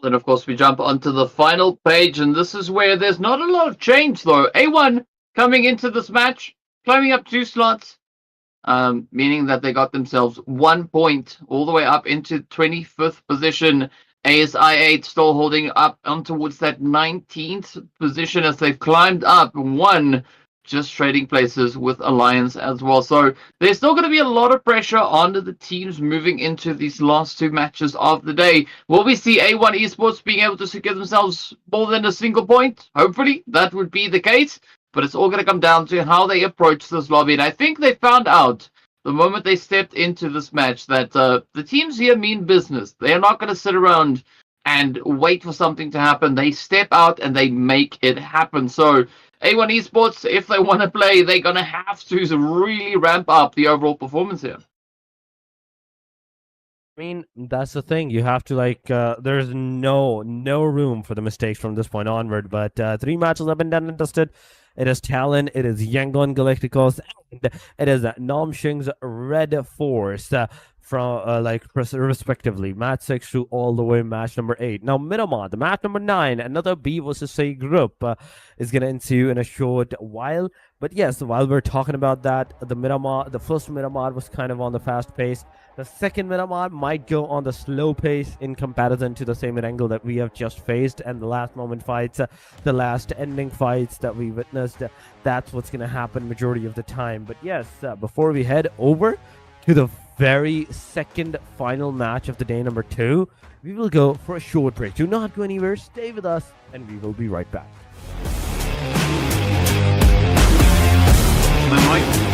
Then, of course, we jump onto the final page, and this is where there's not a lot of change, though. A1 coming into this match, climbing up 2 slots, meaning that they got themselves 1 point all the way up into 25th position. ASI8 still holding up on towards that 19th position as they've climbed up 1, just trading places with Alliance as well. So there's still going to be a lot of pressure on the teams moving into these last 2 matches of the day. Will we see A1 Esports being able to secure themselves more than a single point? Hopefully that would be the case, but it's all going to come down to how they approach this lobby. And I think they found out the moment they stepped into this match that the teams here mean business. They are not going to sit around and wait for something to happen. They step out and they make it happen. So A1 Esports, if they want to play, they're going to have to really ramp up the overall performance here. I mean, that's the thing. You have to, there's no room for the mistakes from this point onward. But 3 matches have been done and dusted. It is Talon, it is Yangon Galacticos, and it is Namshing's Red Force. From respectively, match 6 through all the way match number 8. Now, Miramar, the match number 9, another B versus A group is going to ensue in a short while. But yes, while we're talking about that, the first Miramar was kind of on the fast pace. The second Miramar might go on the slow pace in comparison to the same angle that we have just faced, and the last moment fights, the last ending fights that we witnessed. That's what's going to happen majority of the time. But yes, before we head over to the very second final match of the day number 2, we will go for a short break. Do not go anywhere, stay with us, and we will be right back. My mic.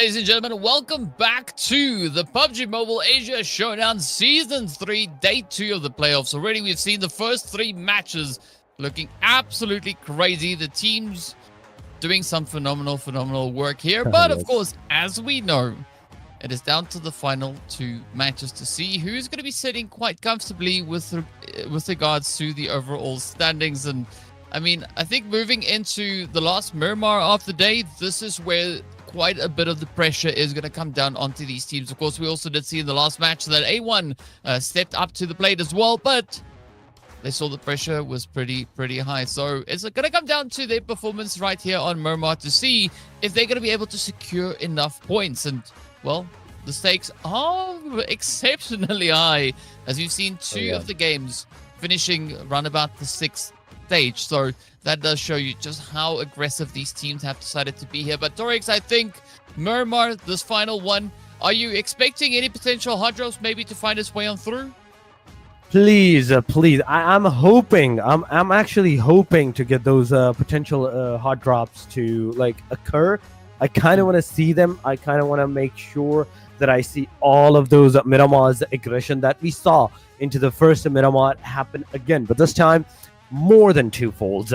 ladies and gentlemen, welcome back to the PUBG Mobile Asia Showdown Season 3, Day 2 of the playoffs. Already we've seen the first 3 matches looking absolutely crazy. The teams doing some phenomenal work here. But of course, as we know, it is down to the final 2 matches to see who's going to be sitting quite comfortably with regards to the overall standings. And I mean, I think moving into the last Miramar of the day, this is where quite a bit of the pressure is going to come down onto these teams. Of course, we also did see in the last match that A1 stepped up to the plate as well, but they saw the pressure was pretty high. So it's going to come down to their performance right here on Miramar to see if they're going to be able to secure enough points. And, well, the stakes are exceptionally high, as we've seen 2 of the games finishing around about the 6th stage. So that does show you just how aggressive these teams have decided to be here. But Torix, I think Miramar, this final one, are you expecting any potential hard drops maybe to find its way on through? Please. I'm hoping. I'm actually hoping to get those potential hot drops to like occur. I kind of want to see them. I kind of want to make sure that I see all of those Miramar's aggression that we saw into the first Miramar happen again, but this time more than twofold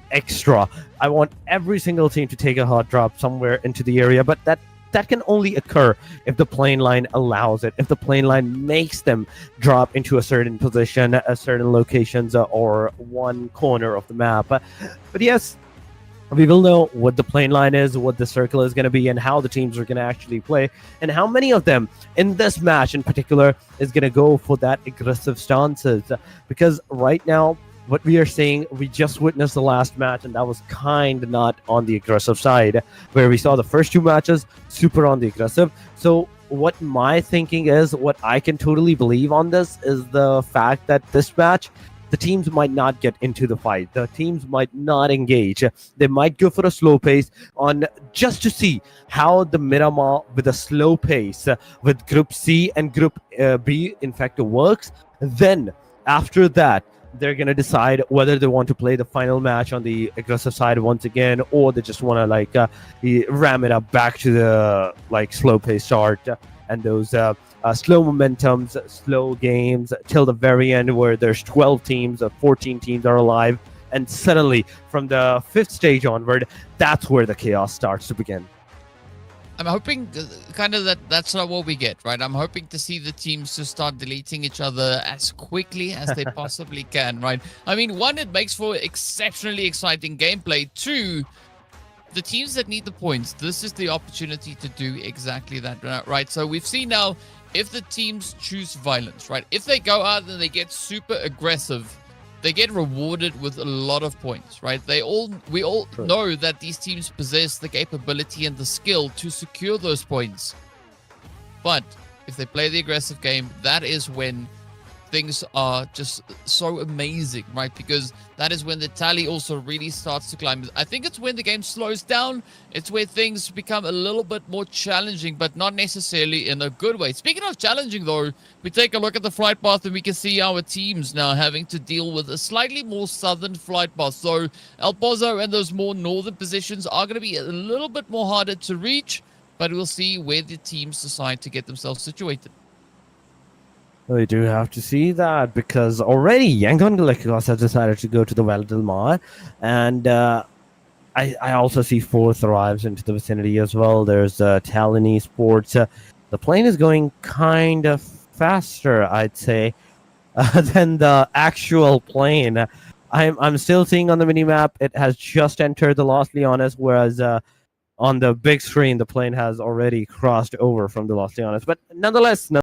extra. I want every single team to take a hot drop somewhere into the area, but that can only occur if the plane line allows it, if the plane line makes them drop into a certain position, a certain locations, or one corner of the map. But yes, we will know what the plane line is, what the circle is going to be, and how the teams are going to actually play, and how many of them in this match in particular is going to go for that aggressive stances. Because right now, what we are seeing, we just witnessed the last match, and that was kind of not on the aggressive side, where we saw the first 2 matches super on the aggressive. So what my thinking is, what I can totally believe on this is the fact that this match, the teams might not get into the fight. The teams might not engage. They might go for a slow pace on just to see how the Miramar with a slow pace with Group C and Group B, in fact, works. Then after that, they're going to decide whether they want to play the final match on the aggressive side once again, or they just want to like ram it up back to the like slow pace start and those slow momentums, slow games till the very end, where there's 12 teams, 14 teams are alive, and suddenly from the 5th stage onward, that's where the chaos starts to begin. I'm hoping kind of that's not what we get, right? I'm hoping to see the teams just start deleting each other as quickly as they possibly can, right? I mean, 1, it makes for exceptionally exciting gameplay. 2, the teams that need the points, this is the opportunity to do exactly that, right? So we've seen now, if the teams choose violence, right? If they go out and they get super aggressive, they get rewarded with a lot of points, right? We all know that these teams possess the capability and the skill to secure those points. But if they play the aggressive game, that is when things are just so amazing, right? Because that is when the tally also really starts to climb. I think it's when the game slows down. It's where things become a little bit more challenging, but not necessarily in a good way. Speaking of challenging, though, we take a look at the flight path and we can see our teams now having to deal with a slightly more southern flight path. So El Pozo and those more northern positions are going to be a little bit more harder to reach, but we'll see where the teams decide to get themselves situated. We do have to see that, because already Yangon Galacticos has decided to go to the Val del Mar, and I also see 4th arrives into the vicinity as well. There's Talon Esports. The plane is going kind of faster, I'd say, than the actual plane. I'm still seeing on the minimap it has just entered the Los Leones, whereas on the big screen the plane has already crossed over from the Los Leones. But nonetheless,